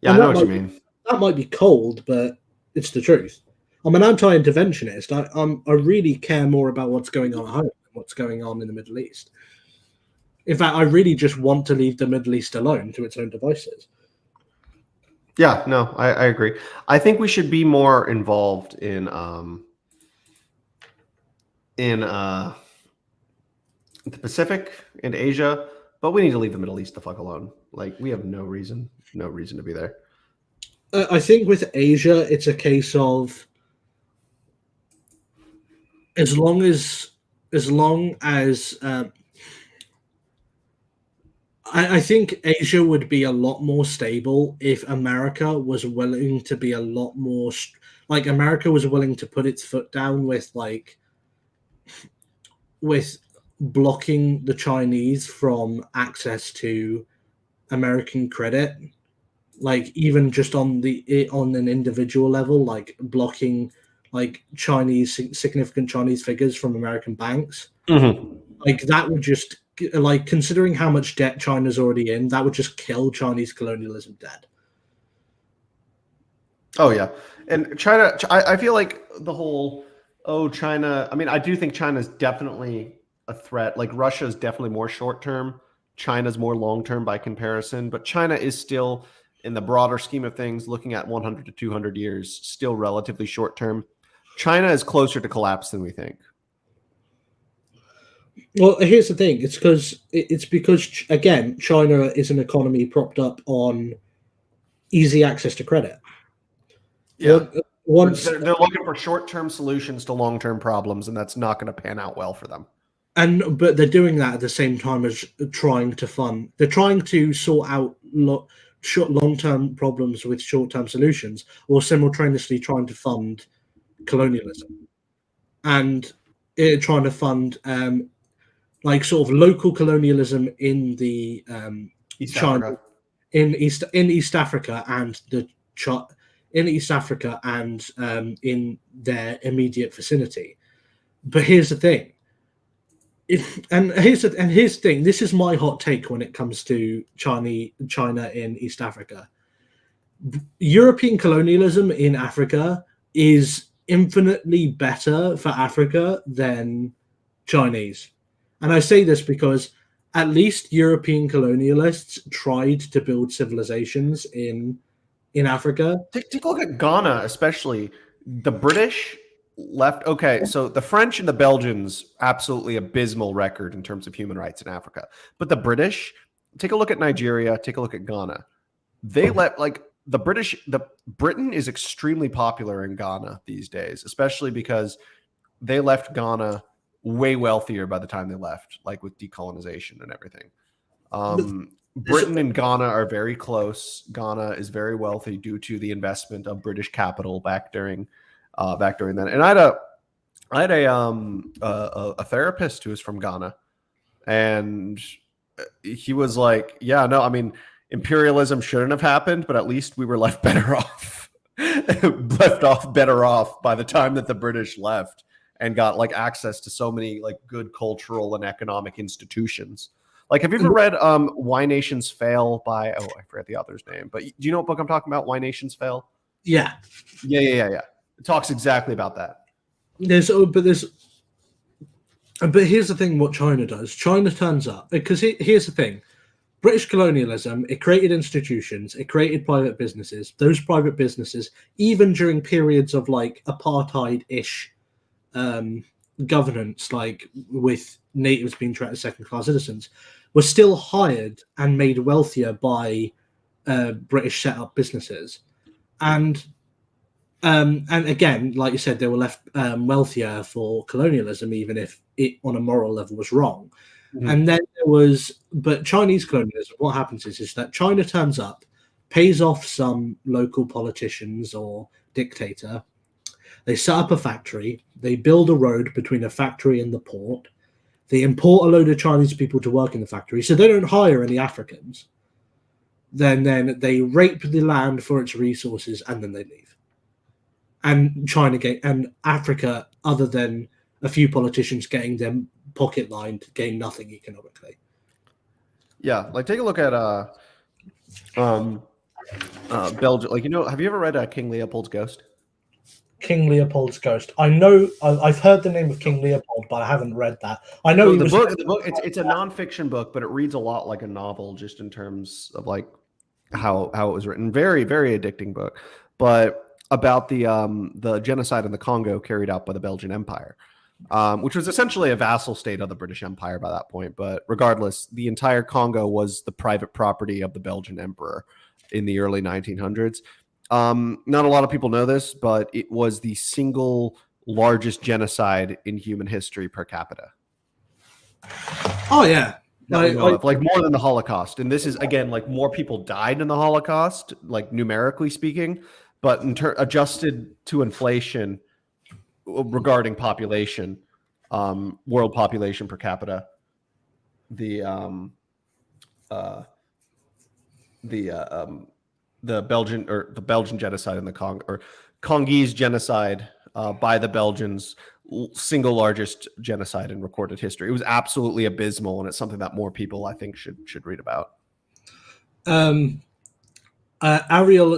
Yeah, I know what you mean. That might be cold, but it's the truth. I'm an anti-interventionist. I really care more about what's going on at home than what's going on in the Middle East. In fact, I really just want to leave the Middle East alone to its own devices. Yeah, no, I agree. I think we should be more involved in the Pacific and Asia, but we need to leave the Middle East the fuck alone. Like we have no reason to be there. I think with Asia, it's a case of as long as I think Asia would be a lot more stable if America was willing to be a lot more like America was willing to put its foot down with blocking the Chinese from access to American credit, like even just on an individual level, like blocking like significant Chinese figures from American banks. Mm-hmm. Like that would just like considering how much debt China's already in, that would just kill Chinese colonialism dead. Oh yeah, and China. I feel like the whole China. I mean, I do think China's definitely a threat. Like Russia is definitely more short term. China's more long term by comparison, but China is still, in the broader scheme of things, looking at 100 to 200 years, still relatively short term. China is closer to collapse than we think. Well, here's the thing: it's because again, China is an economy propped up on easy access to credit. Yeah, Once they're looking for short term solutions to long term problems, and that's not going to pan out well for them. but they're doing that at the same time as they're trying to sort out long-term problems with short-term solutions, or simultaneously trying to fund colonialism and trying to fund like sort of local colonialism in the East China Africa. in East Africa and in East Africa and in their immediate vicinity. But here's the thing: here's the thing. This is my hot take when it comes to China in East Africa. European colonialism in Africa is infinitely better for Africa than Chinese. And I say this because at least European colonialists tried to build civilizations in Africa. Take a look at Ghana, especially. The British left. Okay, so the French and the Belgians, absolutely abysmal record in terms of human rights in Africa. But the British, take a look at Nigeria, take a look at Ghana. They let like Britain is extremely popular in Ghana these days, especially because they left Ghana way wealthier by the time they left, like with decolonization and everything. Britain and Ghana are very close. Ghana is very wealthy due to the investment of British capital back during that. And I had a therapist who was from Ghana, and he was like, "Yeah, no, I mean, imperialism shouldn't have happened, but at least we were left better off, better off by the time that the British left and got like access to so many like good cultural and economic institutions." Like, have you ever read Why Nations Fail by, I forget the author's name, but do you know what book I'm talking about? Why Nations Fail? Yeah. Yeah. It talks exactly about that. But here's the thing: what China does, China turns up because here's the thing: British colonialism, it created institutions, it created private businesses. Those private businesses, even during periods of like apartheid-ish governance, like with natives being treated as second-class citizens, were still hired and made wealthier by British set-up businesses, and again, like you said, they were left wealthier for colonialism, even if it on a moral level was wrong. Mm-hmm. And then but Chinese colonialism, what happens is that China turns up, pays off some local politicians or dictator. They set up a factory. They build a road between a factory and the port. They import a load of Chinese people to work in the factory, so they don't hire any Africans. Then they rape the land for its resources, and then they leave. And and Africa, other than a few politicians getting them pocket lined, gain nothing economically. Yeah, like take a look at Belgium. Like, have you ever read King Leopold's Ghost? King Leopold's Ghost. I know I've heard the name of King Leopold, but I haven't read that. I know So he the was. book, it's a nonfiction book, but it reads a lot like a novel, just in terms of like how it was written. Very, very addicting book, but about the genocide in the Congo carried out by the Belgian Empire, which was essentially a vassal state of the British Empire by that point. But regardless, the entire Congo was the private property of the Belgian emperor in the early 1900s. Not a lot of people know this, but it was the single largest genocide in human history per capita Oh yeah, that we know of, like more than the Holocaust. And this is, again, like more people died in the Holocaust, like numerically speaking, but adjusted to inflation regarding population, world population per capita, the Belgian genocide in the Congo, or Congese genocide by the Belgians, single largest genocide in recorded history. It was absolutely abysmal, and it's something that more people, I think, should read about. Ariel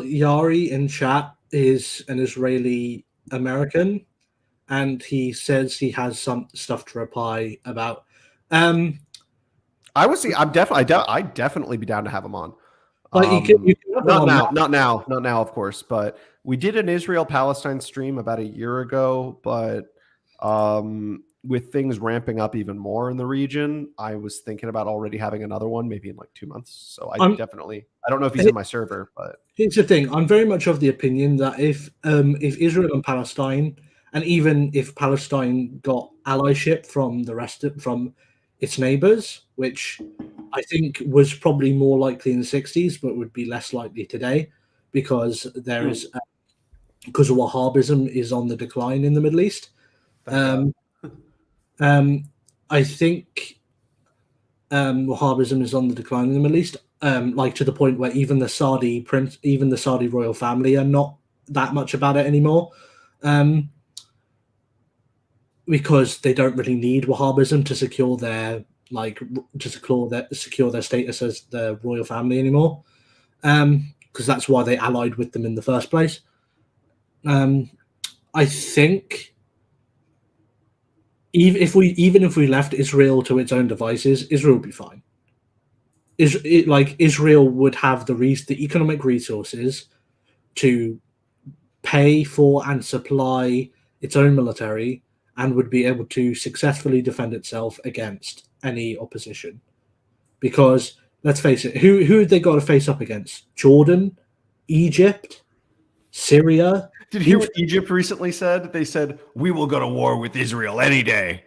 Yari in chat is an Israeli American, and he says he has some stuff to reply about. I would see. I'd definitely be down to have him on. Like you can have not him now, on not now, of course. But we did an Israel-Palestine stream about a year ago. But with things ramping up even more in the region, I was thinking about already having another one, maybe in like 2 months. So I don't know if he's in my server, but here's the thing: I'm very much of the opinion that if Israel and Palestine, and even if Palestine got allyship from from its neighbors, which I think was probably more likely in the 60s, but would be less likely today, because there is because Wahhabism is on the decline in the Middle East. I think Wahhabism is on the decline in the Middle East, like to the point where even the Saudi royal family are not that much about it anymore, because they don't really need Wahhabism to secure their secure their status as the royal family anymore, because that's why they allied with them in the first place. I think even if we left Israel to its own devices, Israel would be fine. Israel would have the economic resources to pay for and supply its own military, and would be able to successfully defend itself against any opposition. Because let's face it, who have they got to face up against? Jordan, Egypt, Syria. Did you hear what Egypt recently said? They said, "We will go to war with Israel any day,"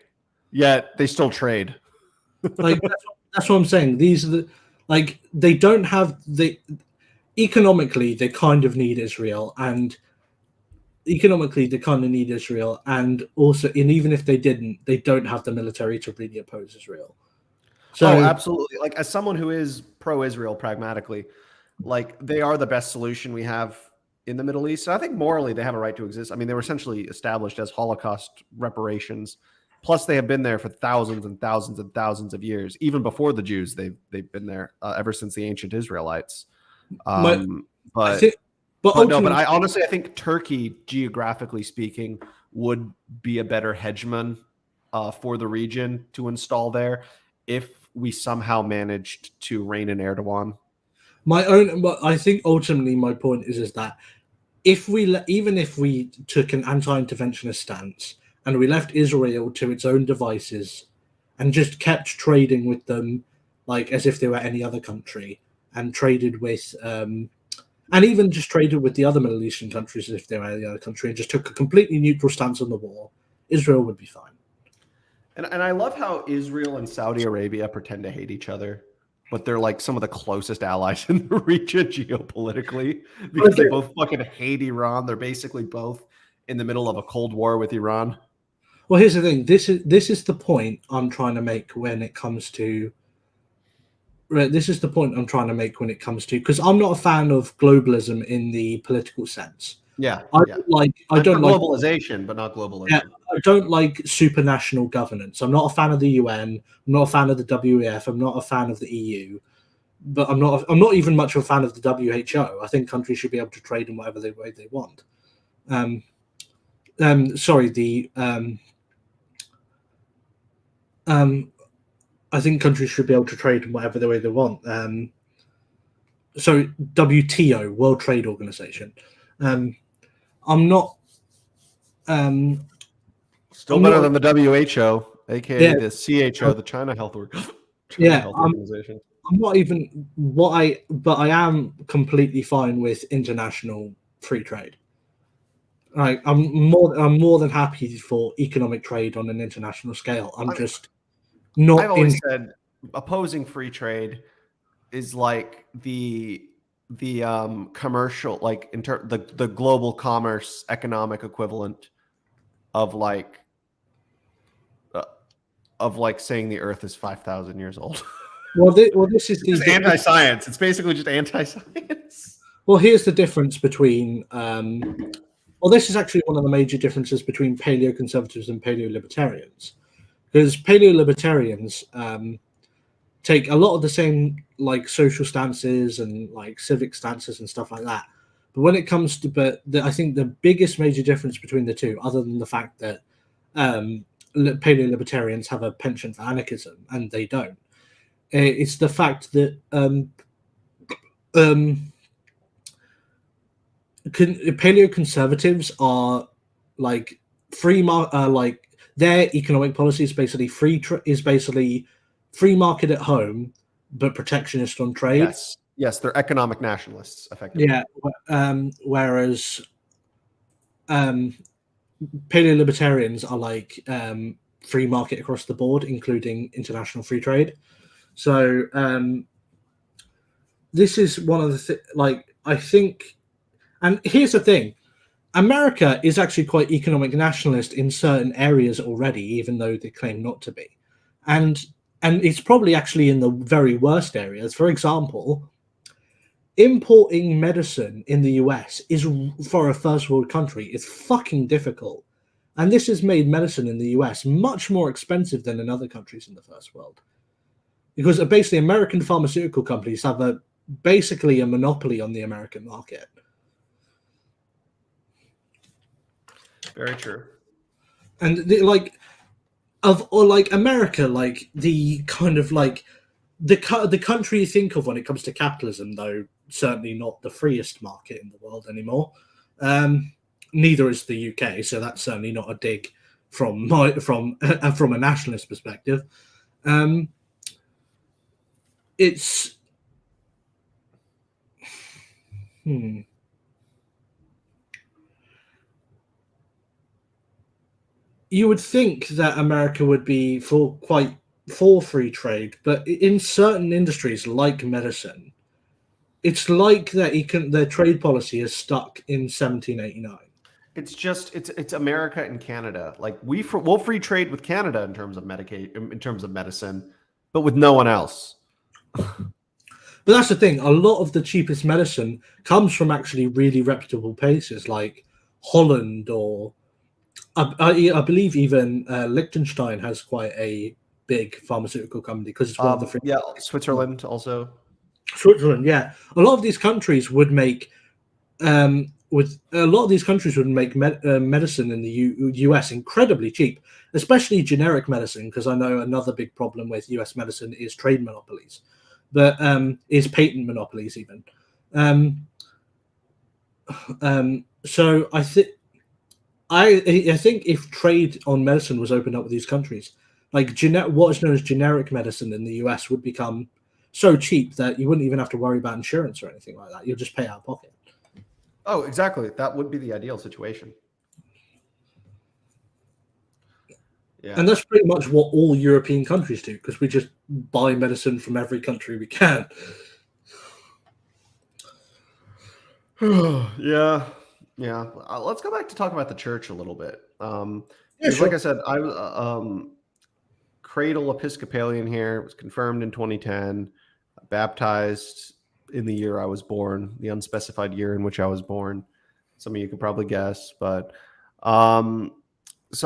yet they still trade. Like that's what I'm saying. These are they don't have economically they kind of need Israel, and also, and even if they didn't, they don't have the military to really oppose Israel. So, absolutely. Like, as someone who is pro-Israel pragmatically, like, they are the best solution we have in the Middle East. And I think morally they have a right to exist. I mean, they were essentially established as Holocaust reparations. Plus, they have been there for thousands and thousands and thousands of years. Even before the Jews, they've been there ever since the ancient Israelites. But I honestly, I think Turkey, geographically speaking, would be a better hegemon for the region to install there if we somehow managed to rein in Erdogan. I think ultimately my point is that even if we took an anti-interventionist stance and we left Israel to its own devices and just kept trading with them like as if they were any other country, and traded with and even just traded with the other Middle Eastern countries as if they were any other country, and just took a completely neutral stance on the war, Israel would be fine. And I love how Israel and Saudi Arabia pretend to hate each other, but they're like some of the closest allies in the region geopolitically, because they both fucking hate Iran. They're basically both in the middle of a Cold War with Iran. Well, here's the thing. This is the point I'm trying to make when it comes to. This is the point I'm trying to make when it comes to, because I'm not a fan of globalism in the political sense. Yeah, I don't like globalization, but not globalism. Yeah, I don't like supranational governance. I'm not a fan of the UN. I'm not a fan of the WEF. I'm not a fan of the EU. But I'm not even much of a fan of the WHO. I think countries should be able to trade in whatever way they want. sorry, I think countries should be able to trade in whatever the way they want. So WTO, World Trade Organization. I'm not. Still I'm better not. than the WHO, aka Yeah, the CHO, the China China yeah. Health Organization. I'm not even but I am completely fine with international free trade. Like I'm more than happy for economic trade on an international scale. I'm just I've not in. always said opposing free trade is like the commercial, like the global commerce economic equivalent of like uh, saying the Earth is 5,000 years old. This is the It's anti-science. It's basically just anti-science. well. Here's the difference between. Well, this is actually one of the major differences between paleo-conservatives and paleo-libertarians, because paleo-libertarians take a lot of the same like social stances and like civic stances and stuff like that. But when it comes to, I think the biggest major difference between the two, other than the fact that paleo-libertarians have a penchant for anarchism and they don't, it's the fact that paleo-conservatives are like like their economic policy is basically free market at home, but protectionist on trade. Yes, they're economic nationalists, effectively. Yeah. Whereas paleo-libertarians are like free market across the board, including international free trade. So this is one of the like I think, and here's the thing: America is actually quite economic nationalist in certain areas already, even though they claim not to be, and it's probably actually in the very worst areas. For example, importing medicine in the US is, for a first world country, is fucking difficult. And this has made medicine in the US much more expensive than in other countries in the first world. Because basically American pharmaceutical companies have basically a monopoly on the American market. Very true. And America, like the kind of like the country you think of when it comes to capitalism, though certainly not the freest market in the world anymore. Neither is the UK, so that's certainly not a dig from a nationalist perspective. It's you would think that America would be for free trade, but in certain industries like medicine, it's like that their trade policy is stuck in 1789. It's just it's America and Canada. Like we'll free trade with Canada in terms of in terms of medicine, but with no one else. But that's the thing. A lot of the cheapest medicine comes from actually really reputable places like Holland, or I believe even Liechtenstein has quite a big pharmaceutical company because it's one of the free. Yeah, Switzerland also. Switzerland, yeah. A lot of these countries would make medicine in the US incredibly cheap, especially generic medicine, because I know another big problem with US medicine is trade monopolies, but is patent monopolies even. So I think if trade on medicine was opened up with these countries, like what is known as generic medicine in the US would become so cheap that you wouldn't even have to worry about insurance or anything like that. You'll just pay out of pocket. Oh, exactly. That would be the ideal situation. Yeah. And that's pretty much what all European countries do, because we just buy medicine from every country we can. Yeah. Let's go back to talk about the church a little bit. Yeah, sure. Like I said, I was cradle Episcopalian here. Was confirmed in 2010, baptized in the year I was born, the unspecified year in which I was born. Some of you could probably guess, but so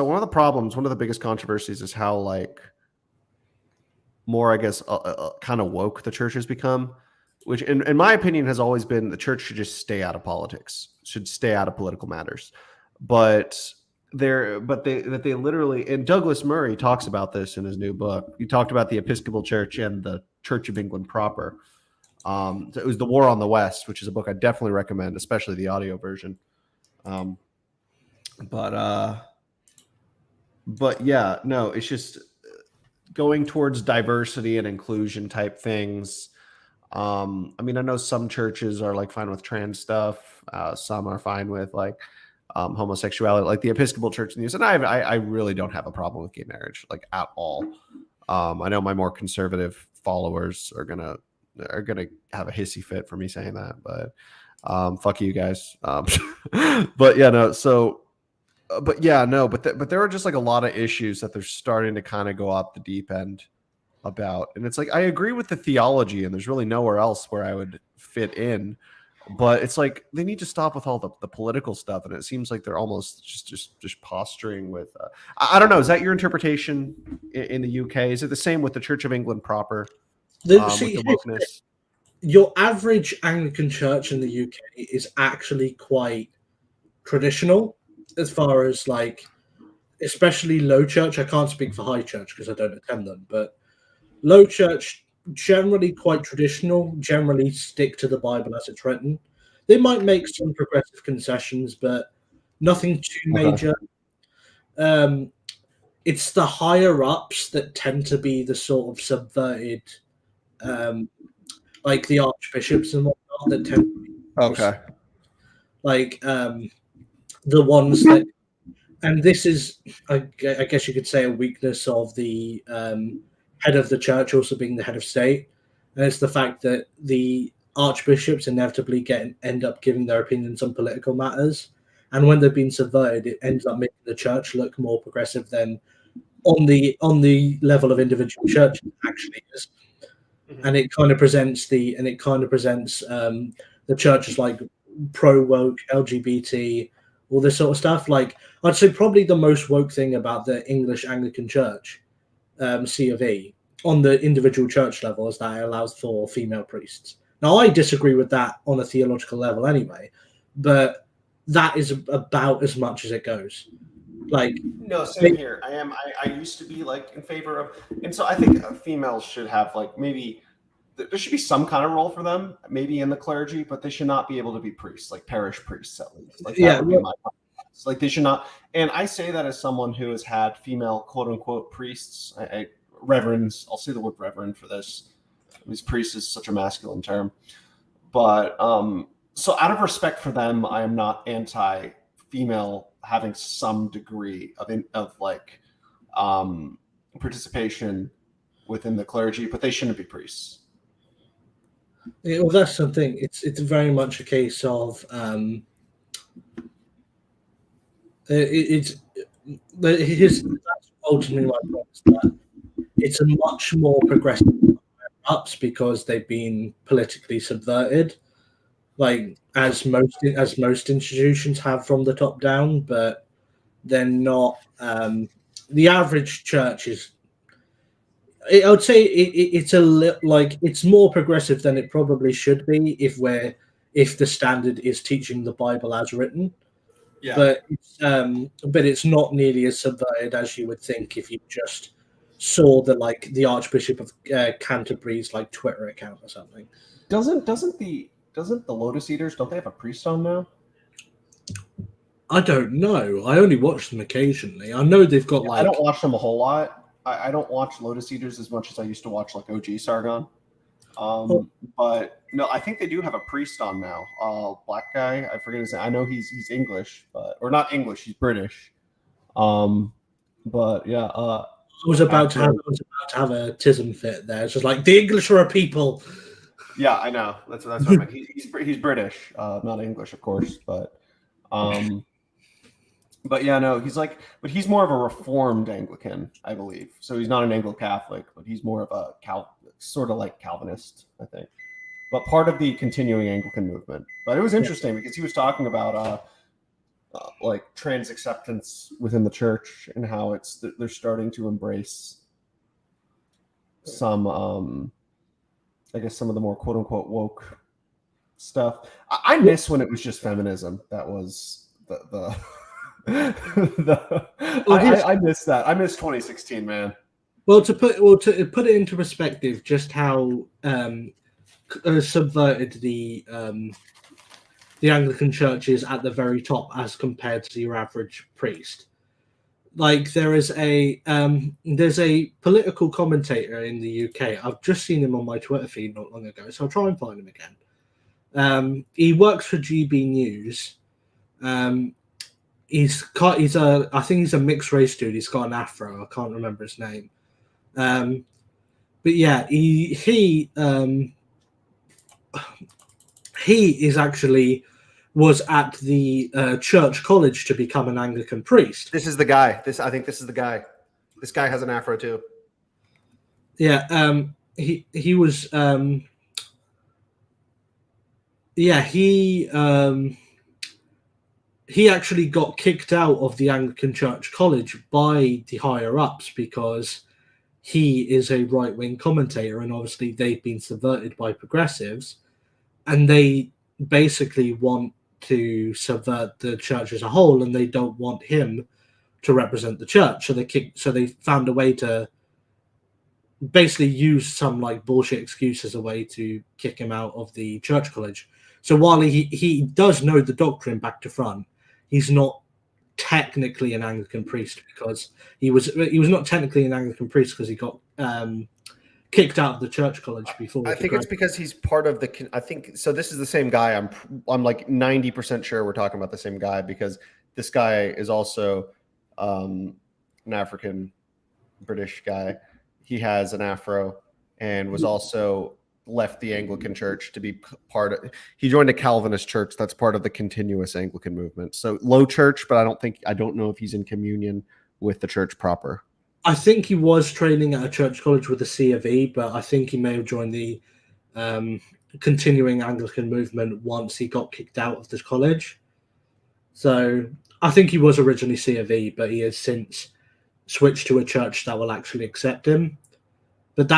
one of the biggest controversies is how like more, I guess, kind of woke the church has become, which in my opinion has always been the church should just stay out of politics, should stay out of political matters. But they literally, and Douglas Murray talks about this in his new book. He talked about the Episcopal Church and the Church of England proper. So it was The War on the West, which is a book I definitely recommend, especially the audio version. But yeah, no, it's just going towards diversity and inclusion type things. I mean, I know some churches are like fine with trans stuff. Some are fine with like homosexuality, like the Episcopal Church in the U.S. And I really don't have a problem with gay marriage, like at all. I know my more conservative followers are gonna have a hissy fit for me saying that, but fuck you guys. But yeah, no. So, but yeah, no. But there are just like a lot of issues that they're starting to kind of go off the deep end about, and it's like I agree with the theology, and there's really nowhere else where I would fit in. But it's like they need to stop with all the political stuff, and it seems like they're almost just posturing with. I don't know. Is that your interpretation in the UK? Is it the same with the Church of England proper? With the wokeness? Your average Anglican church in the UK is actually quite traditional as far as like, especially low church. I can't speak for high church because I don't attend them, but low church generally quite traditional, generally stick to the Bible as it's written. They might make some progressive concessions, but nothing too major. It's the higher ups that tend to be the sort of subverted, like the archbishops and whatnot, that tend to be like the ones that, and this is, I guess you could say, a weakness of the head of the church also being the head of state, and it's the fact that the archbishops inevitably end up giving their opinions on political matters, and when they've been subverted, it ends up making the church look more progressive than on the level of individual churches actually is. And it kind of presents the church as like pro woke, LGBT, all this sort of stuff. Like, I'd say probably the most woke thing about the English Anglican Church, C of E, on the individual church level is that it allows for female priests. Now, I disagree with that on a theological level anyway, but that is about as much as it goes. Like, no, same here. I used to be like in favor of, and so I think females should have like maybe there should be some kind of role for them, maybe in the clergy, but they should not be able to be priests, like parish priests at least. Like that would be my preference. Like they should not. And I say that as someone who has had female quote unquote priests, reverends. I'll say the word reverend for this. Because priest is such a masculine term, but so out of respect for them, I am not anti-female having some degree of like participation within the clergy, but they shouldn't be priests. Yeah, well, that's the thing. It's very much a case of that's ultimately my point, is that it's a much more progressive ups because they've been politically subverted, like as most institutions have from the top down, but they're not. The average church is, I would say, it's it's more progressive than it probably should be if the standard is teaching the Bible as written. Yeah. But it's not nearly as subverted as you would think if you just saw the Archbishop of Canterbury's like Twitter account or something. Doesn't the Lotus Eaters, don't they have a priest on now? I don't know. I only watch them occasionally. I know they've got I don't watch them a whole lot. I don't watch Lotus Eaters as much as I used to watch like OG Sargon. But no, I think they do have a priest on now. Black guy, I forget his name. I know he's English, or not English. He's British. But yeah. I was about to have a tism fit there. It's just like the English are a people. Yeah, I know. That's what I meant. He's British, not English, of course. But yeah, no, but he's more of a Reformed Anglican, I believe. So he's not an Anglo-Catholic, but he's more of a sort of like Calvinist, I think. But part of the continuing Anglican movement. But it was interesting because he was talking about like trans acceptance within the church and how they're starting to embrace some, I guess, some of the more quote unquote woke stuff. I miss when it was just feminism that was the I miss that. I miss 2016, man. Well, to put it into perspective, just how subverted the Anglican Church is at the very top as compared to your average priest. Like there's a political commentator in the UK. I've just seen him on my Twitter feed not long ago, so I'll try and find him again. He works for GB News. I think he's a mixed race dude. He's got an afro. I can't remember his name. But yeah, he is actually was at the church college to become an Anglican priest. This is the guy. I think this is the guy. This guy has an afro too. Yeah, he was. He actually got kicked out of the Anglican Church College by the higher ups because he is a right-wing commentator, and obviously they've been subverted by progressives, and they basically want to subvert the church as a whole, and they don't want him to represent the church. So they found a way to basically use some like bullshit excuse as a way to kick him out of the church college. So while he does know the doctrine back to front, he's not technically an Anglican priest because he was not technically an Anglican priest because he got kicked out of the church college before. I think it's because he's part of the. I think so. This is the same guy. I'm like 90% sure we're talking about the same guy because this guy is also an African British guy. He has an afro and was also left the Anglican Church to be part of. He joined a Calvinist church that's part of the continuous Anglican movement. So low church, but I don't know if he's in communion with the church proper. I think he was training at a church college with the C of E, but I think he may have joined the continuing Anglican movement once he got kicked out of this college. So I think he was originally C of E, but he has since switched to a church that will actually accept him. But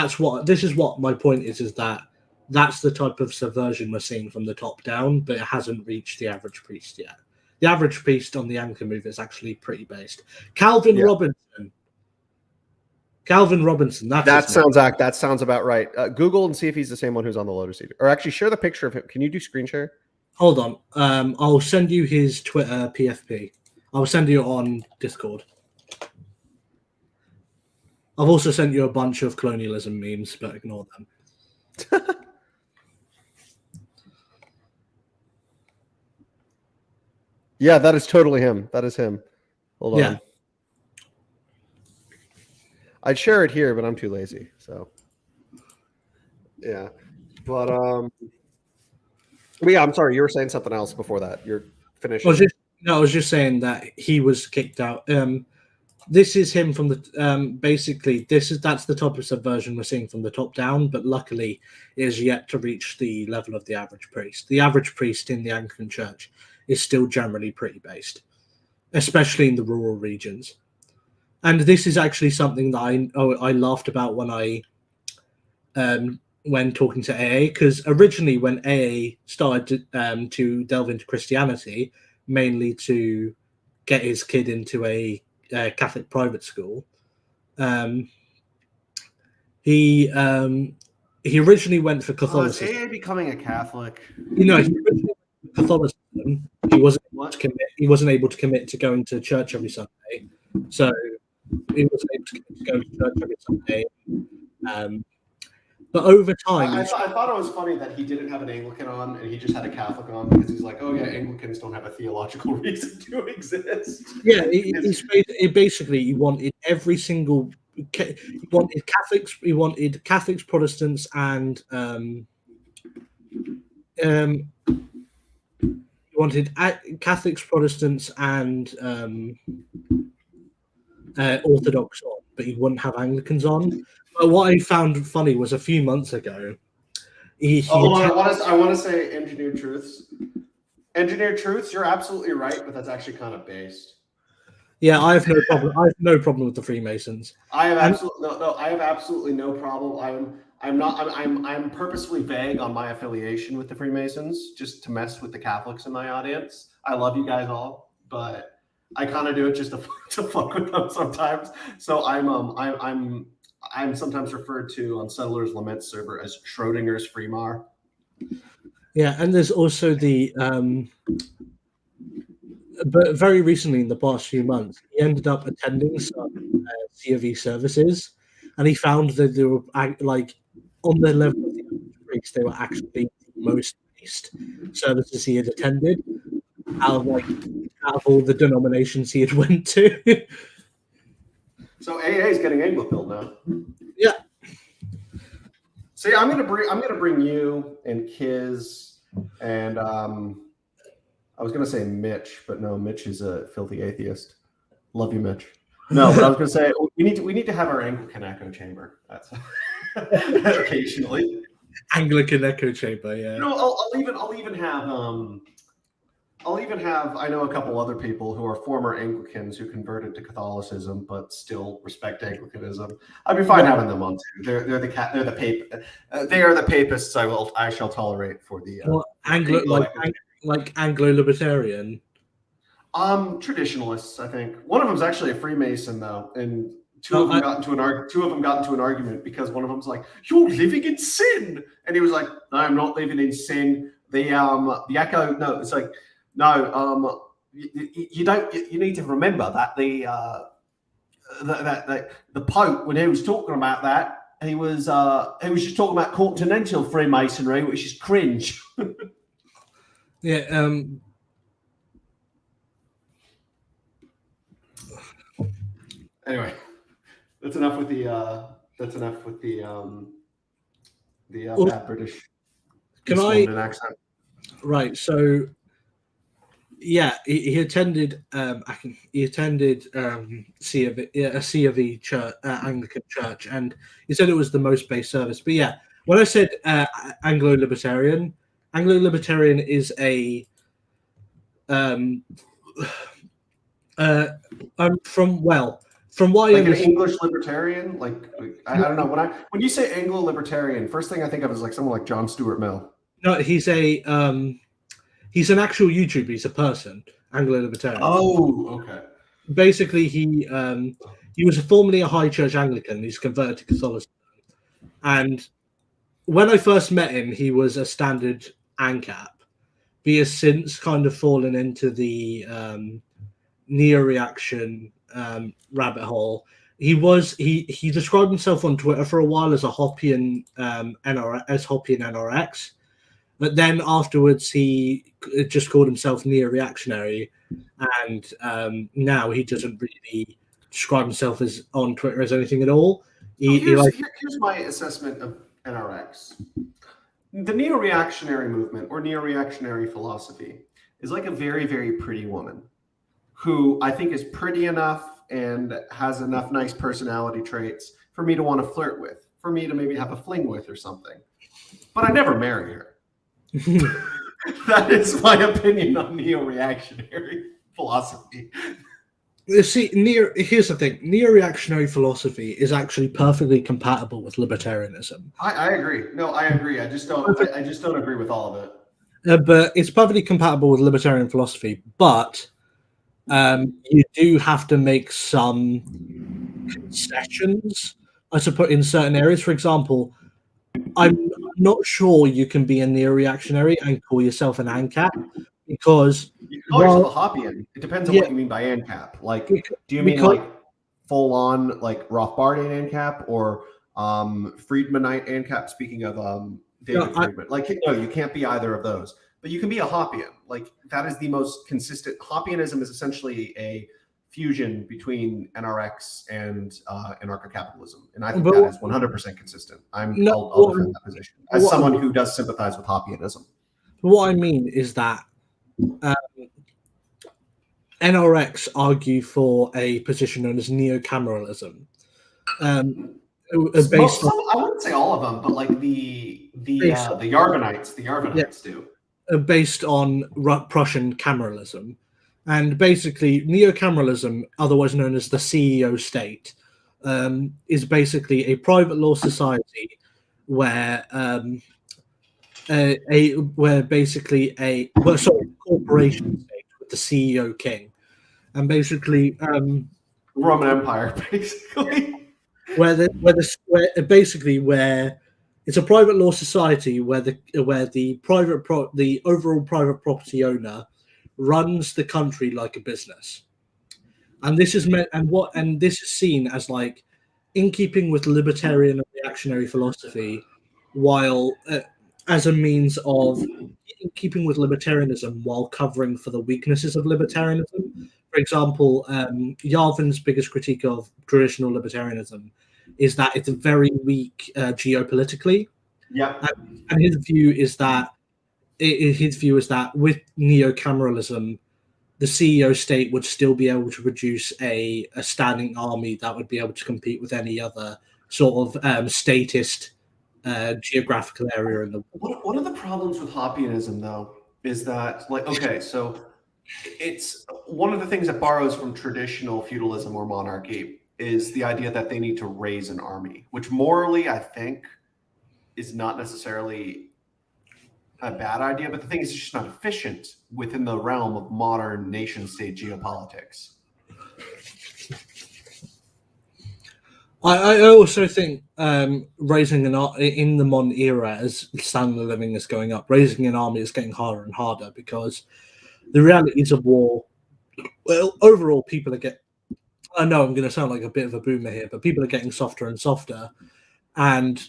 this is what my point is that that's the type of subversion we're seeing from the top down, but it hasn't reached the average priest yet. The average priest on the Anglican movement is actually pretty based. Calvin Robinson. That sounds about right. Google and see if he's the same one who's on the Lotus Eater. Or actually share the picture of him. Can you do screen share? Hold on. I'll send you his Twitter PFP. I'll send you on Discord. I've also sent you a bunch of colonialism memes, but ignore them. Yeah, that is totally him. That is him. Hold on. Yeah. I'd share it here, but I'm too lazy. So, yeah. But yeah, I'm sorry. You were saying something else before that. You're finishing. I was just saying that he was kicked out. This is him from the basically. That's the type of subversion we're seeing from the top down. But luckily, it is yet to reach the level of the average priest. The average priest in the Anglican Church is still generally pretty based, especially in the rural regions. And this is actually something that I laughed about when talking to AA, because originally when AA started to delve into Christianity, mainly to get his kid into a Catholic private school, he originally went for Catholicism. Is AA becoming a Catholic? He originally went for Catholicism. He wasn't able to commit to going to church every Sunday, so he was able to go to church every Sunday. But over time, I thought it was funny that he didn't have an Anglican on and he just had a Catholic on because he's like, oh yeah, Anglicans don't have a theological reason to exist. Yeah, he wanted every single. He wanted Catholics. He wanted Catholics, Protestants, and he wanted Catholics, Protestants, and Orthodox on, but he wouldn't have Anglicans on. But what I found funny was a few months ago. I want to say engineered truths. Engineered truths, you're absolutely right, but that's actually kind of based. Yeah, I have no problem. I have no problem with the Freemasons. I have absolutely no problem. I'm purposefully vague on my affiliation with the Freemasons, just to mess with the Catholics in my audience. I love you guys all, but I kind of do it just to fuck with them sometimes. So I'm sometimes referred to on Settlers Lament server as Schrodinger's Freemar. Yeah, and there's also but very recently, in the past few months, he ended up attending some C of E services, and he found that they were like on the level of the priest, they were actually the most based services he had attended out of all the denominations he had went to. So AA is getting Anglopilled now. Yeah. See, I'm gonna bring you and Kiz and I was gonna say Mitch, but no, Mitch is a filthy atheist. Love you, Mitch. No, but I was gonna say we need to have our Anglican echo chamber. That's occasionally. Anglican echo chamber, yeah. You know, I'll even have I know a couple other people who are former Anglicans who converted to Catholicism but still respect Anglicanism. I'd be fine having them on too. They are the papists I shall tolerate for the like Anglo-Libertarian. Traditionalists, I think. One of them's actually a Freemason though, and two of them got into an argument because one of them's like, "You're living in sin," and he was like, "No, I'm not living in sin." The echo, no, it's like, no, you don't. You need to remember that the Pope, when he was talking about that, he was just talking about continental Freemasonry, which is cringe. Yeah. Anyway, that's enough with the bad British. Can I? Accent. Right. So, yeah, he attended. He attended a C of E church, Anglican church, and he said it was the most base service. But yeah, when I said Anglo-Libertarian is a from what like an English libertarian, like I don't know when you say Anglo-Libertarian, first thing I think of is like someone like John Stuart Mill. No, he's an actual YouTuber. He's a person, Anglo-Libertarian. Oh, okay. Basically, he was formerly a high church Anglican. He's converted to Catholicism, and when I first met him, he was a standard ANCAP. He has since kind of fallen into the neo-reaction rabbit hole. He described himself on Twitter for a while as a Hoppian NRX, but then afterwards he just called himself neo-reactionary, and now he doesn't really describe himself as on Twitter as anything at all. Here's my assessment of NRX. The neo-reactionary movement or neo-reactionary philosophy is like a very, very pretty woman who I think is pretty enough and has enough nice personality traits for me to want to flirt with, for me to maybe have a fling with or something. But I never marry her. That is my opinion on neo-reactionary philosophy. See, here's the thing: neo-reactionary philosophy is actually perfectly compatible with libertarianism. I agree. No, I agree. I just don't agree with all of it. But it's perfectly compatible with libertarian philosophy. But you do have to make some concessions, I suppose, in certain areas. For example, I'm not sure you can be a neo-reactionary and call yourself an ANCAP, because you can call yourself a Hoppian. It depends on what you mean by ANCAP. Like, do you mean like full on like Rothbardian ANCAP or Friedmanite ANCAP? Speaking of David Friedman, no, you can't be either of those. But you can be a Hoppian. Like, that is the most consistent. Hoppianism is essentially a fusion between NRX and anarcho-capitalism, and I think that is 100% consistent. I'll defend that position as someone who does sympathize with Hoppianism. What I mean is that NRX argue for a position known as neo-cameralism. I wouldn't say all of them, but like the Yarvanites do. Based on Prussian cameralism. And basically, neo-cameralism, otherwise known as the CEO state, is basically a private law society where corporation state with the CEO king. and basically Roman Empire, basically. where basically where it's a private law society where the overall private property owner runs the country like a business, and this is meant and this is seen as like in keeping with libertarian and reactionary philosophy, while as a means of in keeping with libertarianism while covering for the weaknesses of libertarianism. For example, Yarvin's biggest critique of traditional libertarianism is that it's very weak geopolitically, Yeah. and his view is that with neo-cameralism, the CEO state would still be able to produce a standing army that would be able to compete with any other sort of statist geographical area in the world. One of the problems with Hoppianism, though, is that, like, okay, so it's one of the things that borrows from traditional feudalism or monarchy is the idea that they need to raise an army, which morally, I think, is not necessarily a bad idea, but the thing is, it's just not efficient within the realm of modern nation-state geopolitics. I also think raising in the modern era, as standard of living is going up, raising an army is getting harder and harder because the realities of war. Well, overall, people are getting. I know I'm going to sound like a bit of a boomer here, but people are getting softer and softer, and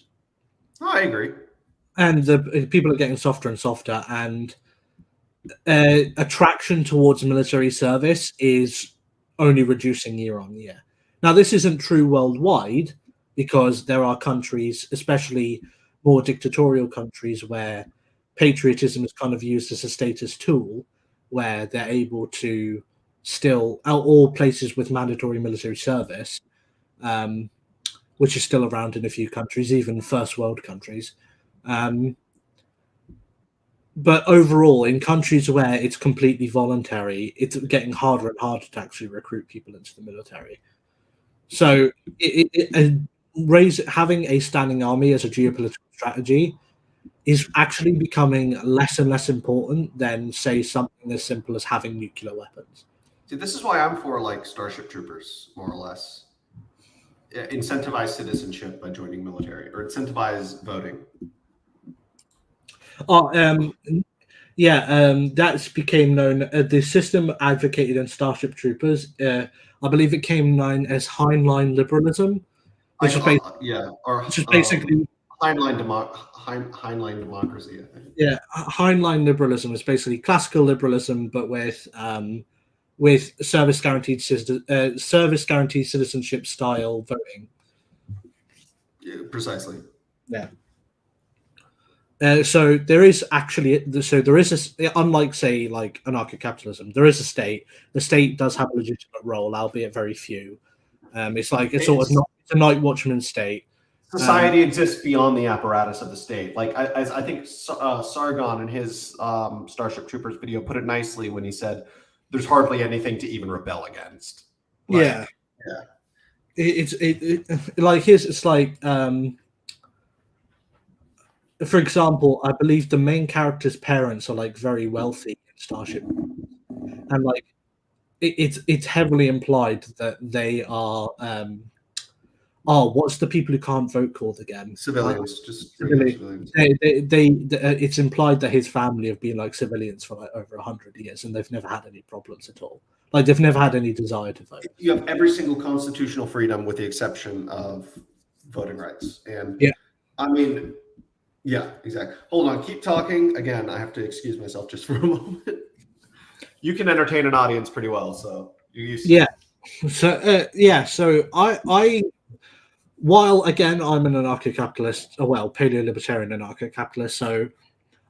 I agree. and the people are getting softer and softer, and attraction towards military service is only reducing year on year. Now, this isn't true worldwide because there are countries, especially more dictatorial countries, where patriotism is kind of used as a status tool, where they're able to still, all places with mandatory military service, which is still around in a few countries, even first world countries. But overall, in countries where it's completely voluntary, it's getting harder and harder to actually recruit people into the military. So, having a standing army as a geopolitical strategy is actually becoming less and less important than, say, something as simple as having nuclear weapons. See, this is why I'm for like Starship Troopers, more or less. Incentivize citizenship by joining military, or incentivize voting. That's became known. The system advocated in Starship Troopers. I believe it came known as Heinlein liberalism, which is basically Heinlein democracy. I think. Yeah, Heinlein liberalism is basically classical liberalism, but with service guaranteed citizenship style voting. Yeah, precisely. Yeah. So there is unlike say like anarcho-capitalism, there is a state. The state does have a legitimate role, albeit very few. It's a night watchman state. Society exists beyond the apparatus of the state. Like I think Sargon in his Starship Troopers video put it nicely when he said, "There's hardly anything to even rebel against." Yeah. For example, I believe the main character's parents are like very wealthy in Starship, and like it's heavily implied that they are. What's the people who can't vote called again? Civilians, civilians. It's implied that his family have been like civilians for like over 100 years, and they've never had any problems at all. Like they've never had any desire to vote. You have every single constitutional freedom with the exception of voting rights, and I mean. Yeah, exactly. Hold on, keep talking. Again, I have to excuse myself just for a moment. You can entertain an audience pretty well, so you're used to it. So I while again I'm an anarcho-capitalist, paleo-libertarian anarcho-capitalist, so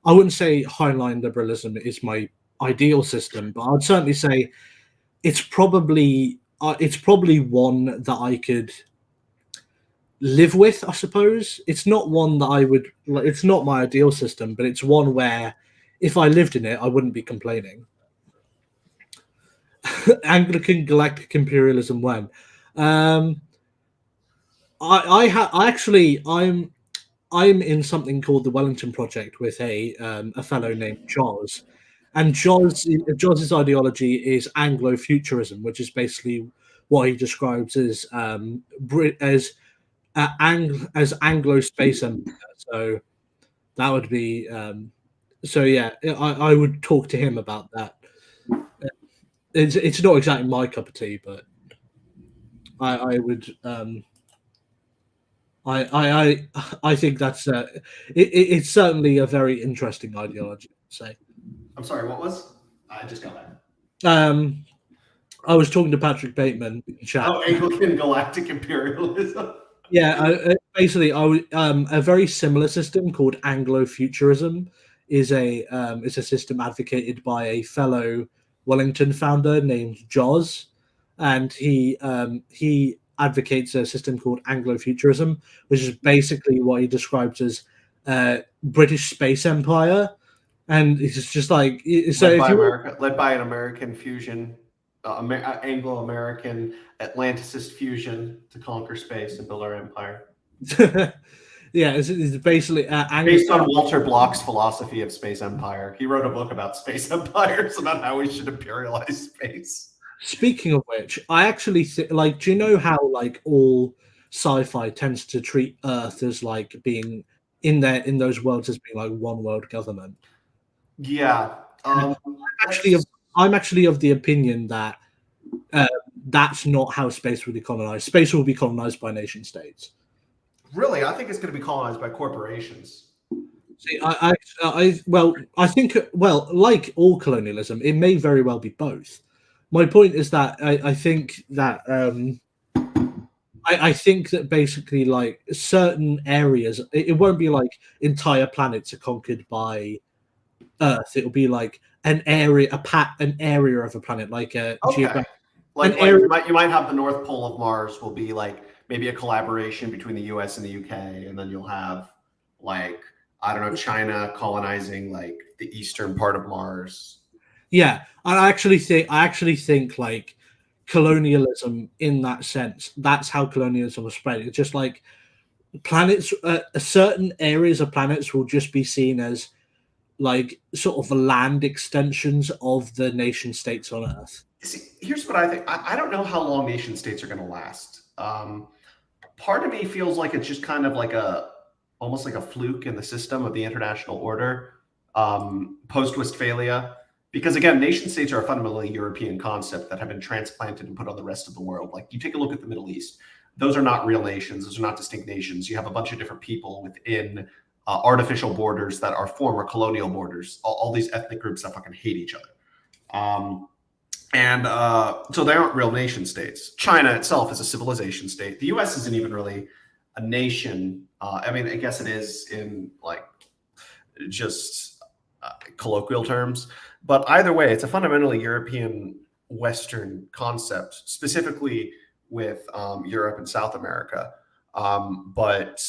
I wouldn't say Heinlein liberalism is my ideal system, but I'd certainly say it's probably one that I could live with. I suppose it's not one that I would like. It's not my ideal system, but it's one where if I lived in it, I wouldn't be complaining. Anglican galactic imperialism when I'm in something called the Wellington Project with a fellow named Charles, And Jaws's ideology is Anglo-futurism, which is basically what he describes as as Anglo space empire. So that would be so yeah. I would talk to him about that. It's not exactly my cup of tea, but I would I think that's it's certainly a very interesting ideology. I'd say. I'm sorry, what was? I just got that. I was talking to Patrick Bateman in chat. Oh, Anglican galactic imperialism. Yeah, basically, a very similar system called Anglo-futurism is a system advocated by a fellow Wellington founder named Jaws, and he advocates a system called Anglo-futurism, which is basically what he describes as British space empire, and it's just like so. Led by an American fusion. Anglo-American Atlanticist fusion to conquer space and build our empire. Yeah, it's basically based on Walter Block's philosophy of space empire. He wrote a book about space empires, about how we should imperialize space. Speaking of which, I actually like. Do you know how like all sci-fi tends to treat Earth as like being in those worlds as being like one world government? Yeah. I'm actually of the opinion that that's not how space will be colonized. Space will be colonized by nation states. Really, I think it's going to be colonized by corporations. See, I think like all colonialism, it may very well be both. My point is that I think that I think that basically like certain areas, it won't be like entire planets are conquered by Earth. It'll be like an area of a planet, like a geographic. Like you might have the North Pole of Mars will be like maybe a collaboration between the US and the UK, and then you'll have like, I don't know, China colonizing like the eastern part of Mars. Yeah, I actually think like colonialism in that sense, that's how colonialism was spread. It's just like planets, certain areas of planets will just be seen as like sort of land extensions of the nation states on Earth. See, here's what I think. I don't know how long nation states are going to last. Part of me feels like it's just kind of like almost like a fluke in the system of the international order, post Westphalia. Because again, nation states are a fundamentally European concept that have been transplanted and put on the rest of the world. Like you take a look at the Middle East; those are not real nations; those are not distinct nations. You have a bunch of different people within artificial borders that are former colonial borders. All these ethnic groups that fucking hate each other. So they aren't real nation states. China itself is a civilization state. The US isn't even really a nation. I mean, I guess it is in like just colloquial terms. But either way, it's a fundamentally European Western concept, specifically with Europe and South America. But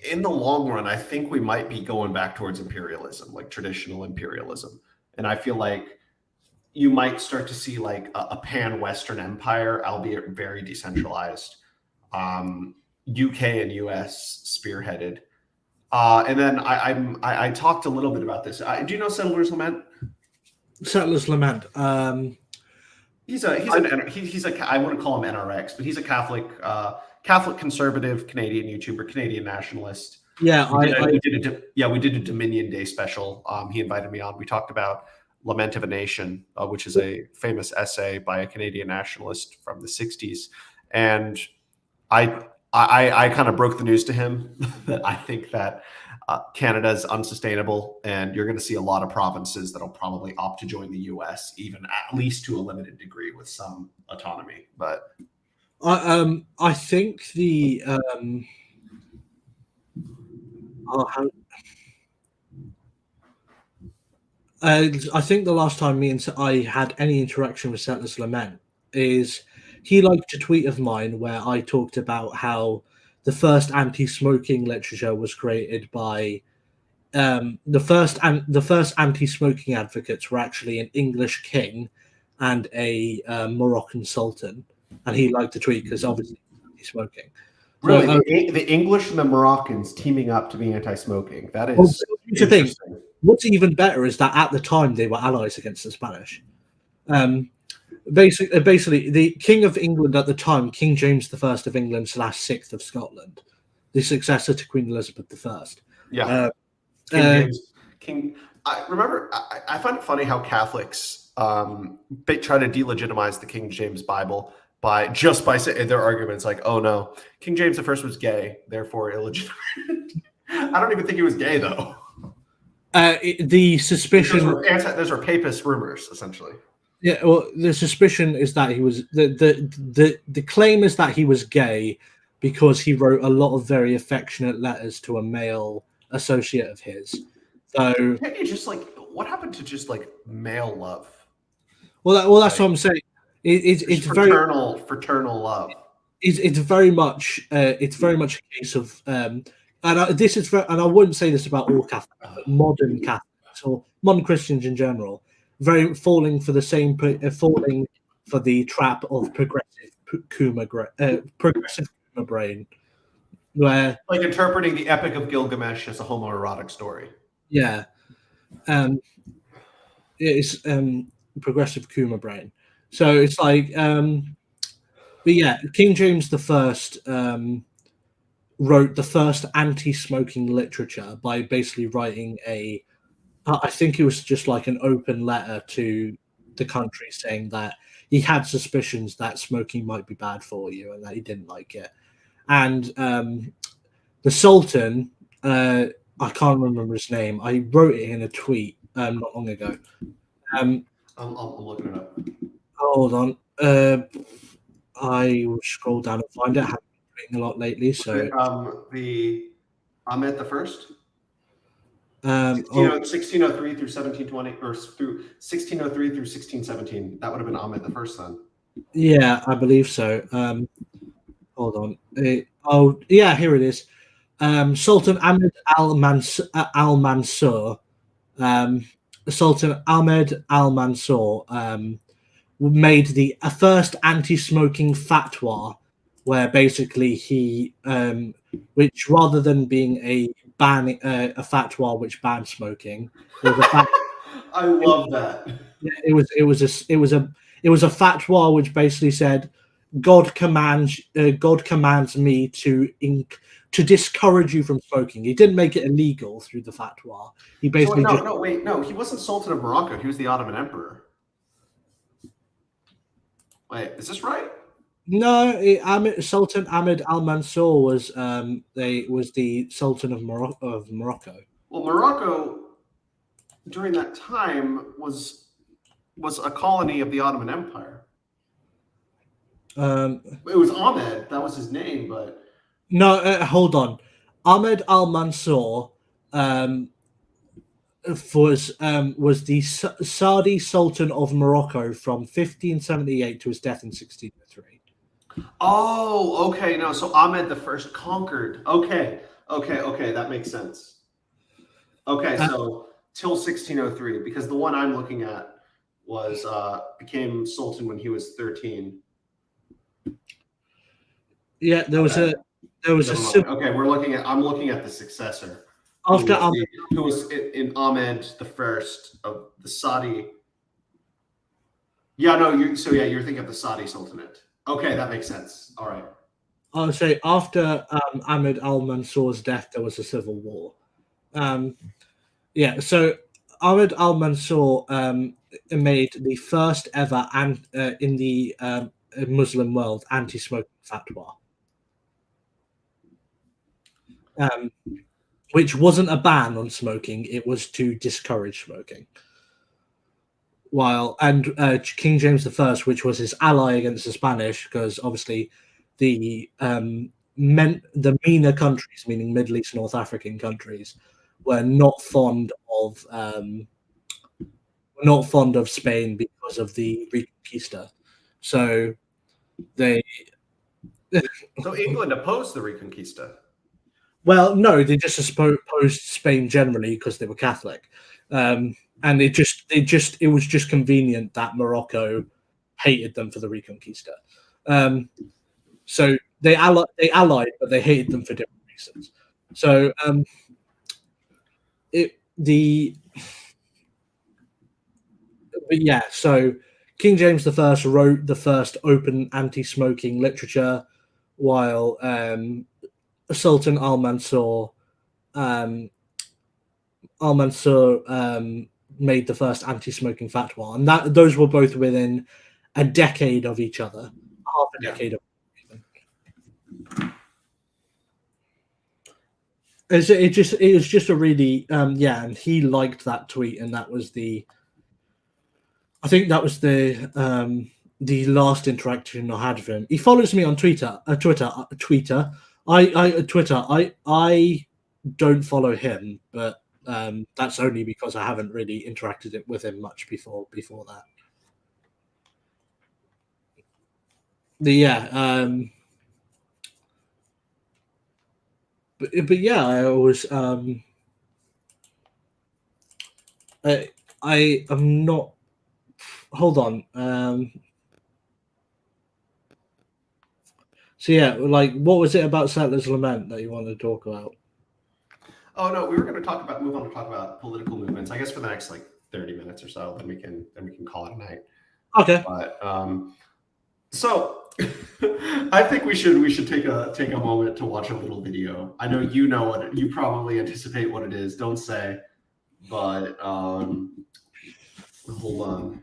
in the long run, I think we might be going back towards imperialism, like traditional imperialism. And I feel like you might start to see like a pan-Western empire, albeit very decentralized, UK and US spearheaded. And then I talked a little bit about this. Do you know Settlers Lament? Settlers Lament. He's a I wouldn't call him NRX, but he's a Catholic conservative Canadian YouTuber, Canadian nationalist. Yeah, we did a Dominion Day special. He invited me on. We talked about Lament of a Nation, which is a famous essay by a Canadian nationalist from the 60s. And I kind of broke the news to him that I think that Canada is unsustainable, and you're going to see a lot of provinces that'll probably opt to join the US, even at least to a limited degree with some autonomy. But I think the I think the last time I had any interaction with Settlers Lament is he liked a tweet of mine where I talked about how the first anti-smoking literature was created by the first anti-smoking advocates were actually an English king and a Moroccan sultan, and he liked the tweet because obviously anti-smoking. Really, the English and the Moroccans teaming up to be anti-smoking. That is interesting. what's even better is that at the time they were allies against the Spanish. Basically, the King of England at the time, King James I of England / 6th of Scotland, the successor to Queen Elizabeth I. Yeah, King James. I remember. I find it funny how Catholics try to delegitimize the King James Bible by saying their arguments like, "Oh no, King James I was gay, therefore illegitimate." I don't even think he was gay though. The suspicion those were papist rumors, essentially. Yeah, well, the suspicion is that he was the claim is that he was gay because he wrote a lot of very affectionate letters to a male associate of his. So, can't you just what happened to just male love? Well, that's what I'm saying. It's fraternal love. It's very much a case of and I wouldn't say this about all Catholics, but modern Catholics or modern Christians in general, very falling for the trap of progressive Kuma brain, where interpreting the Epic of Gilgamesh as a homoerotic story. Yeah, it's progressive Kuma brain. So it's but yeah, King James I wrote the first anti-smoking literature by basically writing I think it was just an open letter to the country saying that he had suspicions that smoking might be bad for you and that he didn't like it. And the Sultan, I can't remember his name. I wrote it in a tweet not long ago. I'm looking it up. Hold on. I will scroll down and find it. I haven't been reading a lot lately, so the Ahmed the First. 1603 through 1720, or through 1603 through 1617. That would have been Ahmed the First, then. Yeah, I believe so. Hold on. Yeah, here it is. Sultan Ahmed al-Mansur. Sultan Ahmed al-Mansur made the first anti-smoking fatwa, where basically he, which rather than being a fatwa which banned smoking, I love that. It was a fatwa which basically said God commands me to discourage you from smoking. He didn't make it illegal through the fatwa. He basically no, he wasn't Sultan of Morocco. He was the Ottoman Emperor. Wait, is this right? No, Sultan Ahmed al-Mansur was the Sultan of Morocco. Well, Morocco during that time was a colony of the Ottoman Empire. It was Ahmed, that was his name, but no, hold on. Ahmed al-Mansur was the Saadi Sultan of Morocco from 1578 to his death in 1603. Oh, okay. No, so Ahmed the First conquered. Okay, that makes sense. Okay, so till 1603, because the one I'm looking at was became Sultan when he was 13. Yeah, there was a okay. I'm looking at the successor. After who was in Ahmed the First of the Saudi. Yeah, no, you're thinking of the Saudi Sultanate. Okay, that makes sense. All right. I'll say after Ahmed al-Mansur's death, there was a civil war. So Ahmed al-Mansur made the first ever in the Muslim world anti-smoking fatwa, which wasn't a ban on smoking; it was to discourage smoking. King James I, which was his ally against the Spanish, because obviously the MENA countries, meaning Middle East, North African countries, were not fond of Spain because of the Reconquista. So England opposed the Reconquista. Well, no, they just opposed Spain generally because they were Catholic, and it was just convenient that Morocco hated them for the Reconquista. So they allied, but they hated them for different reasons. So but yeah, so King James I wrote the first open anti-smoking literature, while Sultan um, Al Mansur made the first anti-smoking fatwa, and that those were both within a decade of each other, half a Yeah. decade of. It was just a really yeah, and he liked that tweet, and that was I think that was the last interaction I had with him. He follows me on Twitter. I don't follow him, but that's only because I haven't really interacted with him much before that. Yeah, but yeah, I always I am not. Hold on. So yeah, like, what was it about Settler's Lament that you wanted to talk about? Oh no, we were going to move on to talk about political movements. I guess for the next like 30 minutes or so, then we can call it a night. Okay. But so I think we should take a moment to watch a little video. I know you probably anticipate what it is. Don't say, but hold on.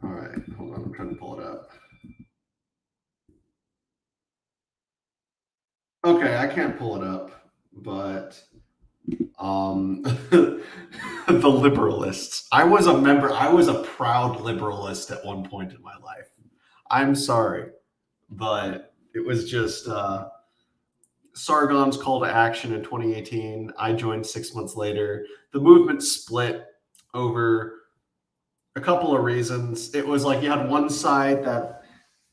All right, hold on. I'm trying to pull it up. Okay, I can't pull it up, but the liberalists. I was a proud liberalist at one point in my life. I'm sorry, but it was just Sargon's call to action in 2018. I joined 6 months later. The movement split over a couple of reasons. It was like you had one side that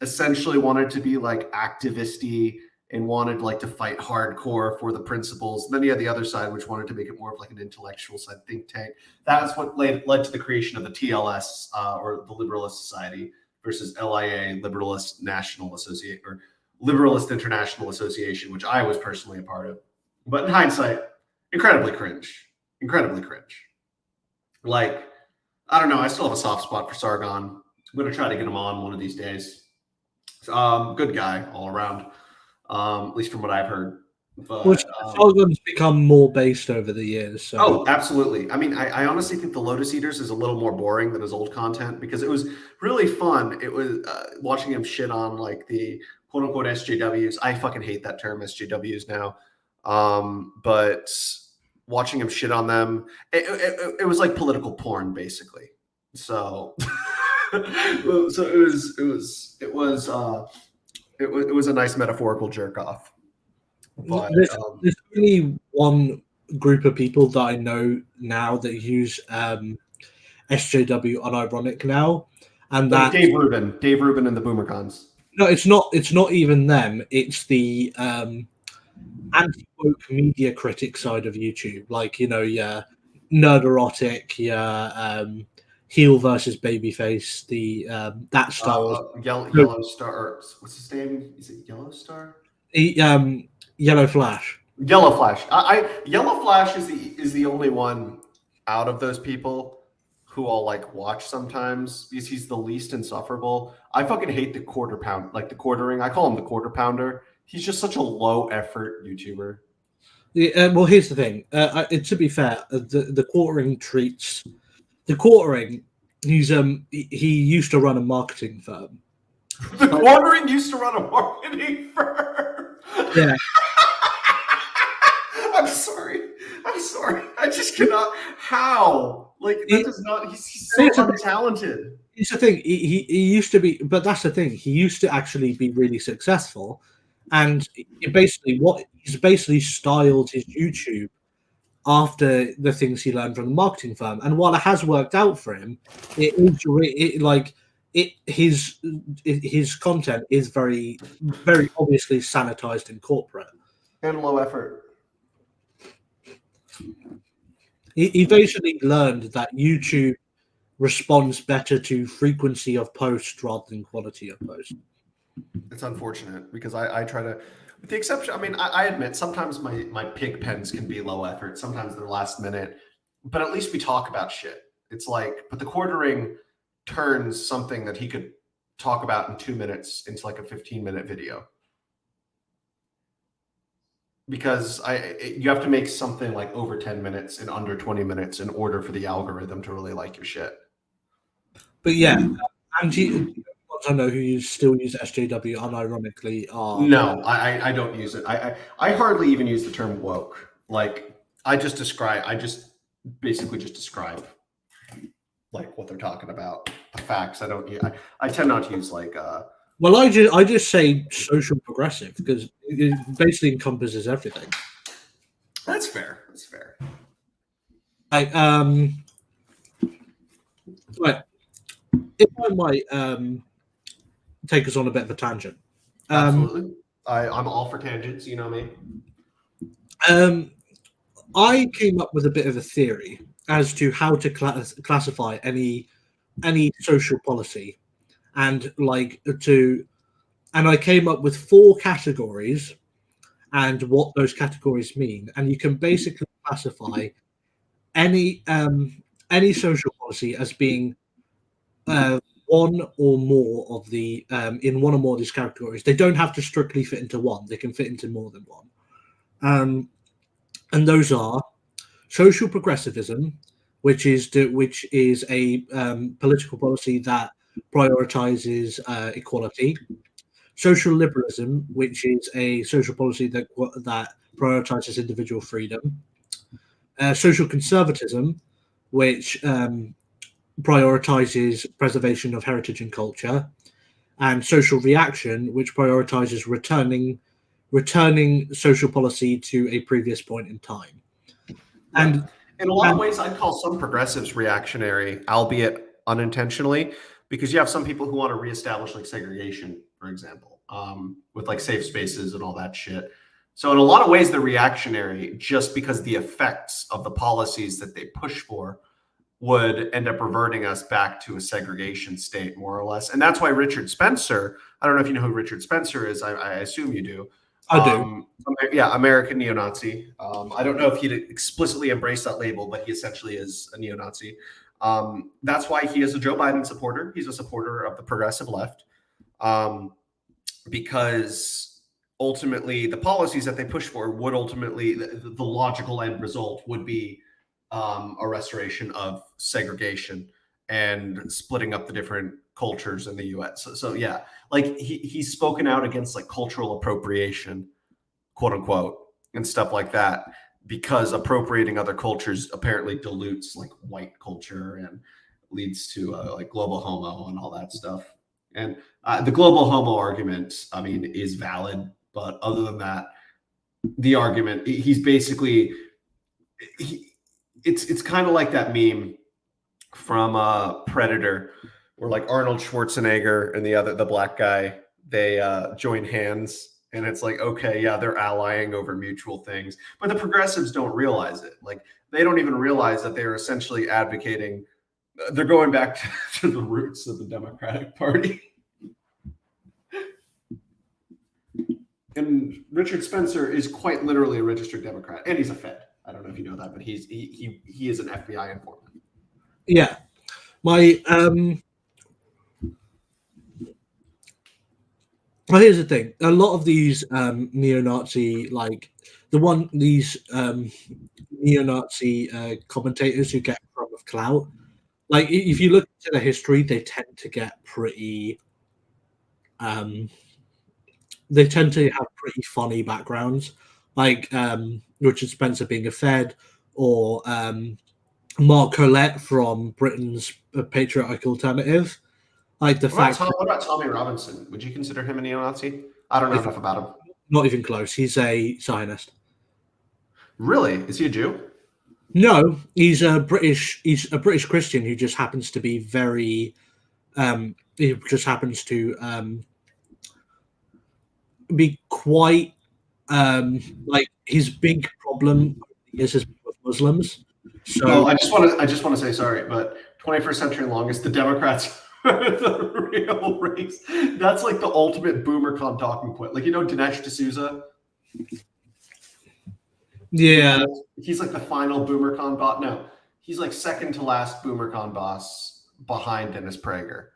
essentially wanted to be like activisty and wanted like to fight hardcore for the principles. And then you had the other side, which wanted to make it more of like an intellectual side think tank. That's what led to the creation of the TLS or the Liberalist Society versus LIA, Liberalist National Association or Liberalist International Association, which I was personally a part of. But in hindsight, incredibly cringe. Incredibly cringe. Like, I don't know. I still have a soft spot for Sargon. I'm going to try to get him on one of these days. Good guy all around, at least from what I've heard. But Which Sargon's become more based over the years. So. Oh, absolutely. I mean, I honestly think the Lotus Eaters is a little more boring than his old content because it was really fun. It was watching him shit on like the quote unquote SJWs. I fucking hate that term SJWs now. But watching him shit on them, it was like political porn basically. So, so it was a nice metaphorical jerk off. But there's only one group of people that I know now that use SJW unironic now, and that Dave Rubin and the Boomercons. No, it's not. It's not even them. It's the anti-woke media critic side of YouTube, like yeah, nerd erotic, yeah, heel versus babyface, the that style. Yellow Star. What's his name? Is it Yellow Star? Yellow Flash. Yellow Flash. Yellow Flash is the only one out of those people who I'll like watch sometimes because he's the least insufferable. I fucking hate the quarter pound, like the quartering. I call him the quarter pounder. He's just such a low effort YouTuber. Yeah, well, here's the thing. To be fair, the quartering treats the quartering. He used to run a marketing firm. The quartering used to run a marketing firm. Yeah. I'm sorry. I just cannot. How? Like that does not. He's so untalented. It's the thing. He used to be, but that's the thing. He used to actually be really successful, and he's basically styled his YouTube after the things he learned from the marketing firm. And while it has worked out for him, his content is very, very obviously sanitized and corporate and low effort. He basically learned that YouTube responds better to frequency of post rather than quality of post. It's unfortunate because I try to, with the exception, I mean, I admit sometimes my pig pens can be low effort. Sometimes they're last minute, but at least we talk about shit. It's like, but the quartering turns something that he could talk about in 2 minutes into like a 15-minute video. Because you have to make something like over 10 minutes in under 20 minutes in order for the algorithm to really like your shit. But yeah, I know who still use SJW unironically are. No, I don't use it. I hardly even use the term woke. Like I just basically just describe like what they're talking about, the facts. I tend not to use like well, I just say social progressive because it basically encompasses everything. That's fair. That's fair. But if I might take us on a bit of a tangent. Absolutely. I'm all for tangents, you know me. I came up with a bit of a theory as to how to classify any social policy, and I came up with 4 categories and what those categories mean, and you can basically classify any social policy as being one or more of the in one or more of these categories. They don't have to strictly fit into one; they can fit into more than one. And those are social progressivism, which is a political policy that prioritizes equality. Social liberalism, which is a social policy that prioritizes individual freedom. Social conservatism, which prioritizes preservation of heritage and culture, and social reaction, which prioritizes returning social policy to a previous point in time. And in a lot of ways, I'd call some progressives reactionary, albeit unintentionally, because you have some people who want to reestablish like segregation, for example, with like safe spaces and all that shit. So in a lot of ways, they're reactionary just because the effects of the policies that they push for would end up reverting us back to a segregation state, more or less. And that's why Richard Spencer, I don't know if you know who Richard Spencer is. I assume you do. I do. Yeah, American neo-Nazi. I don't know if he'd explicitly embrace that label, but he essentially is a neo-Nazi. That's why he is a Joe Biden supporter. He's a supporter of the progressive left, because ultimately the policies that they push for would ultimately, the logical end result would be a restoration of segregation and splitting up the different cultures in the U.S. So yeah, like he's spoken out against like cultural appropriation, quote unquote, and stuff like that, because appropriating other cultures apparently dilutes like white culture and leads to like global homo and all that stuff. And the global homo argument, I mean, is valid, but other than that, the argument, he's basically it's kind of like that meme from Predator, where like Arnold Schwarzenegger and the black guy, they join hands, and it's like, okay, yeah, they're allying over mutual things, but the progressives don't realize it. Like they don't even realize that they're essentially advocating. They're going back to the roots of the Democratic Party. And Richard Spencer is quite literally a registered Democrat, and he's a Fed. I don't know if you know that, but he is an FBI informant. Yeah, my well, here's the thing: a lot of these neo-Nazi, like these neo-Nazi commentators who get from of clout, like if you look into the history, they tend to get pretty. They tend to have pretty funny backgrounds, like Richard Spencer being a Fed, or Mark Collett from Britain's Patriotic Alternative. Like the what about Tommy Robinson? Would you consider him a neo-Nazi? I don't know enough about him. Not even close. He's a Zionist. Really? Is he a Jew? No, he's a British Christian who just happens to be very. He just happens to be quite like his big problem is with Muslims. So I just want to say sorry, but 21st century longest. The Democrats are the real race. That's like the ultimate BoomerCon talking point. Like, Dinesh D'Souza? Yeah. He's like the final BoomerCon boss. No, he's like second to last BoomerCon boss behind Dennis Prager.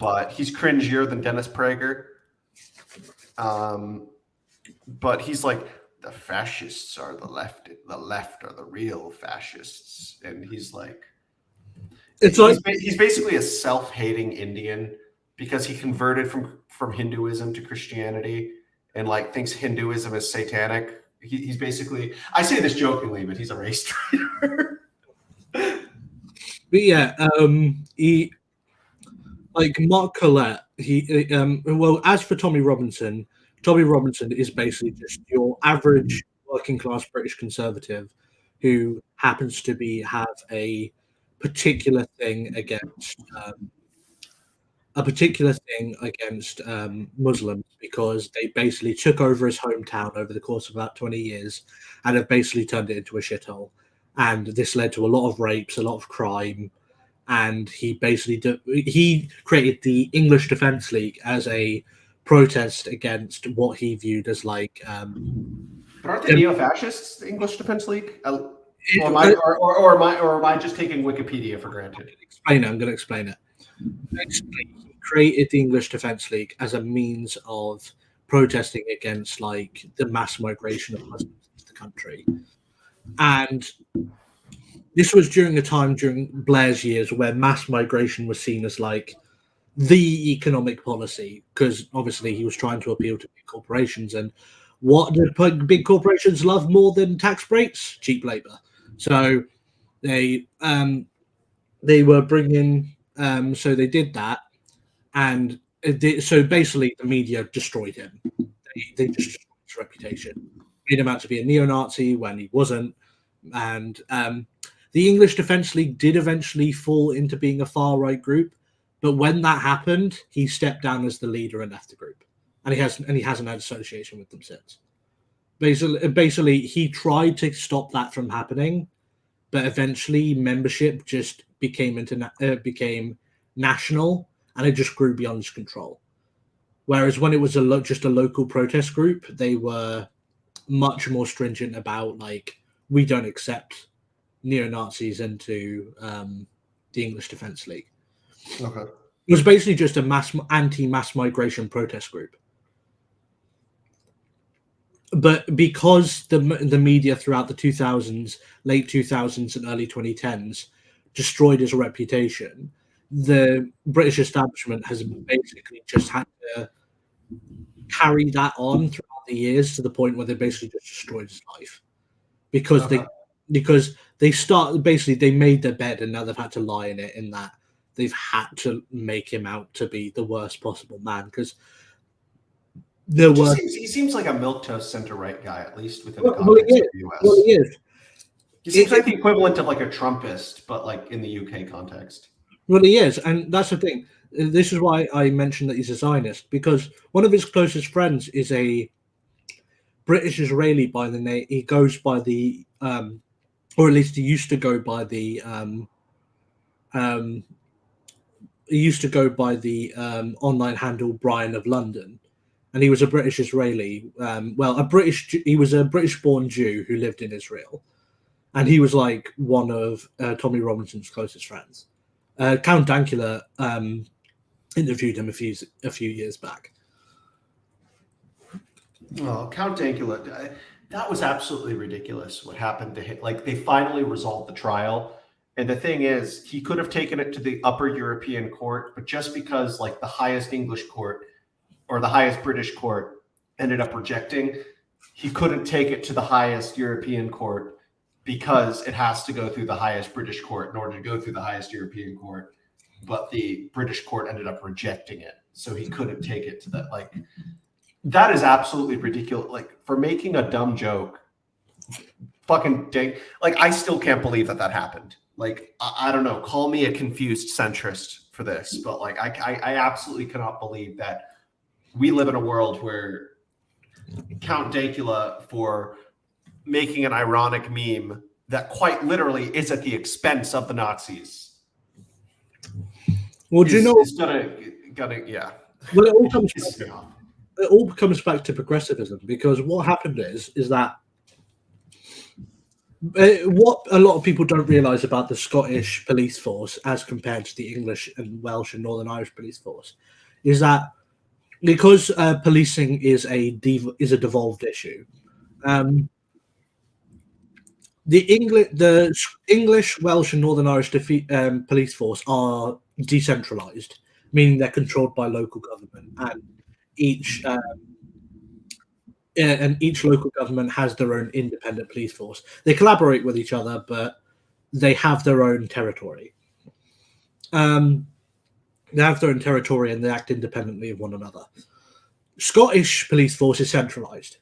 But he's cringier than Dennis Prager. But he's like, the fascists are the left. The left are the real fascists. And he's like, he's basically a self-hating Indian because he converted from Hinduism to Christianity and like thinks Hinduism is satanic. He's basically, I say this jokingly, but he's a race traitor. But yeah, he, like Mark Collette, well, as for Tommy Robinson is basically just your average working class British conservative who happens to have a particular thing against Muslims because they basically took over his hometown over the course of about 20 years and have basically turned it into a shithole. And this led to a lot of rapes, a lot of crime. And he basically he created the English Defence League as a protest against what he viewed as like. But aren't they neo-fascists, the English Defence League? Or am I just taking Wikipedia for granted? I'm going to explain it. Basically, he created the English Defence League as a means of protesting against like the mass migration of Muslims into the country, and this was during a time during Blair's years where mass migration was seen as like the economic policy because obviously he was trying to appeal to big corporations, and what did big corporations love more than tax breaks? Cheap labor. So they were bringing. So they did that, and so basically the media destroyed him. They just destroyed his reputation, made him out to be a neo-Nazi when he wasn't, and the English Defence League did eventually fall into being a far-right group, but when that happened, he stepped down as the leader and left the group, and he hasn't had association with them since. Basically, he tried to stop that from happening, but eventually membership just became national, and it just grew beyond his control. Whereas when it was just a local protest group, they were much more stringent about like we don't accept neo-Nazis into the English Defence League. Okay, it was basically just a anti-mass migration protest group. But because the media throughout the 2000s, late 2000s and early 2010s destroyed his reputation, the British establishment has basically just had to carry that on throughout the years to the point where they basically just destroyed his life because they made their bed and now they've had to lie in it, in that they've had to make him out to be the worst possible man because he seems like a milquetoast center-right guy, at least within the context of the US. Well, he is. He seems like the equivalent of like a Trumpist, but like in the UK context. Well, he is, and that's the thing. This is why I mentioned that he's a Zionist, because one of his closest friends is a British Israeli by the name. He goes by the, or at least he used to go by the, online handle Brian of London. And he was a British Israeli. He was a British-born Jew who lived in Israel, and he was like one of Tommy Robinson's closest friends. Count Dankula interviewed him a few years back. Oh, Count Dankula, that was absolutely ridiculous. What happened to him? Like, they finally resolved the trial, and the thing is, he could have taken it to the upper European court, but just because like the highest English court or the highest British court ended up rejecting, he couldn't take it to the highest European court because it has to go through the highest British court in order to go through the highest European court. But the British court ended up rejecting it. So he couldn't take it to that. Like, that is absolutely ridiculous. Like, for making a dumb joke, fucking dang. Like, I still can't believe that happened. Like, I don't know. Call me a confused centrist for this. But like, I absolutely cannot believe that we live in a world where Count Dankula, for making an ironic meme that quite literally is at the expense of the Nazis, Well, do you know? Is gonna yeah. Well, it all comes Pisses back, me off. it all comes back to progressivism, because what happened is that what a lot of people don't realise about the Scottish police force as compared to the English and Welsh and Northern Irish police force is that because policing is a devolved issue. The English, Welsh, and Northern Irish police force are decentralised, meaning they're controlled by local government, and each local government has their own independent police force. They collaborate with each other, but they have their own territory. They have their own territory and they act independently of one another. Scottish police force is centralised.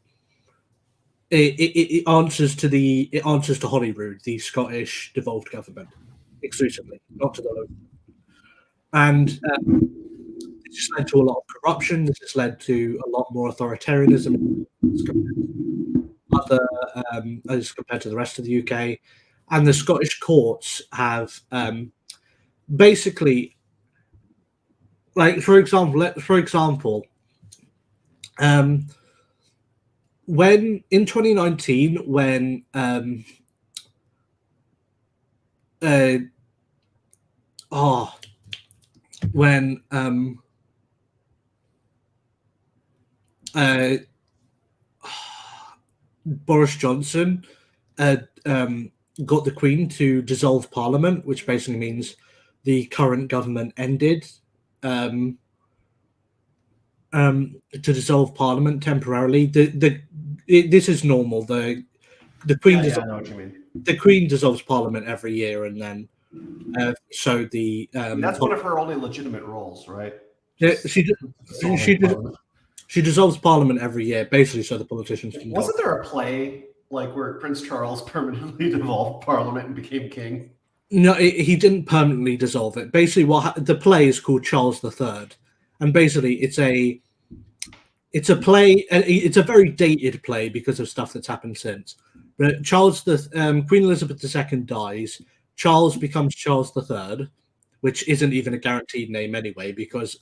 It answers to Holyrood, the Scottish devolved government, exclusively, not to the local. And this has led to a lot of corruption. This has led to a lot more authoritarianism as compared to the rest of the UK. And the Scottish courts have basically, like for example, when in 2019, when Boris Johnson got the Queen to dissolve Parliament, which basically means the current government ended. To dissolve Parliament temporarily. This is normal. The Queen I know what you mean. The Queen dissolves Parliament every year, and then so the that's one of her only legitimate roles, right? Yeah, she dissolves Parliament every year, basically, so the politicians can. Wasn't there a play like where Prince Charles permanently dissolved Parliament and became king? No, he didn't permanently dissolve it. Basically, the play is called Charles III, and basically it's a play. It's a very dated play because of stuff that's happened since. But Queen Elizabeth II dies. Charles becomes Charles III, which isn't even a guaranteed name anyway, because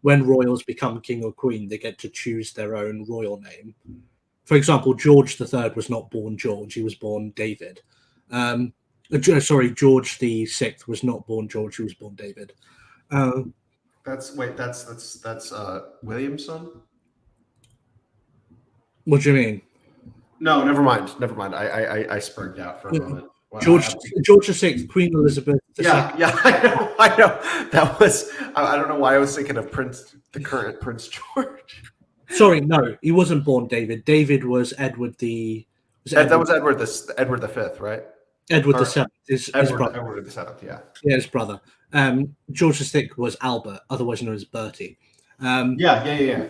when royals become king or queen, they get to choose their own royal name. For example, George III was not born George; he was born David. George VI was not born George; he was born David. That's Williamson. What do you mean? No, never mind. I spurred out for a moment. George VI, Queen Elizabeth II. Yeah, I know. That was. I don't know why I was thinking of the current Prince George. Sorry, no, he wasn't born David. David was Edward the. That was Edward V, right? Edward VII, his brother. Edward VII, yeah. Yeah, his brother. George VI was Albert, otherwise known as Bertie. Yeah.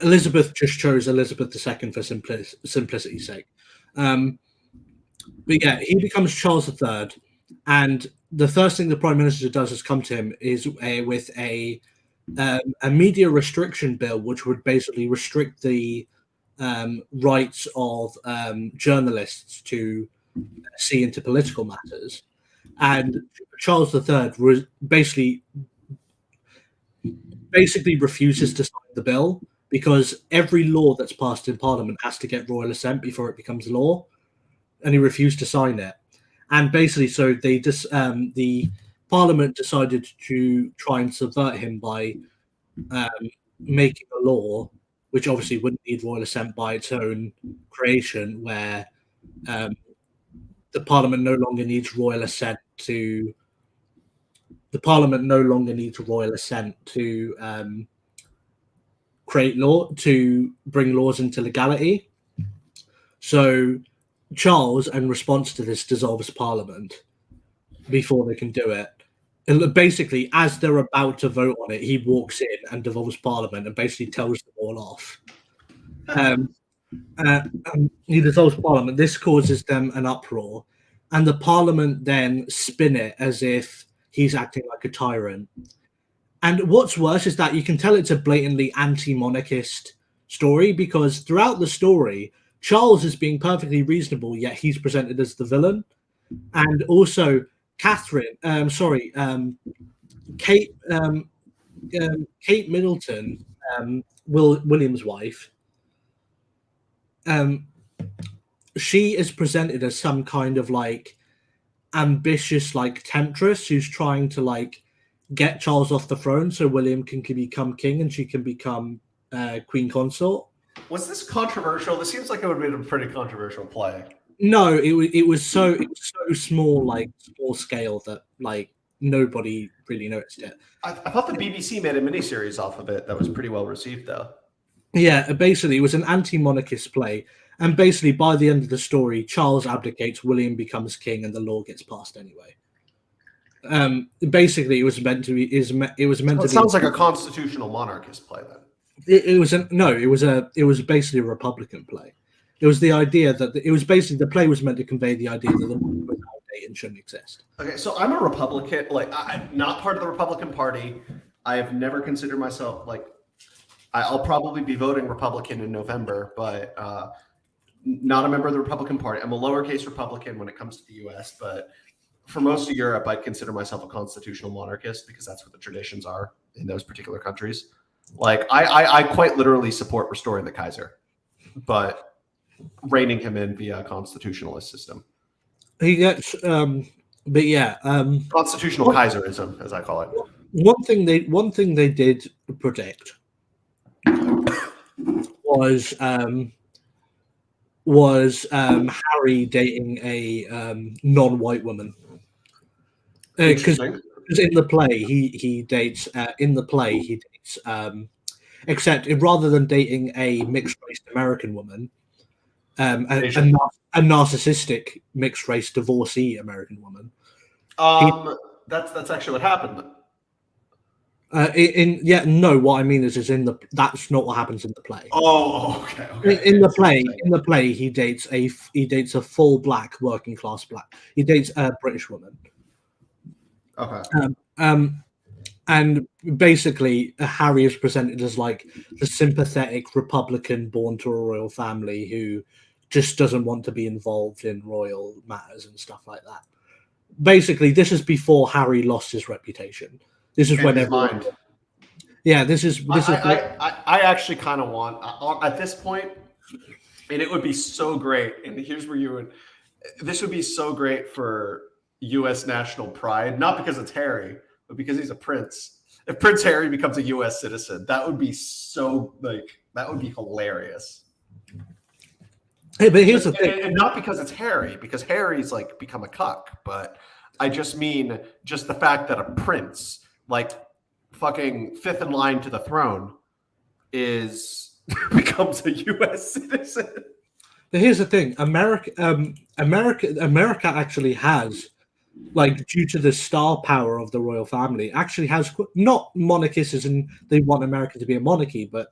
Elizabeth just chose Elizabeth II for simplicity's sake. But yeah, he becomes Charles III, and the first thing the Prime Minister does is come to him is with a media restriction bill, which would basically restrict the rights of journalists to see into political matters. And Charles III basically refuses to sign the bill, because every law that's passed in Parliament has to get royal assent before it becomes law, and he refused to sign it. And basically, so the Parliament decided to try and subvert him by making a law which obviously wouldn't need royal assent by its own creation, where the Parliament no longer needs royal assent to. The Parliament no longer needs royal assent to create law, to bring laws into legality. So Charles, in response to this, dissolves Parliament before they can do it. And basically, as they're about to vote on it, he walks in and dissolves Parliament and basically tells them all off. He dissolves Parliament. This causes them an uproar, and the Parliament then spin it as if he's acting like a tyrant. And what's worse is that you can tell it's a blatantly anti-monarchist story, because throughout the story, Charles is being perfectly reasonable, yet he's presented as the villain. And also, Kate Kate Middleton, William's wife. She is presented as some kind of like ambitious like temptress who's trying to like get Charles off the throne so William can become king and she can become queen consort. Was this controversial? This seems like it would have been a pretty controversial play. No, it was so small, like small scale that like nobody really noticed it. I thought the BBC made a miniseries off of it that was pretty well received, though. Yeah, basically, it was an anti-monarchist play, and basically, by the end of the story, Charles abdicates, William becomes king, and the law gets passed anyway. Basically, it was meant to be. It was meant to be. It sounds like a constitutional monarchist play, then. It was basically a Republican play. It was the idea that it was basically the play was meant to convey the idea that the monarchy was outdated and shouldn't exist. Okay, so I'm a Republican. Like, I'm not part of the Republican Party. I have never considered myself like. I'll probably be voting Republican in November, but not a member of the Republican Party. I'm a lowercase Republican when it comes to the U.S., but for most of Europe, I'd consider myself a constitutional monarchist because that's what the traditions are in those particular countries. Like, I quite literally support restoring the Kaiser, but reining him in via a constitutionalist system. He gets, but yeah, constitutional Kaiserism, as I call it. One thing they did predict was Harry dating a non-white woman. Because in the play he dates except rather than dating a mixed race American woman, a narcissistic mixed race divorcee American woman. That's actually what happened. What I mean is that's not what happens in the play. Oh, okay. In the play, he dates a full black working class black. He dates a British woman. Okay. And basically, Harry is presented as like the sympathetic Republican born to a royal family who just doesn't want to be involved in royal matters and stuff like that. Basically, this is before Harry lost his reputation. This is when everyone. Yeah, this is. I actually kind of want at this point, and it would be so great. And here's where you would. This would be so great for U.S. national pride, not because it's Harry, but because he's a prince. If Prince Harry becomes a U.S. citizen, that would be that would be hilarious. Hey, but here's the thing, and not because it's Harry, because Harry's like become a cuck, but I just mean just the fact that a prince, like fucking fifth in line to the throne, becomes a U.S. citizen. But here's the thing: America actually has, like, due to the star power of the royal family, actually has not monarchists as in they want America to be a monarchy, but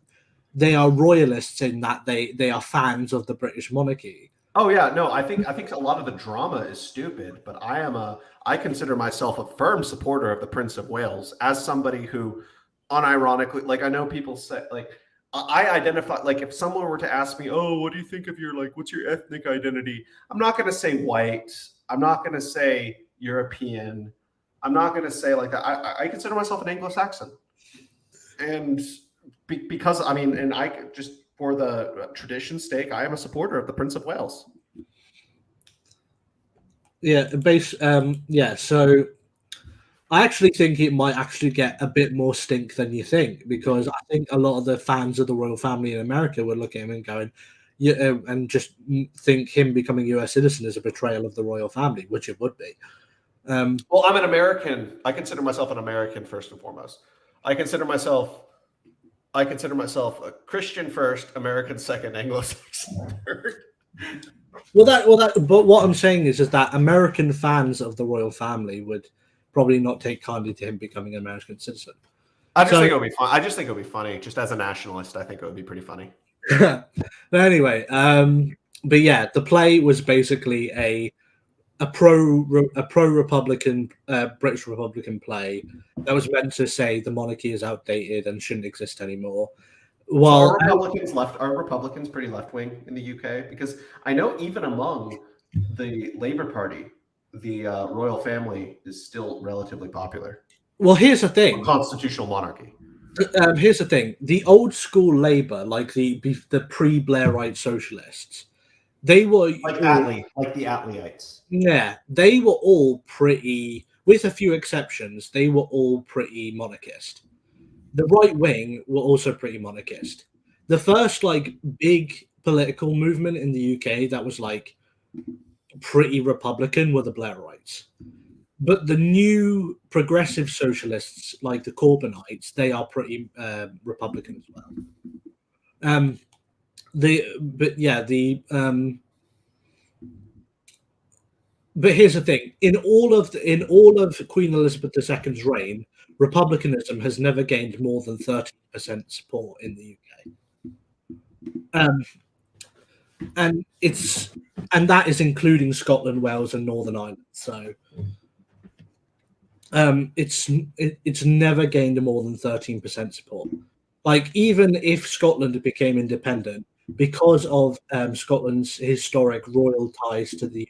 they are royalists in that they are fans of the British monarchy. Oh yeah, no, I think a lot of the drama is stupid, but I consider myself a firm supporter of the Prince of Wales as somebody who, unironically, like I know people say, like I identify, like if someone were to ask me, oh, what do you think of what's your ethnic identity? I'm not going to say white. I'm not going to say European. I'm not going to say like that. I consider myself an Anglo-Saxon, and because and I just. For the tradition's sake, I am a supporter of the Prince of Wales. Yeah, so I actually think it might actually get a bit more stink than you think, because I think a lot of the fans of the royal family in America would look at him and going, and just think him becoming a US citizen is a betrayal of the royal family, which it would be. Well, I'm an American. I consider myself an American first and foremost. I consider myself a Christian first, American second, Anglo-Saxon third. But what I'm saying is that American fans of the royal family would probably not take kindly to him becoming an American citizen. I just think it would be fun. I just think it would be funny. Just as a nationalist, I think it would be pretty funny. But anyway, but yeah, the play was basically a pro-Republican British Republican play that was meant to say the monarchy is outdated and shouldn't exist anymore. Well, are Republicans pretty left-wing in the UK? Because I know even among the Labour Party, the royal family is still relatively popular. Well, here's the thing. Constitutional monarchy. Here's the thing: the old school Labour, like the pre-Blairite socialists, they were Like the Attleyites. Yeah, they were all pretty, with a few exceptions, they were all pretty monarchist. The right wing were also pretty monarchist. The first like big political movement in the UK that was like pretty Republican were the Blairites. But the new progressive socialists, like the Corbynites, they are pretty Republican as well. But here's the thing: in all of Queen Elizabeth II's reign, republicanism has never gained more than 30% support in the UK, and that is including Scotland, Wales, and Northern Ireland. So it's never gained more than 13% support. Like even if Scotland became independent, because of Scotland's historic royal ties to the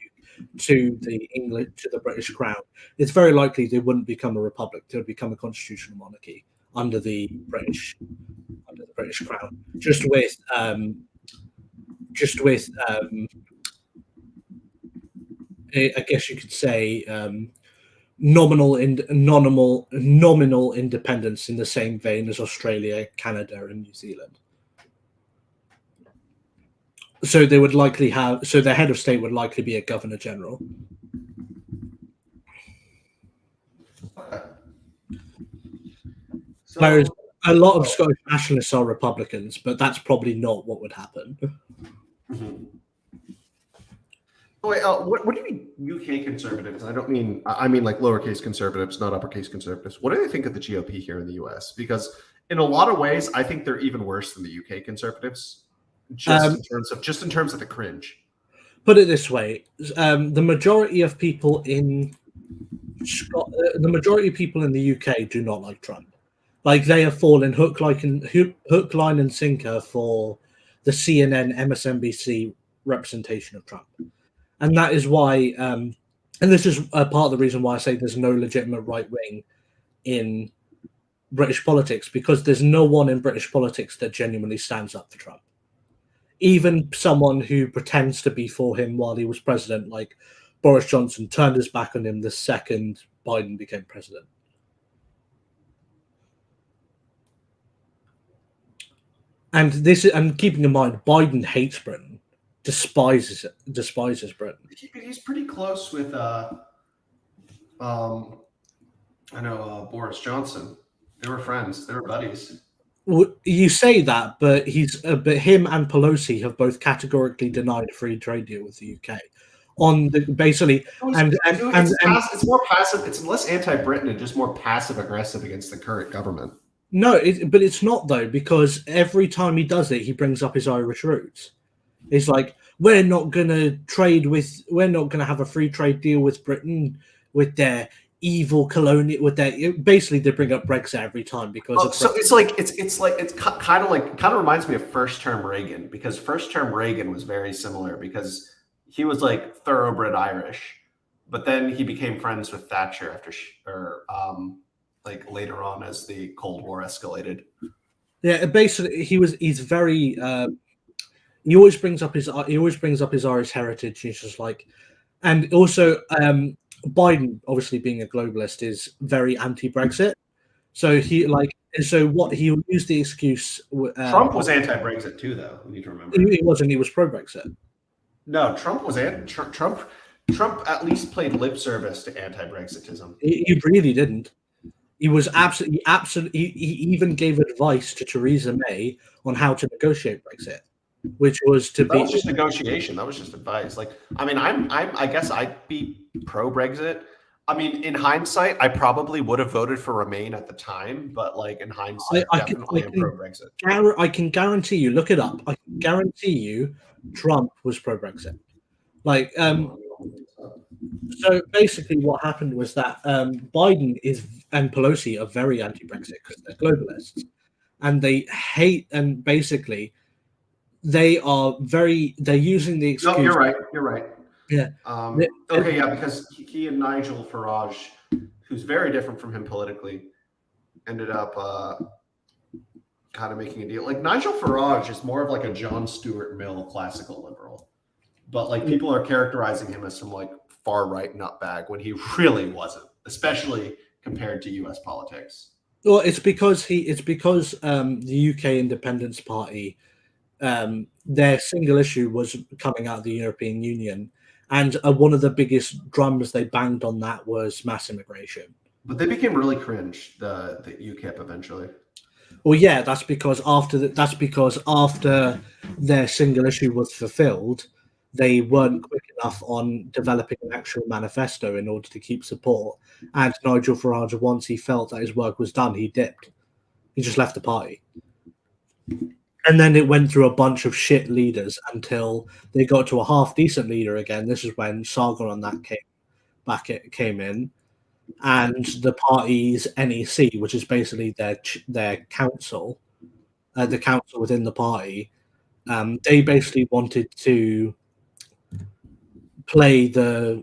British Crown, it's very likely they wouldn't become a republic. They would become a constitutional monarchy under the British Crown, just with I guess you could say nominal independence in the same vein as Australia, Canada, and New Zealand. So they would likely have. So the head of state would likely be a governor general. Whereas a lot of Scottish nationalists are Republicans, but that's probably not what would happen. Mm-hmm. Wait, what do you mean UK conservatives? I mean like lowercase conservatives, not uppercase conservatives. What do they think of the GOP here in the US? Because in a lot of ways, I think they're even worse than the UK conservatives, just in terms of the cringe. Put it this way: the majority of people in the UK do not like Trump. Like they have fallen hook, line, and sinker for the CNN, MSNBC representation of Trump. And that is why, and this is a part of the reason why I say there's no legitimate right wing in British politics, because there's no one in British politics that genuinely stands up for Trump. Even someone who pretends to be for him while he was president, like Boris Johnson, turned his back on him the second Biden became president. And keeping in mind, Biden hates Britain. Despises Britain. He's pretty close with Boris Johnson. They were friends. They were buddies. Well, you say that, but him and Pelosi have both categorically denied a free trade deal with the UK. It's more passive. It's less anti-Britain and just more passive aggressive against the current government. No, but it's not though, because every time he does it, he brings up his Irish roots. It's like, we're not going to have a free trade deal with Britain, with their evil colonial, basically they bring up Brexit every time because it kind of reminds me of first term Reagan, because first term Reagan was very similar because he was like thoroughbred Irish, but then he became friends with Thatcher later on as the Cold War escalated. Yeah, basically he's very he always brings up his Irish heritage. He's just like, and also Biden, obviously being a globalist, is very anti-Brexit. So he'll use the excuse. Trump was anti-Brexit too, though. You need to remember. He wasn't. He was pro-Brexit. No, Trump was Trump at least played lip service to anti-Brexitism. He really didn't. He was absolutely. He even gave advice to Theresa May on how to negotiate Brexit, which was that was just negotiation. That was just advice. Like, I mean, I guess I'd be pro-Brexit. I mean, in hindsight, I probably would have voted for Remain at the time, but like in hindsight, I'm pro-Brexit. I can guarantee you. Look it up. I can guarantee you, Trump was pro-Brexit. Like, so basically, what happened was that Biden and Pelosi are very anti-Brexit because they're globalists, and they hate, and basically they're using the excuse. No, you're right. Yeah. Okay, yeah, because he and Nigel Farage, who's very different from him politically, ended up kind of making a deal. Like Nigel Farage is more of like a John Stuart Mill classical liberal, but like people are characterizing him as some like far right nutbag when he really wasn't, especially compared to U.S. politics. Well, it's because the UK Independence Party, their single issue was coming out of the European Union, and one of the biggest drums they banged on that was mass immigration. But they became really cringe, the UKIP eventually. Well, yeah, that's because after their single issue was fulfilled, they weren't quick enough on developing an actual manifesto in order to keep support. And Nigel Farage, once he felt that his work was done, he dipped. He just left the party. And then it went through a bunch of shit leaders until they got to a half decent leader again. This is when Sargon and that came in, and the party's NEC, which is basically their council, the council within the party, they basically wanted to play they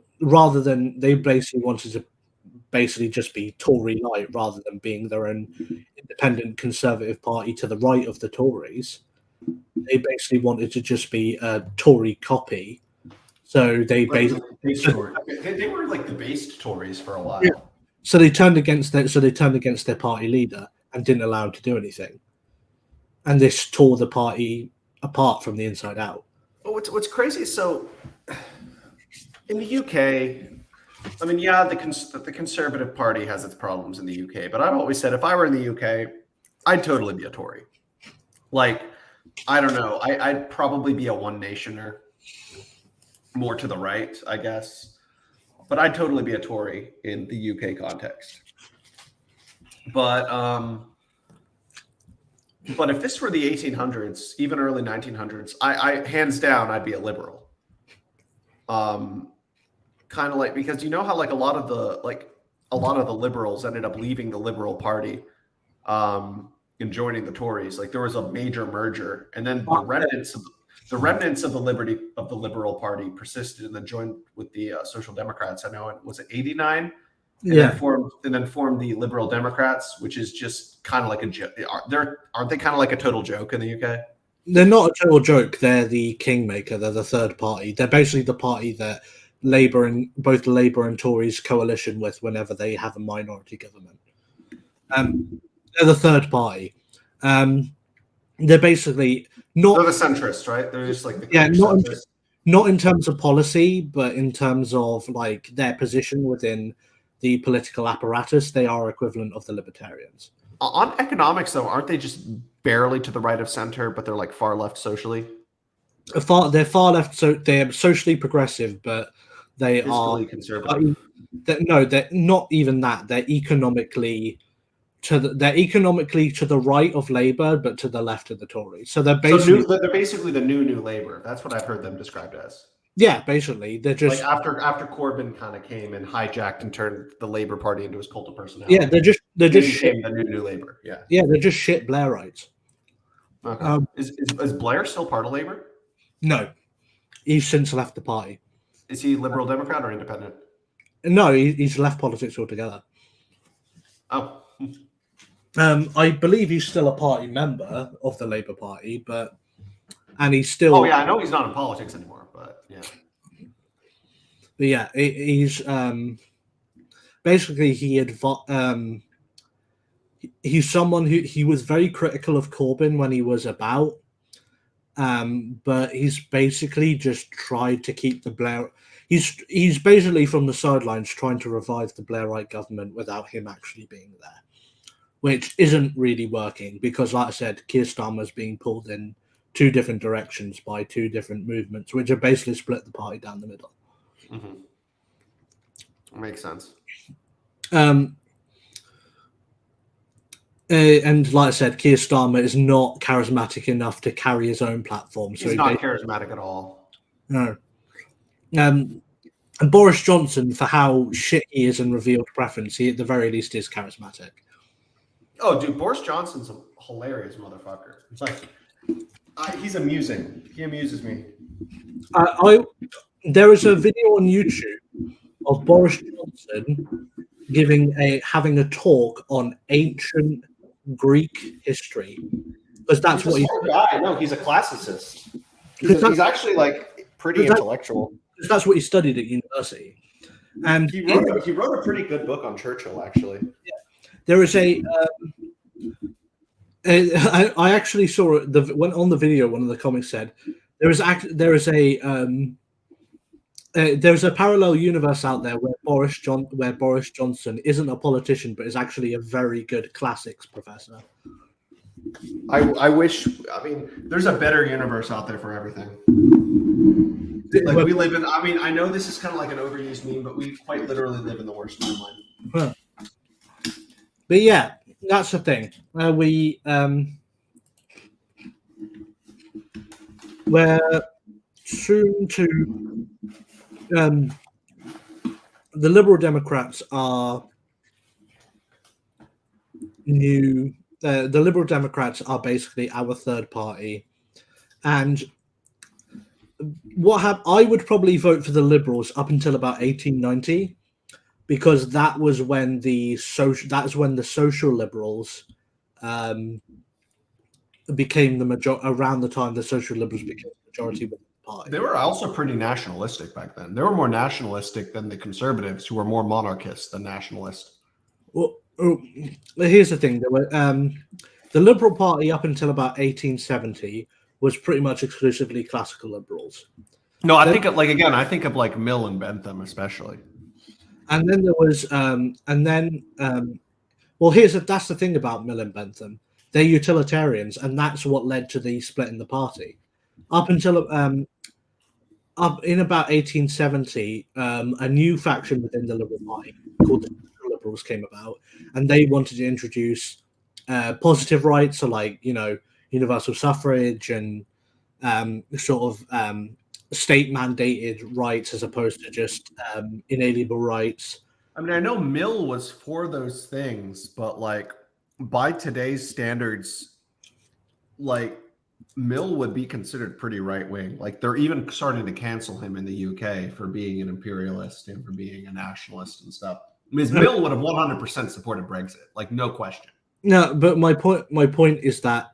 basically wanted to just be Tory light rather than being their own independent conservative party to the right of the Tories. They basically wanted to just be a Tory copy. So they basically they were like the based Tories for a while. Yeah. So they turned against their party leader and didn't allow him to do anything. And this tore the party apart from the inside out. But what's crazy is, so in the UK, I mean, yeah, the Conservative Party has its problems in the UK, but I've always said if I were in the UK, I'd totally be a Tory. Like, I don't know, I'd probably be a one nationer, more to the right, I guess. But I'd totally be a Tory in the UK context. But if this were the 1800s, even early 1900s, I hands down, I'd be a liberal. Kind of like, because you know how like a lot of the liberals ended up leaving the Liberal Party and joining the Tories. Like there was a major merger, and then the remnants of the Liberal Party persisted and then joined with the Social Democrats. I know, was it 89? Yeah. And then formed the Liberal Democrats, which is just kind of like a joke. Aren't they kind of like a total joke in the UK? They're not a total joke. They're the kingmaker. They're the third party. They're basically the party that both Labour and Tories coalition with whenever they have a minority government. They're the third party. They're basically not. They're the centrists, right? They're just like the not in terms of policy, but in terms of like their position within the political apparatus, they are equivalent of the libertarians. On economics, though, aren't they just barely to the right of center, but they're like far left socially? They're far left, so they're socially progressive, but they fiscally are conservative. They're not even that. They're economically to the right of Labour, but to the left of the Tories. So they're basically the new Labour. That's what I've heard them described as. Yeah, basically they're just like after Corbyn kind of came and hijacked and turned the Labour Party into his cult of personality. Yeah, they're just shit. The new Labour. Yeah, they're just shit Blairites. Okay. Is Blair still part of Labour? No, he's since left the party. Is he Liberal Democrat or Independent? No, he's left politics altogether. Oh. I believe he's still a party member of the Labour Party, and he's still. Oh yeah, I know he's not in politics anymore, but yeah. But yeah, he's basically he's someone who he was very critical of Corbyn when he was about, but he's basically just tried to keep the Blair. He's basically from the sidelines trying to revive the Blairite government without him actually being there, which isn't really working because, like I said, Keir Starmer's being pulled in two different directions by two different movements, which are basically split the party down the middle. Mm-hmm. Makes sense. And like I said, Keir Starmer is not charismatic enough to carry his own platform. So he's not charismatic at all. No. And Boris Johnson, for how shit he is and revealed preference, he at the very least is charismatic. Oh, dude, Boris Johnson's a hilarious motherfucker. It's like he's amusing. He amuses me. There is a video on YouTube of Boris Johnson having a talk on ancient Greek history, because that's He's a what he smart guy. No, he's a classicist. because He's actually like pretty that- intellectual. that's what he studied at university. And He wrote a pretty good book on Churchill, actually. there is I actually saw when on the video. One of the comics said there's a parallel universe out there where Boris Johnson isn't a politician but is actually a very good classics professor. I wish. I mean, there's a better universe out there for everything. Like we live in. I mean, I know this is kind of like an overused meme, but we quite literally live in the worst timeline. Huh. But yeah, that's the thing. We're soon to. The Liberal Democrats are new. The Liberal Democrats are basically our third party, and I would probably vote for the Liberals up until about 1890, because that was when the social liberals became the majority. Around the time the social liberals became the majority of the party. They were also pretty nationalistic back then. They were more nationalistic than the conservatives, who were more monarchist than nationalist. Well, here's the thing: there were the Liberal Party up until about 1870 was pretty much exclusively classical liberals. No, I think of like Mill and Bentham, especially. And then there was, that's the thing about Mill and Bentham. They're utilitarians, and that's what led to the split in the party. Up until up in about 1870, a new faction within the Liberal Party called the Liberals came about, and they wanted to introduce positive rights, so like universal suffrage and state mandated rights as opposed to just inalienable rights. I mean, I know Mill was for those things, but like by today's standards, like Mill would be considered pretty right wing. Like they're even starting to cancel him in the UK for being an imperialist and for being a nationalist and stuff. I mean, Mill would have 100% supported Brexit, like no question. No, but my point is that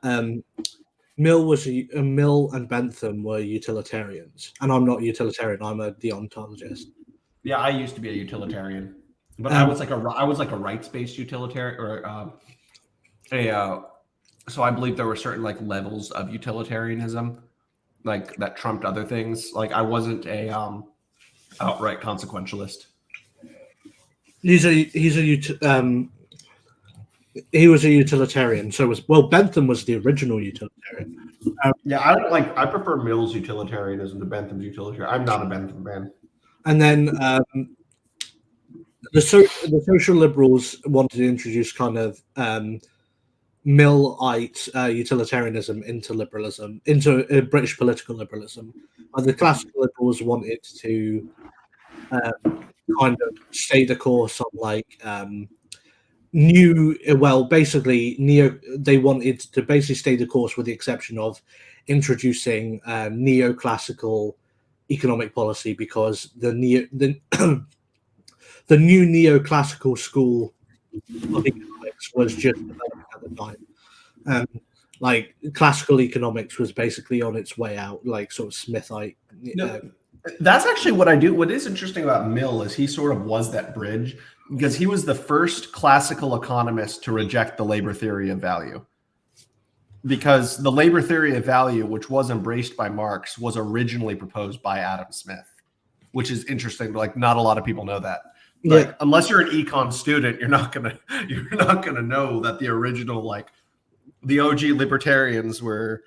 Mill and Bentham were utilitarians, and I'm not a utilitarian. I'm a deontologist. Yeah, I used to be a utilitarian, but I was like a rights-based utilitarian, or so I believe there were certain like levels of utilitarianism, like that trumped other things. Like I wasn't a outright consequentialist. He was a utilitarian. So Bentham was the original utilitarian. Yeah, I prefer Mill's utilitarianism to Bentham's utilitarian. I'm not a Bentham fan. And then the social liberals wanted to introduce kind of Millite utilitarianism into liberalism, into British political liberalism. And the classical liberals wanted to kind of stay the course on like they wanted to basically stay the course with the exception of introducing neoclassical economic policy, because the new neoclassical school of economics was just developing at the time. Like classical economics was basically on its way out, like sort of Smithite. That's actually what I do. What is interesting about Mill is he sort of was that bridge, because he was the first classical economist to reject the labor theory of value. Because the labor theory of value, which was embraced by Marx, was originally proposed by Adam Smith, which is interesting. Like not a lot of people know that. Like unless you're an econ student, you're not gonna know that the original, like the OG libertarians were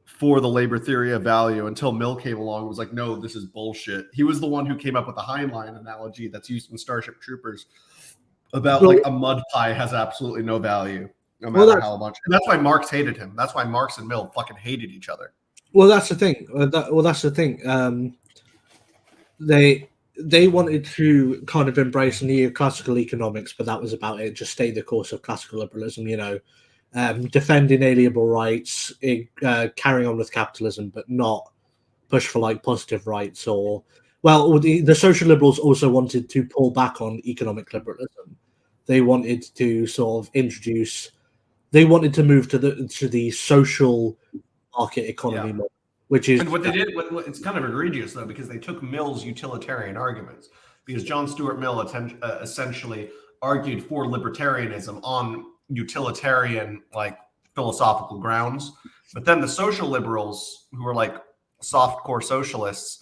for the labor theory of value until Mill came along and was like, no, this is bullshit. He was the one who came up with the Heinlein analogy that's used in Starship Troopers about like a mud pie has absolutely no value, no matter how much. And that's why Marx hated him. That's why Marx and Mill fucking hated each other. Well, that's the thing. That's the thing. They wanted to kind of embrace neoclassical economics, but that was about it. Just stay the course of classical liberalism, defend inalienable rights, carrying on with capitalism, but not push for like positive rights or well, the social liberals also wanted to pull back on economic liberalism. They wanted to sort of introduce. They wanted to move to the social market economy Yeah. model, which is And what they did, it's kind of egregious though, because they took Mill's utilitarian arguments. Because John Stuart Mill essentially argued for libertarianism on utilitarian, like philosophical grounds. But then the social liberals, who were like soft core socialists,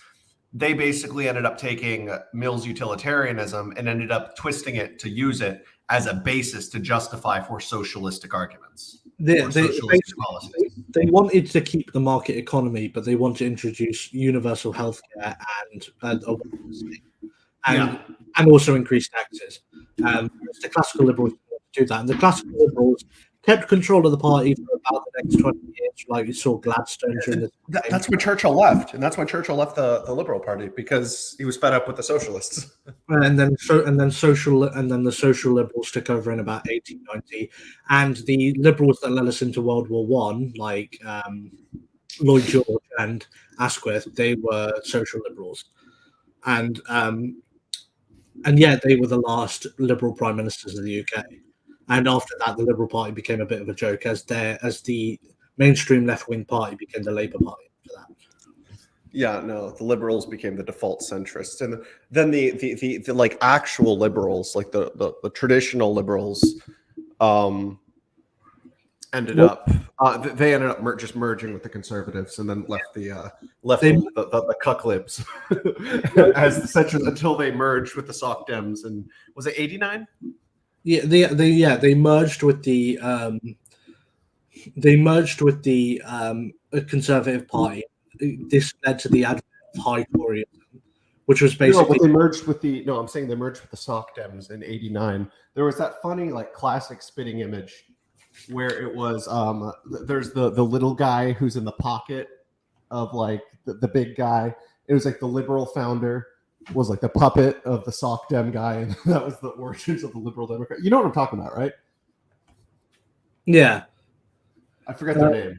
they basically ended up taking Mill's utilitarianism and ended up twisting it to use it as a basis to justify for socialistic arguments or socialistic policies. they wanted to keep the market economy, but they want to introduce universal healthcare and a welfare state, Yeah. and also increase taxes. The classical liberals didn't do that, and the classical liberals kept control of the party for about the next 20 years, like you saw Gladstone during the. That's when Churchill left, and that's when Churchill left the Liberal Party, because he was fed up with the socialists. And then the social liberals took over in about 1890, and the liberals that led us into World War One, like Lloyd George and Asquith, they were social liberals, and yeah, they were the last liberal prime ministers of the UK. And after that, the Liberal Party became a bit of a joke as the mainstream left wing party became the Labour Party after that. Yeah, no, the liberals became the default centrists, and then the like actual liberals, like the traditional liberals, ended up they ended up just merging with the conservatives, and then left the cuck libs as the centrists until they merged with the Soc Dems. And was it 89? Yeah, they merged with the Conservative Party. This led to the advent of High Toryism, which was basically they merged with the I'm saying they merged with the Soc Dems in 89. There was that funny like classic spitting image where it was there's the little guy who's in the pocket of like the big guy. It was like the liberal founder was like the puppet of the Soc Dem guy, and that was the origins of the Liberal Democrat. You know what I'm talking about, right? Yeah, I forget their names.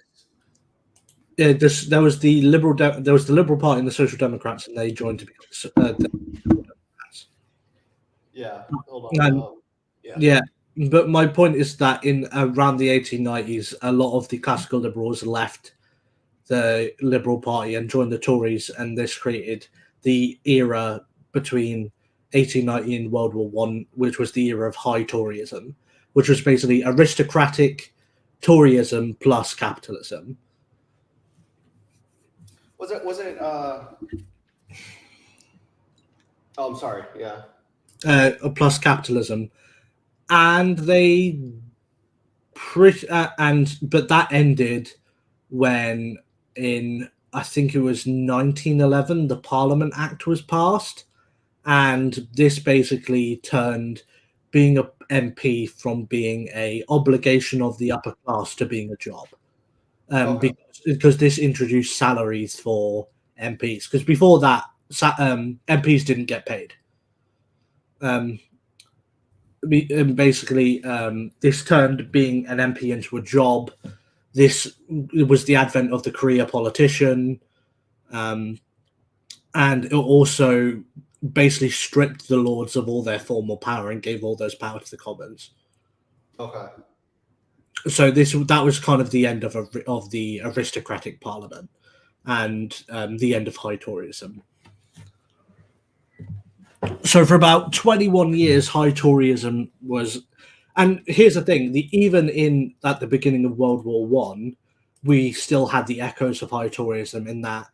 Yeah, there was the Liberal Party and the Social Democrats, and they joined to become the Democrats. Yeah, hold on. Yeah, but my point is that in around the 1890s, a lot of the classical liberals left the Liberal Party and joined the Tories, and this created the era between 1890 and World War One, which was the era of High Toryism, which was basically aristocratic Toryism plus capitalism. Was it oh, I'm sorry, yeah. Plus capitalism, and but that ended when in I think it was 1911 the Parliament Act was passed, and this basically turned being a MP from being a obligation of the upper class to being a job. Because this introduced salaries for MPs. Because before that, MPs didn't get paid. Basically, this turned being an MP into a job. This was the advent of the career politician, and it also basically stripped the lords of all their formal power and gave all those power to the commons. Okay. So that was kind of the end of the aristocratic parliament, and the end of High Toryism. So for about 21 years, High Toryism was, and here's the thing: even at the beginning of World War One, we still had the echoes of High Toryism in that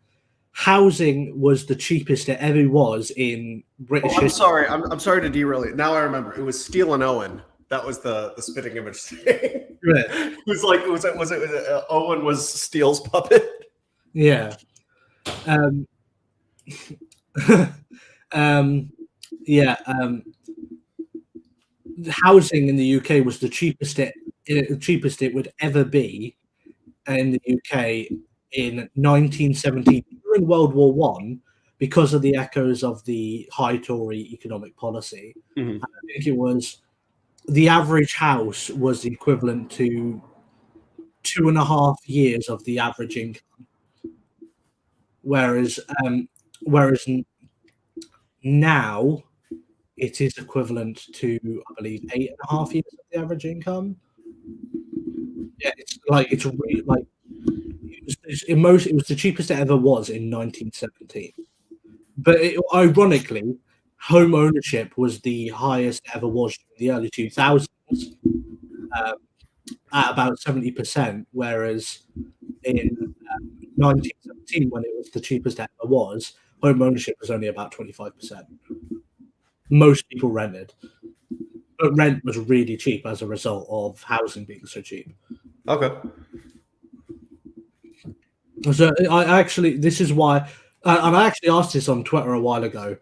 housing was the cheapest it ever was in British. I'm sorry. I'm sorry to derail it. Now I remember. It was Steele and Owen. That was the spitting image thing. It was like was it Owen was Steele's puppet? Yeah. Housing in the UK was the cheapest it would ever be in the UK in 1917 during World War One, because of the echoes of the High Tory economic policy. Mm-hmm. I think it was the average house was the equivalent to 2.5 years of the average income, whereas Now it is equivalent to, I believe, 8.5 years of the average income. Yeah, it's really like it was the cheapest it ever was in 1917. But ironically, home ownership was the highest it ever was in the early 2000s, at about 70%, whereas in 1917, when it was the cheapest it ever was, home ownership was only about 25%. Most people rented, but rent was really cheap as a result of housing being so cheap. Okay. So I actually, this is why, and I actually asked this on Twitter a while ago.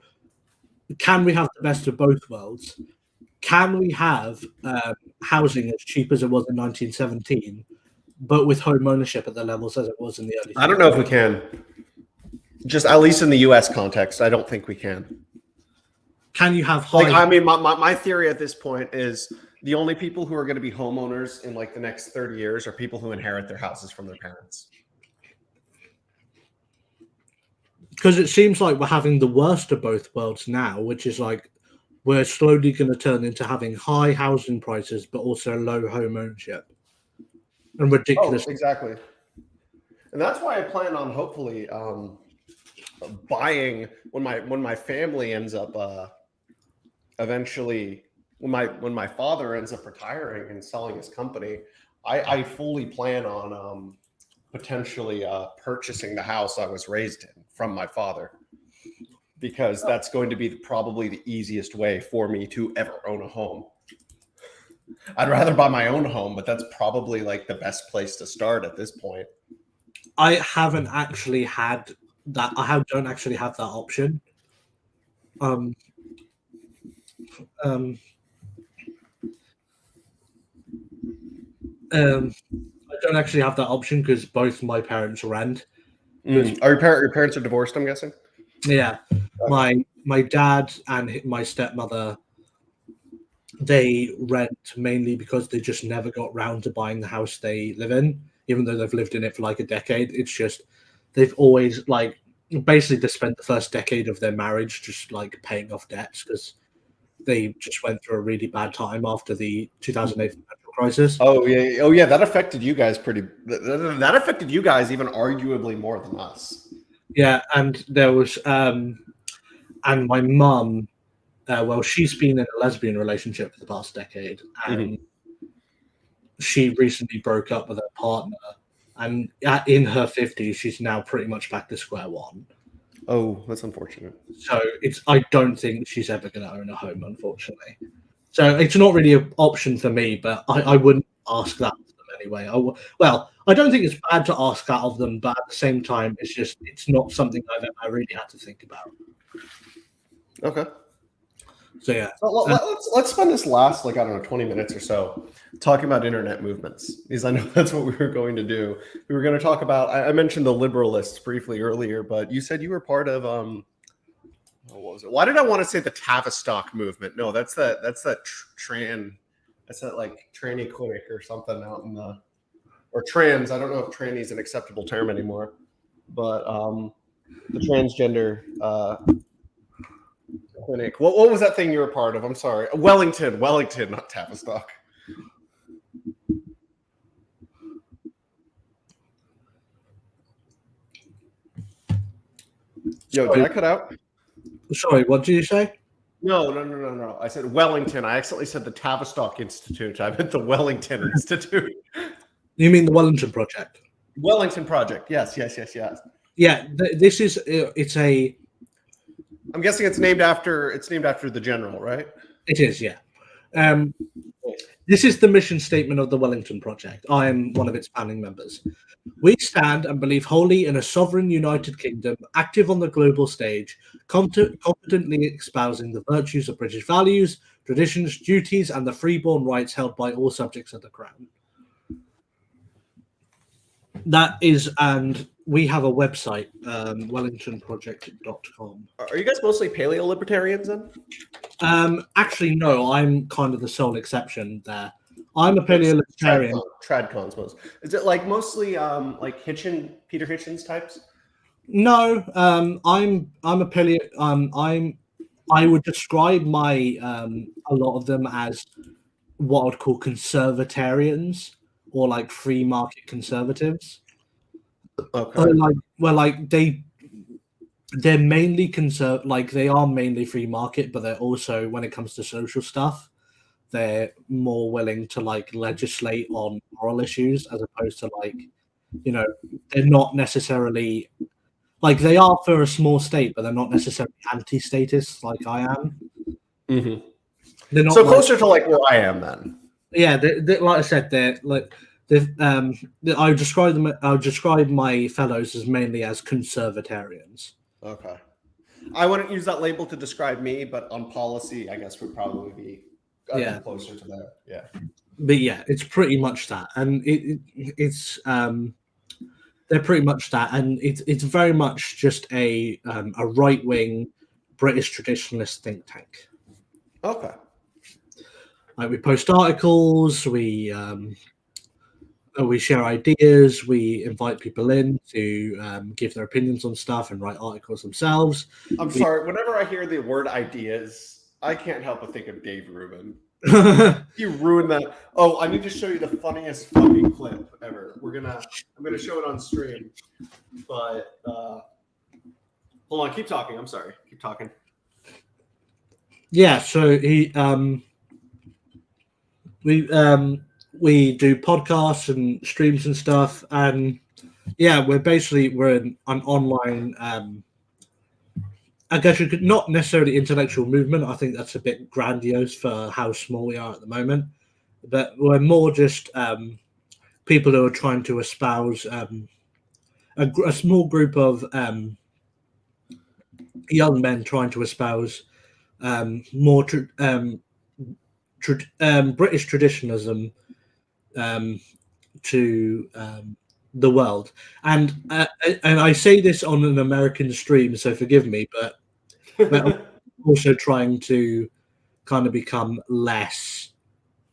Can we have the best of both worlds? Can we have housing as cheap as it was in 1917, but with home ownership at the levels as it was in the early 2000s? I don't know if we can. Just at least in the U.S. context, I don't think we can. Can you have high? Like, I mean, my theory at this point is the only people who are going to be homeowners in like the next 30 years are people who inherit their houses from their parents. Because it seems like we're having the worst of both worlds now, which is like we're slowly going to turn into having high housing prices, but also low home ownership and ridiculous. Oh, exactly. And that's why I plan on hopefully buying when my family ends up eventually when my father ends up retiring and selling his company. I fully plan on potentially purchasing the house I was raised in from my father, because that's going to be probably the easiest way for me to ever own a home. I'd rather buy my own home, but that's probably like the best place to start at this point. I haven't actually had that. Don't actually have that option. I don't actually have that option because both my parents rent. Are your parents are divorced, I'm guessing? Yeah. My dad and my stepmother, they rent mainly because they just never got round to buying the house they live in, even though they've lived in it for like a decade. It's just they've always like basically they spent the first decade of their marriage just like paying off debts because they just went through a really bad time after the 2008 financial crisis. Oh yeah, that affected you guys that affected you guys even arguably more than us. Yeah, and there was and my mum, well, she's been in a lesbian relationship for the past decade, and she recently broke up with her partner, and in her 50s, she's now pretty much back to square one. Oh, that's unfortunate. So I don't think she's ever going to own a home, unfortunately. So it's not really an option for me, but I wouldn't ask that of them anyway. Well, I don't think it's bad to ask that of them, but at the same time, it's not something I really had to think about. Okay. So yeah. So let's spend this last 20 minutes or so talking about internet movements, because I know that's what we were going to do. We were going to talk about. I mentioned the liberalists briefly earlier, but you said you were part of what was it? Why did I want to say the Tavistock movement? No, that's that tranny clinic or something out in or trans. I don't know if tranny is an acceptable term anymore, but the transgender clinic. What was that thing you were part of? I'm sorry. Wellington, not Tavistock. Yo, did I cut out? Sorry, what did you say? No. I said Wellington. I accidentally said the Tavistock Institute. I meant the Wellington Institute. You mean the Wellington Project? Wellington Project. Yes. Yeah, this is it's a. I'm guessing it's named after the general, right? It is, yeah. This is the mission statement of the Wellington Project. I am one of its founding members. We stand and believe wholly in a sovereign United Kingdom, active on the global stage, competently espousing the virtues of British values, traditions, duties, and the freeborn rights held by all subjects of the Crown. That is, and we have a website, wellingtonproject.com. Are you guys mostly paleo-libertarians then? Actually, no, I'm kind of the sole exception there. I'm a paleo-libertarian. Tradcons most. Is it like mostly like Peter Hitchens types? No, I'm a paleo. I'm I would describe my a lot of them as what I would call conservatarians or like free market conservatives. Okay. They're mainly they are mainly free market, but they're also, when it comes to social stuff, they're more willing to like legislate on moral issues as opposed to like, they're not necessarily like, they are for a small state, but they're not necessarily anti-statist like I am. Mm-hmm. They're not So closer to like where I am then. Yeah, like I said, they're like I would describe them. I would describe my fellows as mainly as conservatarians. Okay. I wouldn't use that label to describe me, but on policy, I guess would probably be closer to that. Yeah. But yeah, it's pretty much that, and it's they're pretty much that, and it's very much just a right wing British traditionalist think tank. Okay. Like, we post articles, we share ideas, we invite people in to give their opinions on stuff and write articles themselves. I'm sorry, whenever I hear the word ideas, I can't help but think of Dave Rubin. You ruined that. Oh, I need to show you the funniest fucking clip ever. I'm gonna show it on stream, but hold on, keep talking. I'm sorry, keep talking. Yeah, so we do podcasts and streams and stuff, and yeah, we're an online I guess you could not necessarily intellectual movement. I think that's a bit grandiose for how small we are at the moment, but we're more just people who are trying to espouse a small group of young men trying to espouse more British traditionalism to the world, and I say this on an American stream, so forgive me, but we're also trying to kind of become less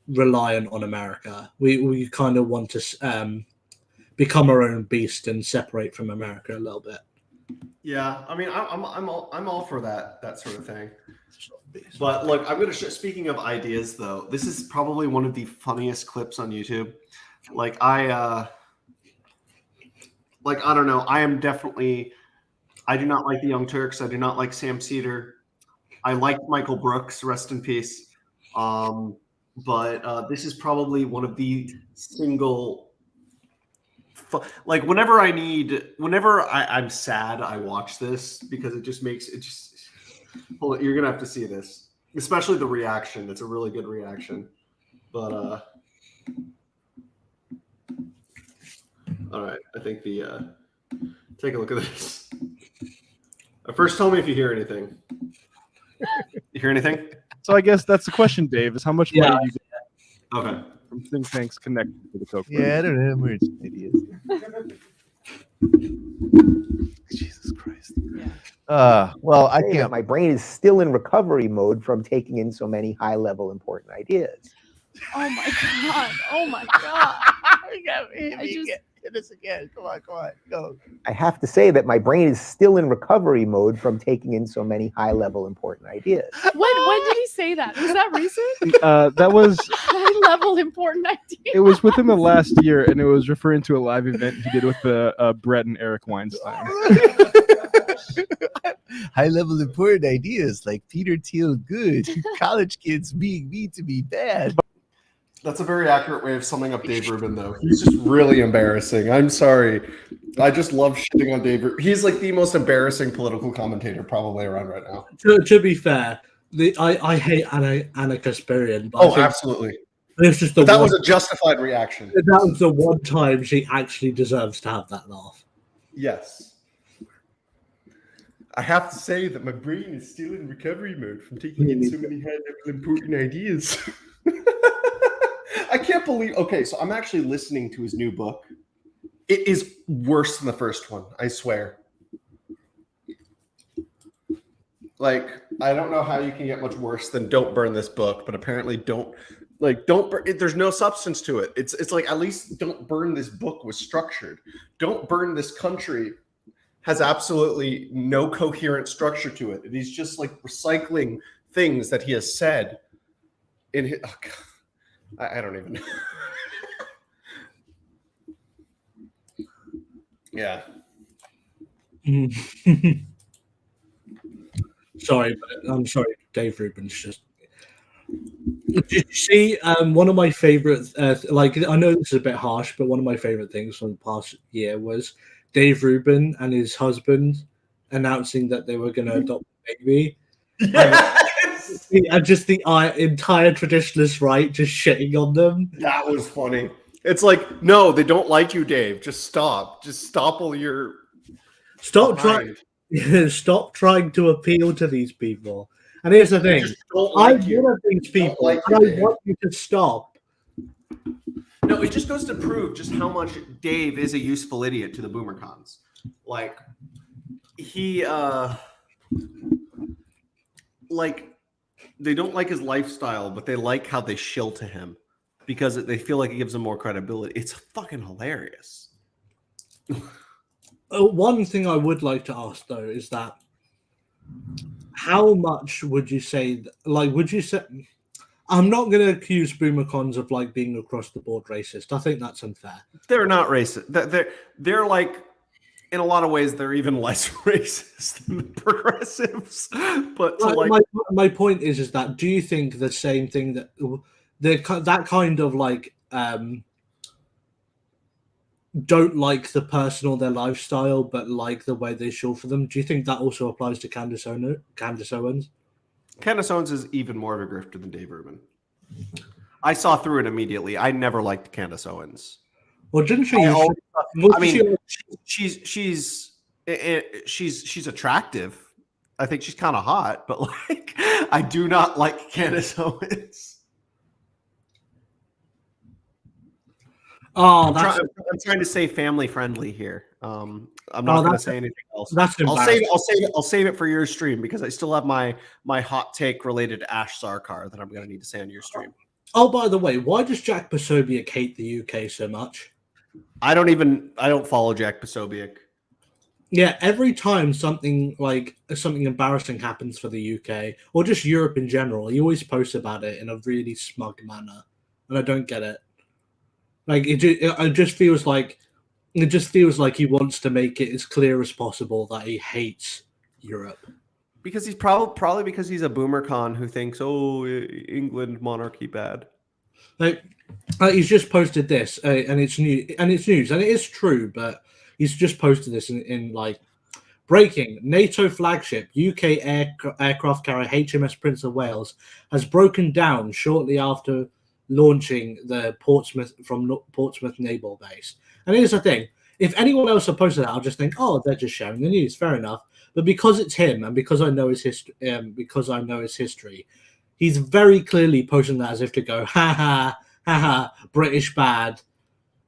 reliant on America. We kind of want to become our own beast and separate from America a little bit. Yeah, I mean, I'm all for that sort of thing. But look, I'm gonna speaking of ideas, though, this is probably one of the funniest clips on YouTube. Like I don't know. I do not like the Young Turks. I do not like Sam Cedar. I like Michael Brooks, rest in peace. But this is probably one of the single. Whenever I'm sad, I watch this because it just makes it just. Hold on, you're gonna have to see this, especially the reaction. It's a really good reaction. But all right, I think take a look at this. First, tell me if you hear anything. You hear anything? So I guess that's the question, Dave, is how much money do you get Okay. from think tanks connected to the Coke? Yeah, I don't know. We're just idiots. Jesus Christ. Well, I can't. My brain is still in recovery mode from taking in so many high-level important ideas. Oh my god! Oh my god! Hit us again. Come on, go. I have to say that my brain is still in recovery mode from taking in so many high-level important ideas. When did he say that? Was that recent? That was High level important idea. it was within the last year, and it was referring to a live event he did with Brett and Eric Weinstein. High-level important ideas like Peter Thiel good, college kids being me to be bad. That's a very accurate way of summing up Dave Rubin, though. He's just really embarrassing. I'm sorry. I just love shitting on Dave Rubin. He's like the most embarrassing political commentator probably around right now. To be fair, I hate Anna Kasparian. But Absolutely. It's just that was a justified reaction. That was the one time she actually deserves to have that laugh. Yes. I have to say that my brain is still in recovery mode from taking in so many high-level important ideas. I can't believe. Okay, so I'm actually listening to his new book. It is worse than the first one, I swear. Like, I don't know how you can get much worse than "Don't burn this book," but apparently, don't burn. There's no substance to it. It's like, at least "Don't burn this book" was structured. "Don't burn this country" has absolutely no coherent structure to it. And he's just like recycling things that he has said in his, oh God, I don't even know. Yeah. Sorry, but I'm sorry, Dave Rubin's just. Did you see one of my favorite? Like, I know this is a bit harsh, but one of my favorite things from the past year was Dave Rubin and his husband announcing that they were going to adopt a baby. Yes! And just the entire traditionalist right just shitting on them. That was funny. It's like, no, they don't like you, Dave. Just stop. Just stop all your Stop trying. Stop trying to appeal to these people. And here's the thing: like I'm one of these people, like and you, I Dave. want you to stop. No, it just goes to prove just how much Dave is a useful idiot to the boomer cons. Like he like they don't like his lifestyle, but they like how they shill to him because they feel like it gives them more credibility. It's fucking hilarious. One thing I would like to ask though is that how much would you say? Like, would you say? I'm not going to accuse boomer cons of like being across the board racist. I think that's unfair. They're not racist. They're like, in a lot of ways, they're even less racist than the progressives. But to my point is that do you think the same thing that that kind of like don't like the person or their lifestyle, but like the way they show for them? Do you think that also applies to Candace Owens? Candace Owens is even more of a grifter than Dave Rubin. I saw through it immediately. I never liked Candace Owens. Well, didn't she? She's attractive. I think she's kind of hot, but like, I do not like Candace Owens. Oh, I'm trying to say family friendly here. I'm not going to say anything else. That's I'll save it for your stream because I still have my hot take related to Ash Sarkar that I'm going to need to say on your stream. Oh, by the way, why does Jack Posobiec hate the UK so much? I don't follow Jack Posobiec. Yeah, every time something embarrassing happens for the UK or just Europe in general, he always posts about it in a really smug manner, and I don't get it. Like it just feels like he wants to make it as clear as possible that he hates Europe. Because he's probably because he's a boomer con who thinks, oh, England monarchy bad. Like he's just posted this, and it's news, and it is true, but he's just posted this in like breaking NATO flagship UK aircraft carrier HMS Prince of Wales has broken down shortly after launching the Portsmouth naval base. And here's the thing: if anyone else had posted that, I'll just think, oh, they're just sharing the news. Fair enough. But because it's him, and because I know his history, he's very clearly posting that as if to go, ha ha ha ha, British bad.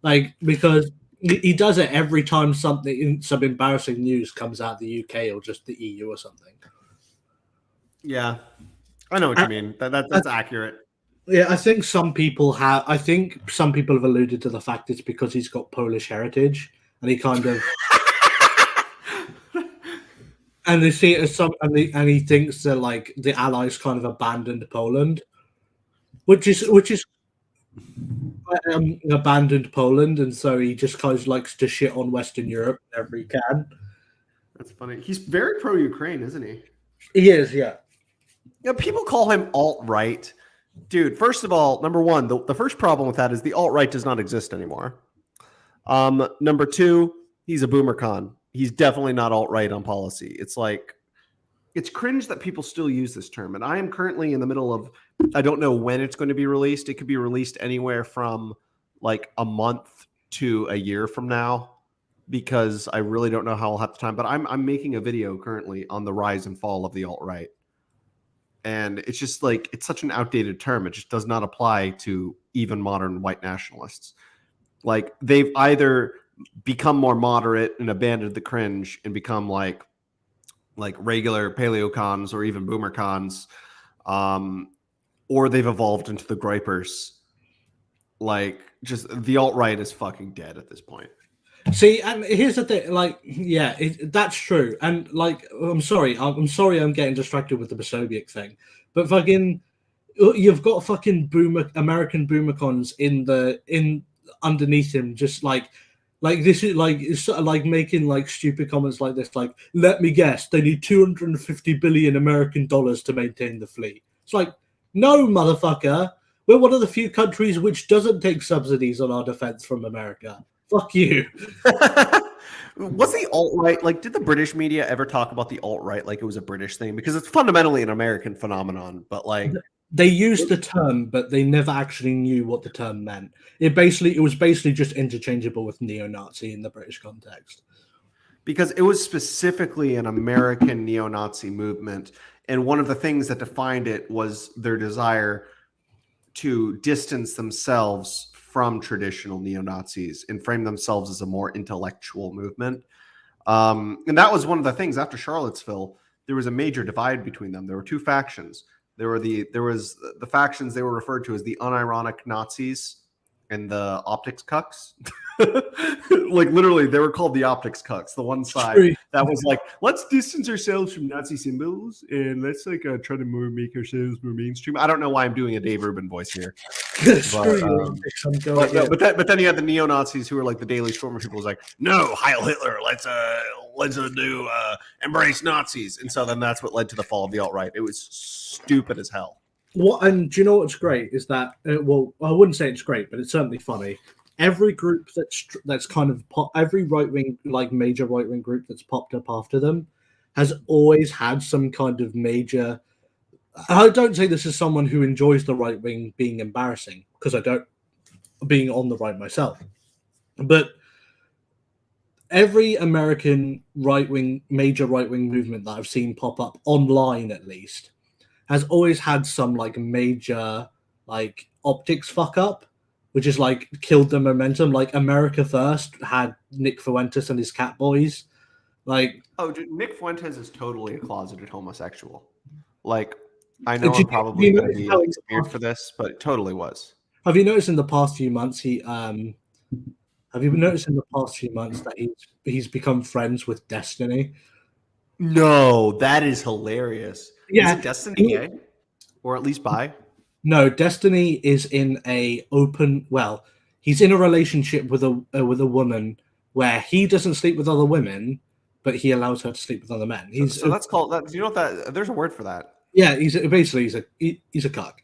Like because he does it every time some embarrassing news comes out of the UK or just the EU or something. Yeah, I know what you mean. That's accurate. Yeah, I think some people have alluded to the fact it's because he's got Polish heritage, and he kind of, and they see it as and he thinks that like the Allies kind of abandoned Poland, which is abandoned Poland, and so he just kind of likes to shit on Western Europe whenever he can. That's funny. He's very pro-Ukraine, isn't he? He is, yeah. Yeah, people call him alt-right. Dude, first of all, number one, the first problem with that is the alt-right does not exist anymore. Number two, he's a boomer con. He's definitely not alt-right on policy. It's like, it's cringe that people still use this term. And I am currently in the middle of, I don't know when it's going to be released. It could be released anywhere from like a month to a year from now, because I really don't know how I'll have the time. But I'm making a video currently on the rise and fall of the alt-right. And it's just like, it's such an outdated term. It just does not apply to even modern white nationalists. Like they've either become more moderate and abandoned the cringe and become like regular paleocons or even boomer cons, or they've evolved into the gripers. Like just the alt-right is fucking dead at this point. See, and here's the thing, like, yeah, that's true, and like, I'm sorry, I'm getting distracted with the Basobiec thing, but fucking, you've got fucking American boomercons in underneath him, just like this is like it's sort of like making like stupid comments like this, like, let me guess, they need 250 billion American dollars to maintain the fleet. It's like, no, motherfucker, we're one of the few countries which doesn't take subsidies on our defense from America. Fuck you. Was the alt-right, like, did the British media ever talk about the alt-right like it was a British thing? Because it's fundamentally an American phenomenon, but like, They used the term, but they never actually knew what the term meant. It was basically just interchangeable with neo-Nazi in the British context. because it was specifically an American neo-Nazi movement, and one of the things that defined it was their desire to distance themselves from traditional neo-Nazis and frame themselves as a more intellectual movement. And that was one of the things after Charlottesville. There was a major divide between them. There were two factions. There was the factions they were referred to as the unironic Nazis and the optics cucks. Like, literally, they were called the optics cucks. The one side that was like, let's distance ourselves from Nazi symbols and let's like try to make ourselves more mainstream. I don't know why I'm doing a Dave Rubin voice here. But then you had the neo Nazis who were like the Daily Stormer people. Was like, no, Heil Hitler. Let's do embrace Nazis. And so then that's what led to the fall of the alt right. It was stupid as hell. And do you know what's great is that well, I wouldn't say it's great, but it's certainly funny. Every group that's kind of every right wing, like major right wing group that's popped up after them has always had some kind of major. I don't say this as someone who enjoys the right wing being embarrassing, because I don't, being on the right myself, but every American major right wing movement that I've seen pop up online, at least, has always had some like major like optics fuck up, which is like killed the momentum. Like America First had Nick Fuentes and his Cat Boys. Like, oh, dude, Nick Fuentes is totally a closeted homosexual. Like, I know I'm probably going to be weird for this, but it totally was. Have you noticed in the past few months that he's become friends with Destiny? No, that is hilarious. Yeah, is it Destiny gay? Or at least bi? No, Destiny is in he's in a relationship with a woman where he doesn't sleep with other women, but he allows her to sleep with other men. So that's called that. You know what that? There's a word for that. Yeah, he's a cuck.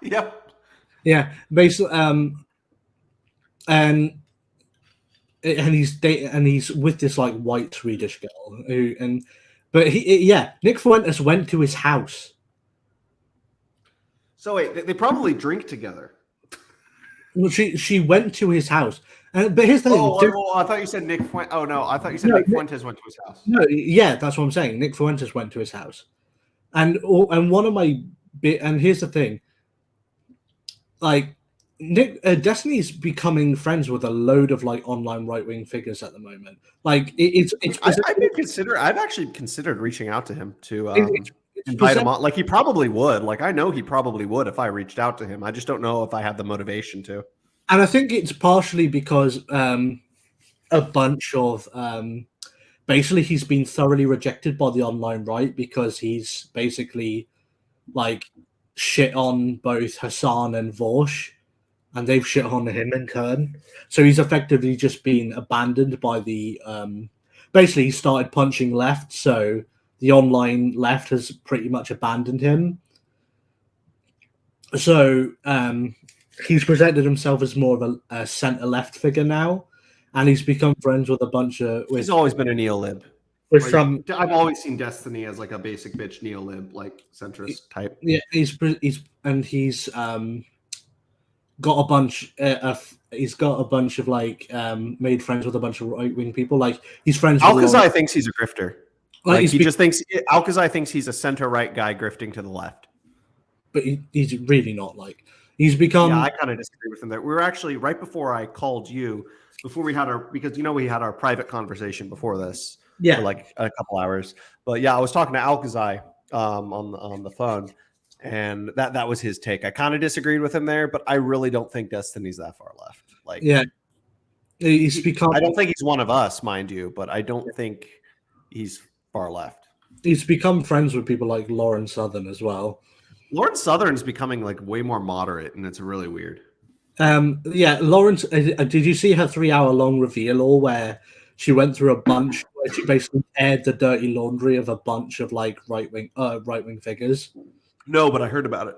Yep. Yeah, basically, and he's with this like white Swedish girl Nick Fuentes went to his house. So wait, they probably drink together. Well, she went to his house, but here's the thing. I thought you said Nick Fuentes. Oh no, I thought you said Nick Fuentes went to his house. No, yeah, that's what I'm saying. Nick Fuentes went to his house, and one of my and here's the thing. Like, Destiny's becoming friends with a load of like online right wing figures at the moment. Like, I've actually considered reaching out to him to invite him on. Like, he probably would. Like, I know he probably would if I reached out to him. I just don't know if I have the motivation to. And I think it's partially because a bunch of basically he's been thoroughly rejected by the online right, because he's basically like shit on both Hassan and Vorsh, and they've shit on him in turn. So he's effectively just been abandoned by the basically he started punching left, so the online left has pretty much abandoned him. So he's presented himself as more of a center-left figure now, and he's become friends with a bunch of. He's always been a neo-lib. I've always seen Destiny as like a basic bitch neo-lib, like centrist type. Yeah, he's got a bunch. He's got a bunch of like made friends with a bunch of right-wing people. Like, he's friends. Alcazar thinks he's a grifter. Like, he just thinks Alcazar thinks he's a center-right guy grifting to the left. But he's really not. Like, he's become. Yeah, I kind of disagree with him there. We were actually right before I called you, before we had because we had our private conversation before this. Yeah, for like a couple hours. But yeah, I was talking to Alcazar on the phone, and that was his take. I kind of disagreed with him there, but I really don't think Destiny's that far left. Like, yeah, He's become I don't think he's one of us, mind you, but I don't think he's far left. he's become friends with people like Lauren Southern as well. Lauren Southern's becoming like way more moderate, and it's really weird. Yeah, Lawrence. Did you see her 3-hour long reveal, or where she went through a bunch, where she basically aired the dirty laundry of a bunch of like right wing figures? No, but I heard about it.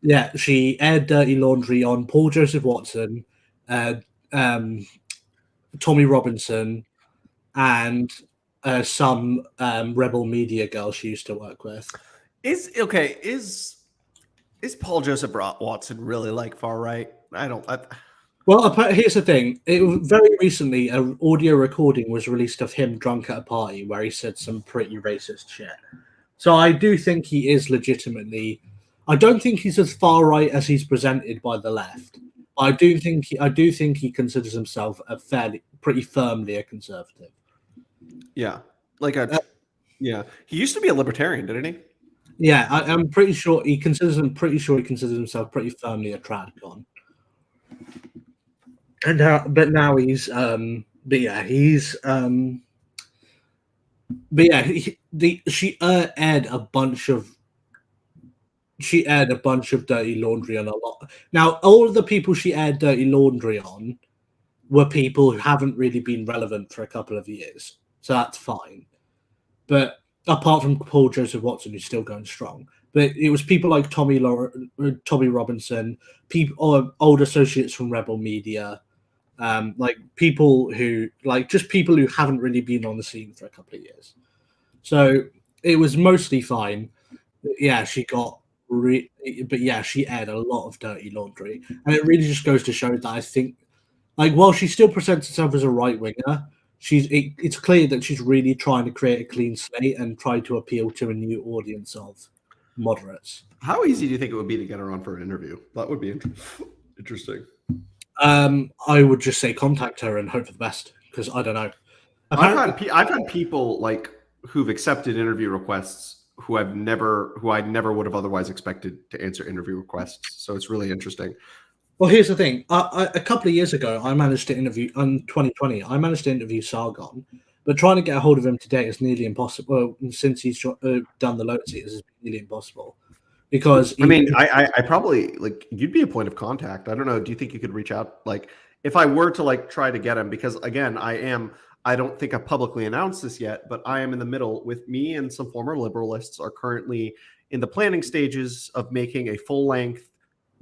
Yeah, she aired dirty laundry on Paul Joseph Watson, uh, Tommy Robinson, and some rebel media girl she used to work with. Is Paul Joseph Watson really like far right? Well, here's the thing. Very recently, an audio recording was released of him drunk at a party where he said some pretty racist shit. So I do think he is legitimately. I don't think he's as far right as he's presented by the left. I do think he considers himself pretty firmly a conservative. Yeah, yeah. He used to be a libertarian, didn't he? Yeah, I'm pretty sure he considers himself pretty firmly a tradcon. And but now he's she aired a bunch of dirty laundry on a lot. Now, all of the people she aired dirty laundry on were people who haven't really been relevant for a couple of years, so that's fine. But apart from Paul Joseph Watson, who's still going strong, but it was people like Tommy Robinson, people or old associates from Rebel Media, like people who haven't really been on the scene for a couple of years. So it was mostly fine. Yeah, she aired a lot of dirty laundry, and it really just goes to show that I think, like, while she still presents herself as a right winger, it's clear that she's really trying to create a clean slate and try to appeal to a new audience of moderates. How easy do you think it would be to get her on for an interview? That would be interesting. I would just say contact her and hope for the best, because I don't know. I've had people like who've accepted interview requests who I never would have otherwise expected to answer interview requests. So it's really interesting. Well, here's the thing. A couple of years ago, I managed to interview, in 2020, I managed to interview Sargon, but trying to get a hold of him today is nearly impossible. Well, since he's done the Lotus Eaters, it's nearly impossible. Because I probably, like, you'd be a point of contact. I don't know. Do you think you could reach out? Like, if I were to like try to get him, because again, I don't think I've publicly announced this yet, but I am in the middle with me and some former liberalists are currently in the planning stages of making a full length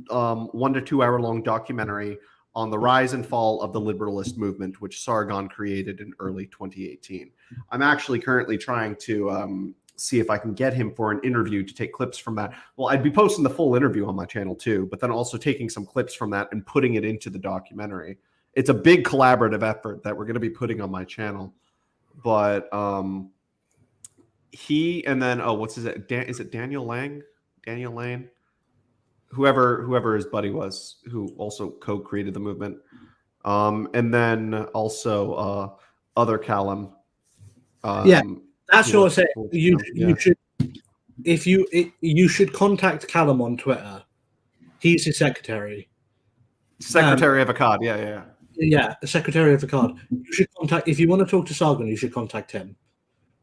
1 to 2 hour long documentary on the rise and fall of the liberalist movement, which Sargon created in early 2018. I'm actually currently trying to see if I can get him for an interview to take clips from that. Well, I'd be posting the full interview on my channel too, but then also taking some clips from that and putting it into the documentary. It's a big collaborative effort that we're going to be putting on my channel. But he, and then, is it Daniel Lang? Daniel Lane? Whoever his buddy was, who also co-created the movement. And then also other Callum. That's what I'm saying. You should contact Callum on Twitter. He's his secretary. Secretary of Akkad, yeah. Yeah, the secretary of Akkad. You should contact, if you want to talk to Sargon, you should contact him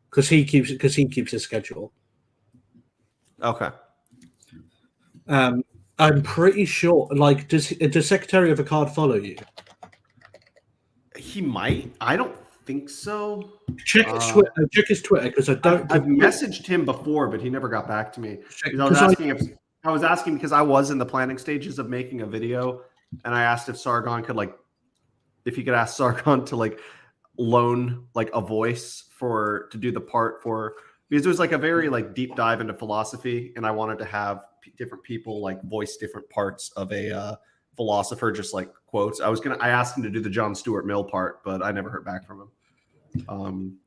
because he keeps his schedule. Okay. I'm pretty sure. Like, does Secretary of Akkad follow you? He might. I don't think so. Check his Twitter. Check his Twitter because I've messaged him before, but he never got back to me. I was asking because I was in the planning stages of making a video, and I asked if Sargon could if he could ask Sargon to like loan like a voice to do the part for, because it was like a very like deep dive into philosophy, and I wanted to have different people like voice different parts of a philosopher, just like quotes. I asked him to do the John Stuart Mill part, but I never heard back from him.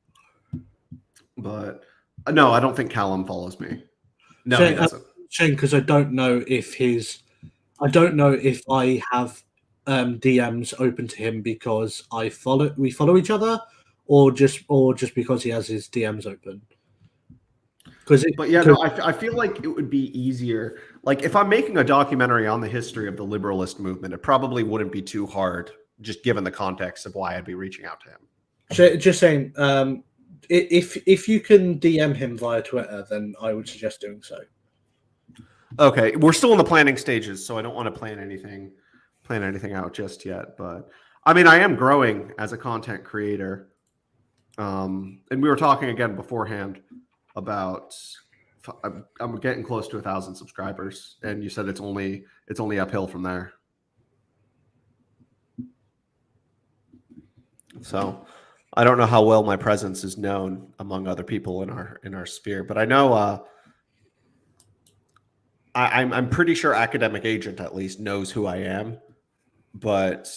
But no, I don't think Callum follows me. No, he doesn't. Shane, because I don't know if I have DMs open to him because we follow each other, or just because he has his DMs open. I feel like it would be easier. Like if I'm making a documentary on the history of the liberalist movement, it probably wouldn't be too hard just given the context of why I'd be reaching out to him. Just saying, if you can DM him via Twitter, then I would suggest doing so. Okay, we're still in the planning stages, so I don't want to plan anything out just yet. But I mean, I am growing as a content creator, and we were talking again beforehand about I'm getting close to 1,000 subscribers, and you said it's only uphill from there. So I don't know how well my presence is known among other people in our sphere, but I know I'm pretty sure Academic Agent at least knows who I am, but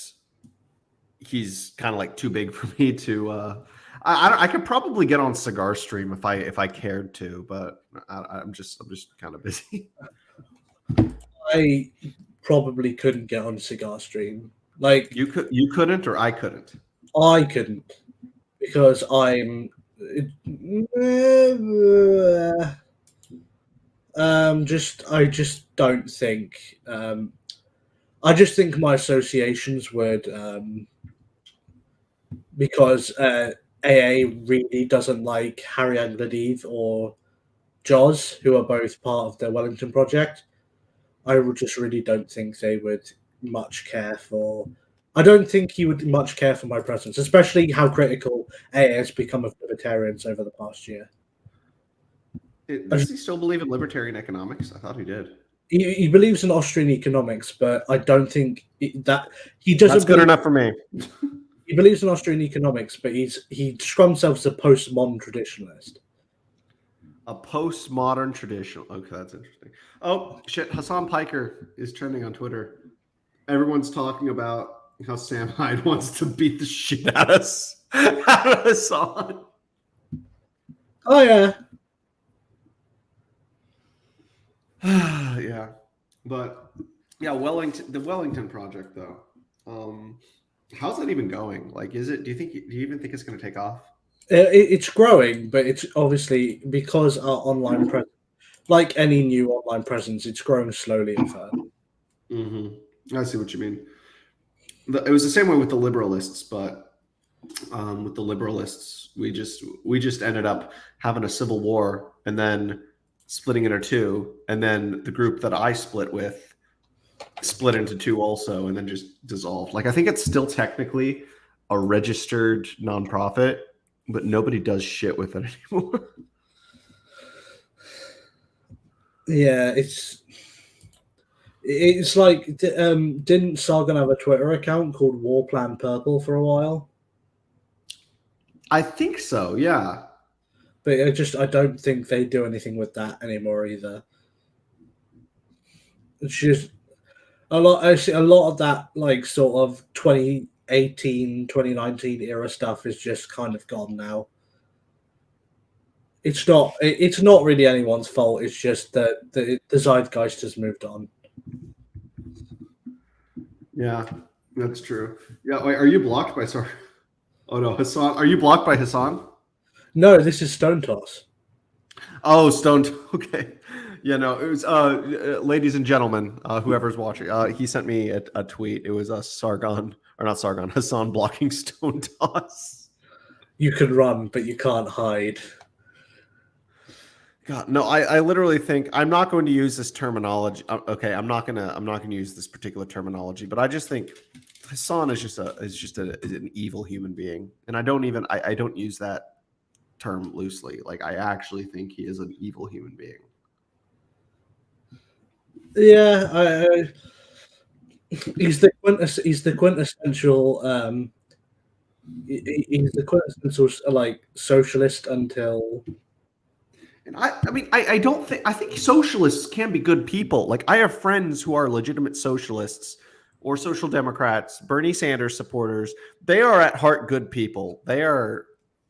he's kind of like too big for me to. I could probably get on Cigar Stream if I cared to, but I'm just kind of busy. I probably couldn't get on Cigar Stream. Like You couldn't, or I couldn't. I couldn't because I just don't think. I just think my associations would because AA really doesn't like Harry Angladive or Joz, who are both part of the Wellington project. I just really don't think they would much care for. I don't think he would much care for my presence, especially how critical AA has become of libertarians over the past year. Does he still believe in libertarian economics? I thought he did. He believes in Austrian economics, but I don't think that he doesn't. That's good enough for me. He believes in Austrian economics, but he describes himself as a postmodern traditionalist. A postmodern traditional. Okay, that's interesting. Oh shit! Hassan Piker is trending on Twitter. Everyone's talking about how Sam Hyde wants to beat the shit out of Hassan. Oh yeah. Yeah, but yeah, the Wellington project though. How's that even going? Like, is it? Do you even think it's going to take off? It's growing, but it's obviously because our online presence, like any new online presence, it's growing slowly at first. Mm-hmm. I see what you mean. It was the same way with the liberalists, but with the liberalists, we just ended up having a civil war and then splitting into two, and then the group that I split with split into two also, and then just dissolved. Like, I think it's still technically a registered nonprofit, but nobody does shit with it anymore. Yeah, it's like didn't Sargon have a Twitter account called War Plan Purple for a while? I think so, yeah. But I don't think they do anything with that anymore either. It's just a lot of that like sort of 2018, 2019 era stuff is just kind of gone now. It's not really anyone's fault. It's just that the zeitgeist has moved on. Yeah, that's true. Yeah, wait, are you blocked by sorry? Oh no, Hassan. Are you blocked by Hassan? No, this is Stone Toss. Oh, Stone. Okay. Yeah, no, it was ladies and gentlemen, whoever's watching. He sent me a tweet. It was Hassan blocking Stone Toss. You can run, but you can't hide. God, no, I literally think I'm not going to use this terminology. Okay, I'm not gonna use this particular terminology, but I just think Hassan is just an evil human being, and I don't use that term loosely. Like, I actually think he is an evil human being. Yeah, he's the quintessential. He's the quintessential like socialist until. And I don't think I think socialists can be good people. Like, I have friends who are legitimate socialists or social democrats, Bernie Sanders supporters. They are at heart good people. They are,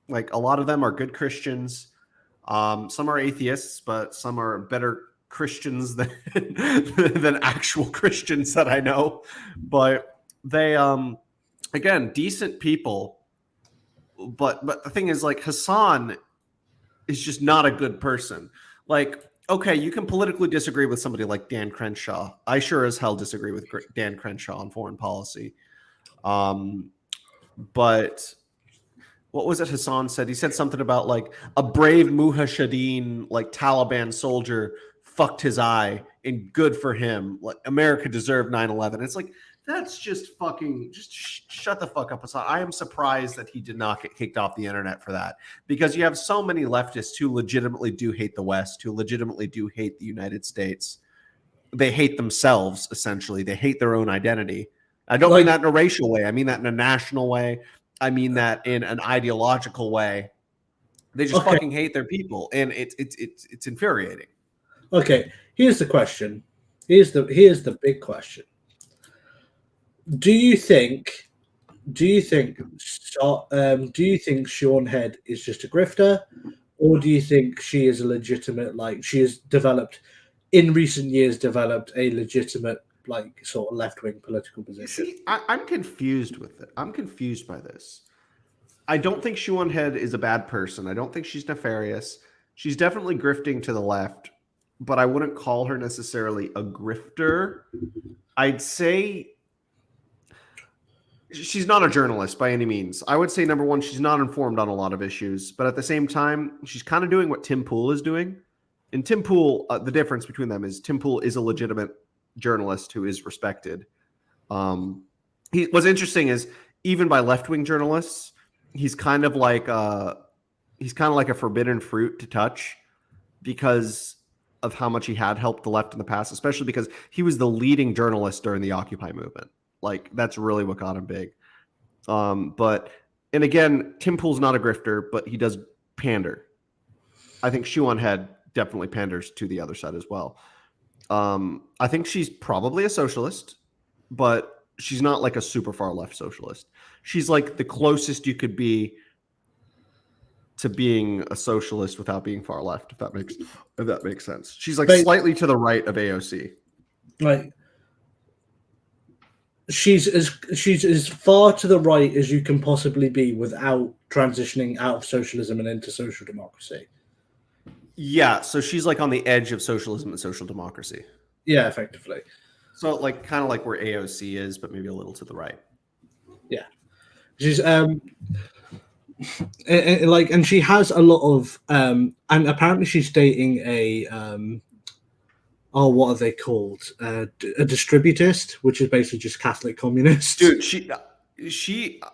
like, a lot of them are good Christians. Some are atheists, but some are better Christians than actual Christians that I know. But they again, decent people. But the thing is, like, Hassan is just not a good person. Like, okay, you can politically disagree with somebody like Dan Crenshaw. I sure as hell disagree with Dan Crenshaw on foreign policy. But what was it Hassan said? He said something about like a brave Mujahideen, like Taliban soldier fucked his eye and good for him. Like America deserved 9/11. It's like, that's just fucking, just shut the fuck up, Hassan. I am surprised that he did not get kicked off the internet for that, because you have so many leftists who legitimately do hate the West, who legitimately do hate the United States. They hate themselves, essentially. They hate their own identity. I don't mean that in a racial way. I mean that in a national way. I mean that in an ideological way. They just fucking hate their people, and it's infuriating. Okay, here's the question. Here's the big question. Do you think Sean Head is just a grifter, or do you think she is a legitimate, like, she has developed in recent years a legitimate, like, sort of left-wing political position? See, I'm confused with it. I'm confused by this. I don't think Sean Head is a bad person. I don't think she's nefarious. She's definitely grifting to the left, but I wouldn't call her necessarily a grifter. I'd say she's not a journalist by any means. I would say, number one, she's not informed on a lot of issues, but at the same time, she's kind of doing what Tim Pool is doing. And Tim Pool, the difference between them is Tim Pool is a legitimate journalist who is respected. What's interesting is, even by left-wing journalists, he's kind of like a forbidden fruit to touch because of how much he had helped the left in the past, especially because he was the leading journalist during the Occupy movement. Like, that's really what got him big. And again, Tim Pool's not a grifter, but he does pander. I think Sean Head definitely panders to the other side as well. I think she's probably a socialist, but she's not like a super far left socialist. She's like the closest you could be to being a socialist without being far left, if that makes sense. She's like slightly to the right of AOC. Like, she's as far to the right as you can possibly be without transitioning out of socialism and into social democracy. Yeah, so she's like on the edge of socialism and social democracy. Yeah, effectively. So like kind of like where AOC is, but maybe a little to the right. Yeah. She's and she has a lot of and apparently she's dating a what are they called? A distributist, which is basically just Catholic communists. Dude,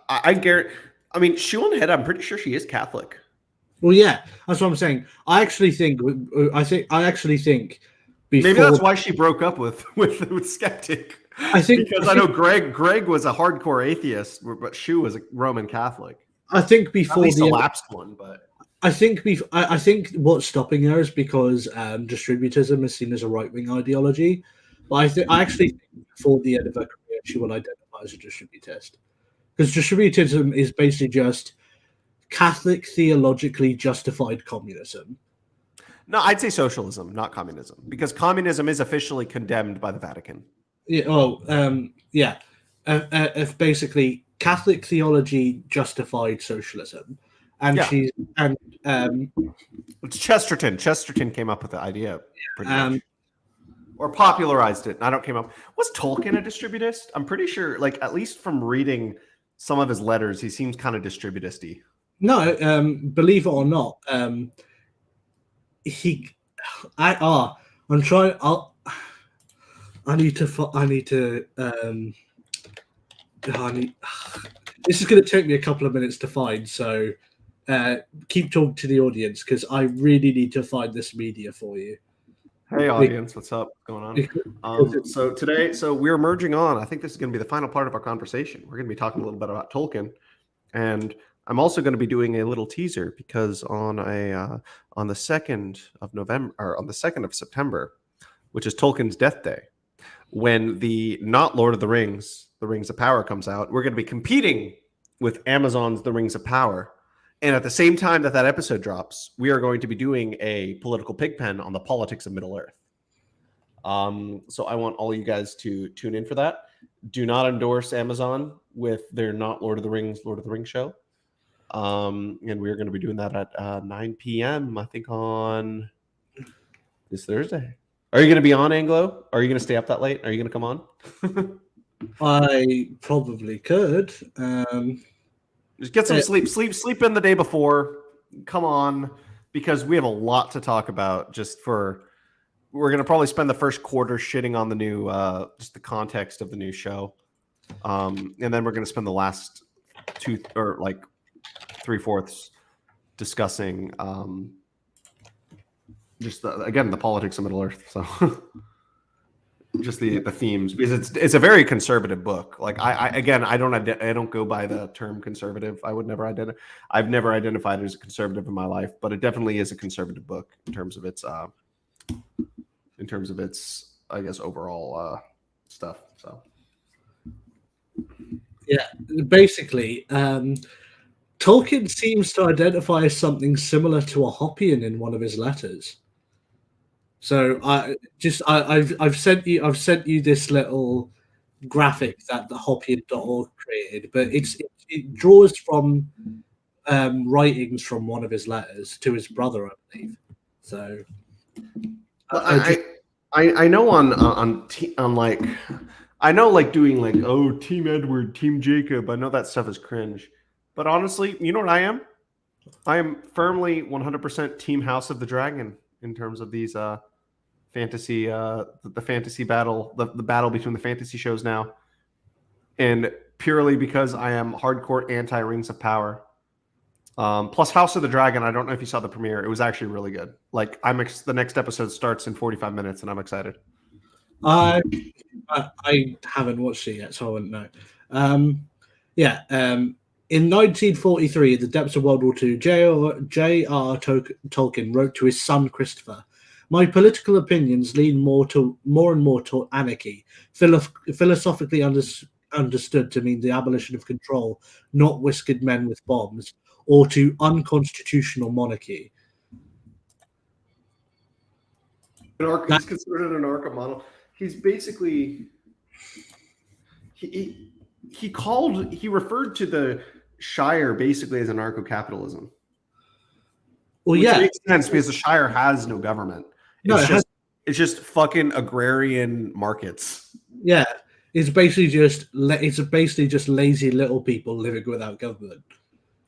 I guarantee. I mean, Sean Head, I'm pretty sure she is Catholic. Well, yeah, that's what I'm saying. I actually think maybe that's why she broke up with Skeptic. I think I know Greg was a hardcore atheist, but Shu was a Roman Catholic. I think before at least a lapsed one, but I think what's stopping her is because distributism is seen as a right-wing ideology. But I actually think before the end of her career, she will identify as a distributist, because distributism is basically just Catholic theologically justified communism. No, I'd say socialism, not communism, because communism is officially condemned by the Vatican. Yeah. If basically Catholic theology justified socialism, and it's Chesterton. Chesterton came up with the idea, pretty much, or popularized it. I don't came up. Was Tolkien a distributist? I'm pretty sure, like at least from reading some of his letters, he seems kind of distributisty. No, believe it or not, I need to. This is going to take me a couple of minutes to find. So keep talking to the audience, because I really need to find this media for you. Hey, audience, what's up? What's going on? So today, we're merging on. I think this is going to be the final part of our conversation. We're going to be talking a little bit about Tolkien, and I'm also going to be doing a little teaser, because on the 2nd of November, or on the 2nd of September, which is Tolkien's death day, when the not Lord of the Rings of Power comes out, we're going to be competing with Amazon's The Rings of Power. And at the same time that episode drops, we are going to be doing a political pigpen on the politics of Middle-earth. So I want all you guys to tune in for that. Do not endorse Amazon with their not Lord of the Rings show. And we're going to be doing that at 9 p.m. I think on this Thursday. Are you going to be on, Anglo? Are you going to stay up that late? Are you going to come on? I probably could. Just get some Yeah. sleep in the day before. Come on, because we have a lot to talk about. We're gonna probably spend the first quarter shitting on the new, just the context of the new show, and then we're gonna spend the last 3/4 discussing just the politics of Middle Earth. So just the themes, because it's a very conservative book. Like I don't go by the term conservative. I've never identified as a conservative in my life, but it definitely is a conservative book in terms of its I guess overall stuff. So Yeah, basically, Tolkien seems to identify as something similar to a Hoppian in one of his letters. So I've sent you this little graphic that the Hoppian.org created, but it draws from writings from one of his letters to his brother, I believe. So I know on like, I know like doing like, oh, Team Edward, Team Jacob. I know that stuff is cringe, but honestly, you know what I am? I am firmly 100% Team House of the Dragon in terms of these fantasy, the fantasy battle, the battle between the fantasy shows now, and purely because I am hardcore anti Rings of Power. Plus House of the Dragon. I don't know if you saw the premiere. It was actually really good. Like the next episode starts in 45 minutes, and I'm excited. I haven't watched it yet, so I wouldn't know. In 1943, in the depths of World War II, J.R. Tolkien wrote to his son Christopher, "My political opinions lean more and more toward anarchy, philosophically understood to mean the abolition of control, not whiskered men with bombs, or to unconstitutional monarchy." He's considered an anarcho model. He's basically he referred to the Shire basically as anarcho-capitalism. Well, which makes sense because the Shire has no government. It's just fucking agrarian markets. Yeah, it's basically just lazy little people living without government.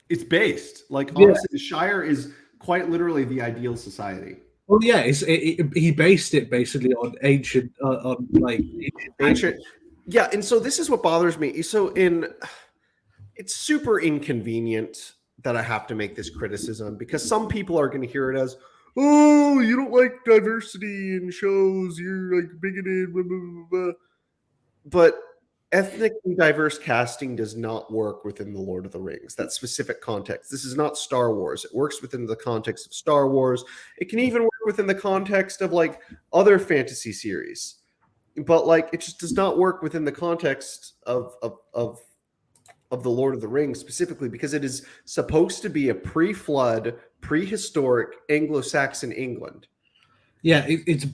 It's based honestly, the Shire is quite literally the ideal society. Well, yeah, he based it basically on ancient. Yeah, and so this is what bothers me. So it's super inconvenient that I have to make this criticism because some people are going to hear it as, "Oh, you don't like diversity in shows, you're like bigoted, blah, blah, blah, blah." But ethnically diverse casting does not work within the Lord of the Rings, that specific context. This is not Star Wars. It works within the context of Star Wars. It can even work within the context of like other fantasy series. But like it just does not work within the context of the Lord of the Rings specifically because it is supposed to be a pre-flood, prehistoric Anglo-Saxon England. Yeah, it's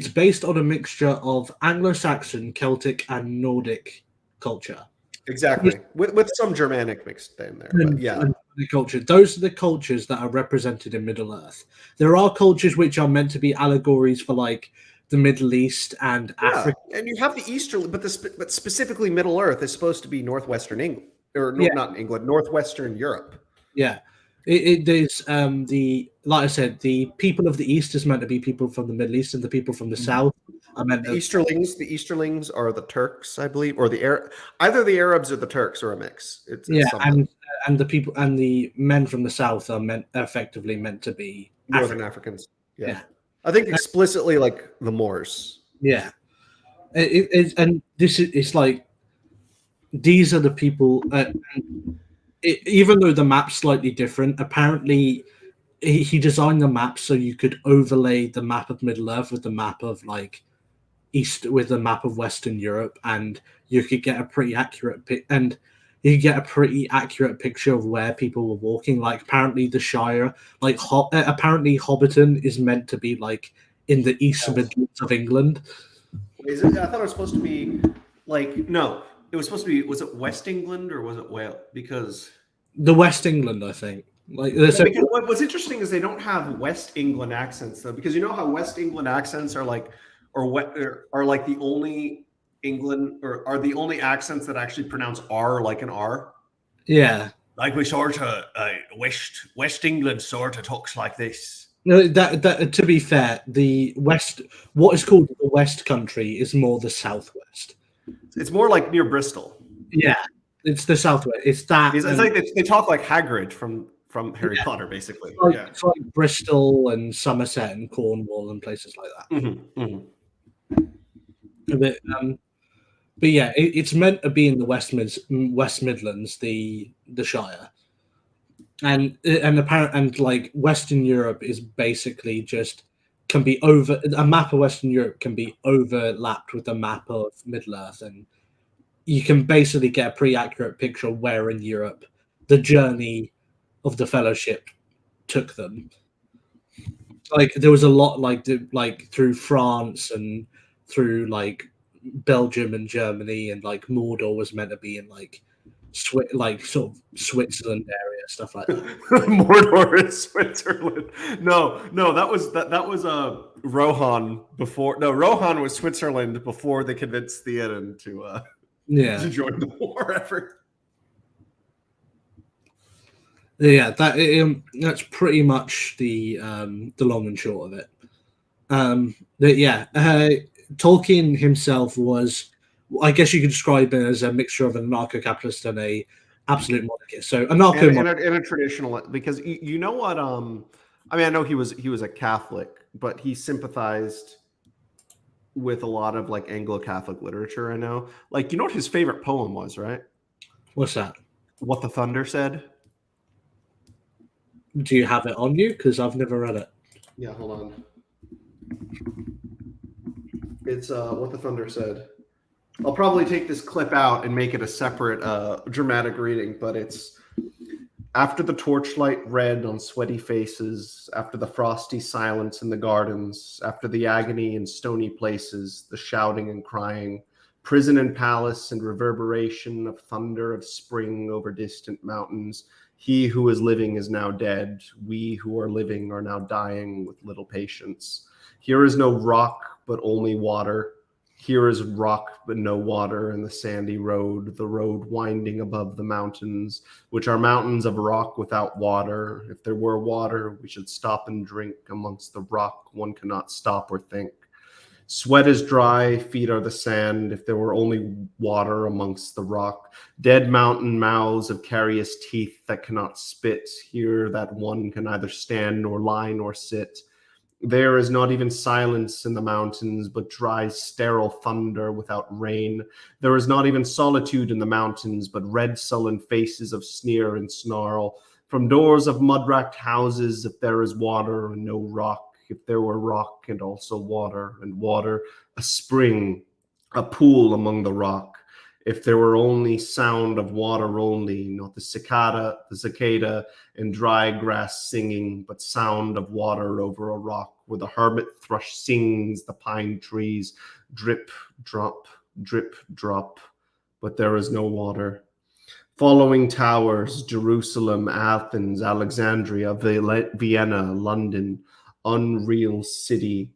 based on a mixture of Anglo-Saxon, Celtic, and Nordic culture. Exactly, with some Germanic mixed in there. But yeah, the culture. Those are the cultures that are represented in Middle Earth. There are cultures which are meant to be allegories for like the Middle East and Africa. And you have the Eastern, but specifically Middle Earth is supposed to be northwestern England, or not England, northwestern Europe. Yeah, there's like I said, the people of the East is meant to be people from the Middle East, and the people from the South are meant to. The Easterlings are the Turks, I believe, or either the Arabs or the Turks, or a mix. And the people and the men from the South are effectively meant to be Northern Africans. Yeah. I think explicitly like the Moors. Yeah, and it's like these are the people. Even though the map's slightly different, apparently he designed the map so you could overlay the map of Middle Earth with the map of like with the map of Western Europe, and you could get a pretty accurate picture of where people were walking. Like apparently the Shire, like apparently Hobbiton is meant to be like in the East Midlands of England. Is it? I thought it was supposed to be like no. It was supposed to be. Was it West England or was it Wales? Because the West England, I think. Because what's interesting is they don't have West England accents though, because you know how West England accents are like, are like the only England or are the only accents that actually pronounce R like an R. Yeah. Like we sort of West England sort of talks like this. No, that to be fair, the West, what is called the West Country, is more the Southwest. It's more like near Bristol. Yeah, it's the Southwest. It's that. It's like they talk like Hagrid from Harry Potter, basically. It's like Bristol and Somerset and Cornwall and places like that. Mm-hmm, mm-hmm. But yeah, it's meant to be in the West Midlands, the Shire, and like Western Europe is basically just can be over a map of Western Europe can be overlapped with a map of Middle Earth, and you can basically get a pretty accurate picture of where in Europe the journey of the Fellowship took them. Like there was a lot like through France and through like Belgium and Germany, and like Mordor was meant to be in like sort of Switzerland area, stuff like that. Mordor in Switzerland. No, that was Rohan before. No, Rohan was Switzerland before they convinced Theoden to join the war effort. Yeah, that's pretty much the long and short of it. Tolkien himself was, I guess you could describe it as a mixture of an anarcho-capitalist and a absolute monarchist. So and a traditional, because you know what? I mean, I know he was a Catholic, but he sympathized with a lot of like Anglo-Catholic literature. I know, like, you know what his favorite poem was, right? What's that? What the Thunder Said. Do you have it on you? Because I've never read it. Yeah, hold on. It's What the Thunder Said. I'll probably take this clip out and make it a separate dramatic reading, but it's after the torchlight red on sweaty faces, after the frosty silence in the gardens, after the agony in stony places, the shouting and crying, prison and palace and reverberation of thunder of spring over distant mountains, he who is living is now dead. We who are living are now dying with little patience. Here is no rock, but only water. Here is rock, but no water, and the sandy road, the road winding above the mountains, which are mountains of rock without water. If there were water, we should stop and drink. Amongst the rock, one cannot stop or think. Sweat is dry, feet are the sand. If there were only water amongst the rock, dead mountain mouths of carious teeth that cannot spit, here that one can neither stand nor lie nor sit. There is not even silence in the mountains, but dry, sterile thunder without rain. There is not even solitude in the mountains, but red, sullen faces of sneer and snarl. From doors of mud-racked houses, if there is water and no rock, if there were rock and also water, and water, a spring, a pool among the rock. If there were only sound of water only, not the cicada and dry grass singing, but sound of water over a rock, where the hermit thrush sings the pine trees, drip, drop, but there is no water. Following towers, Jerusalem, Athens, Alexandria, Vienna, London, unreal city.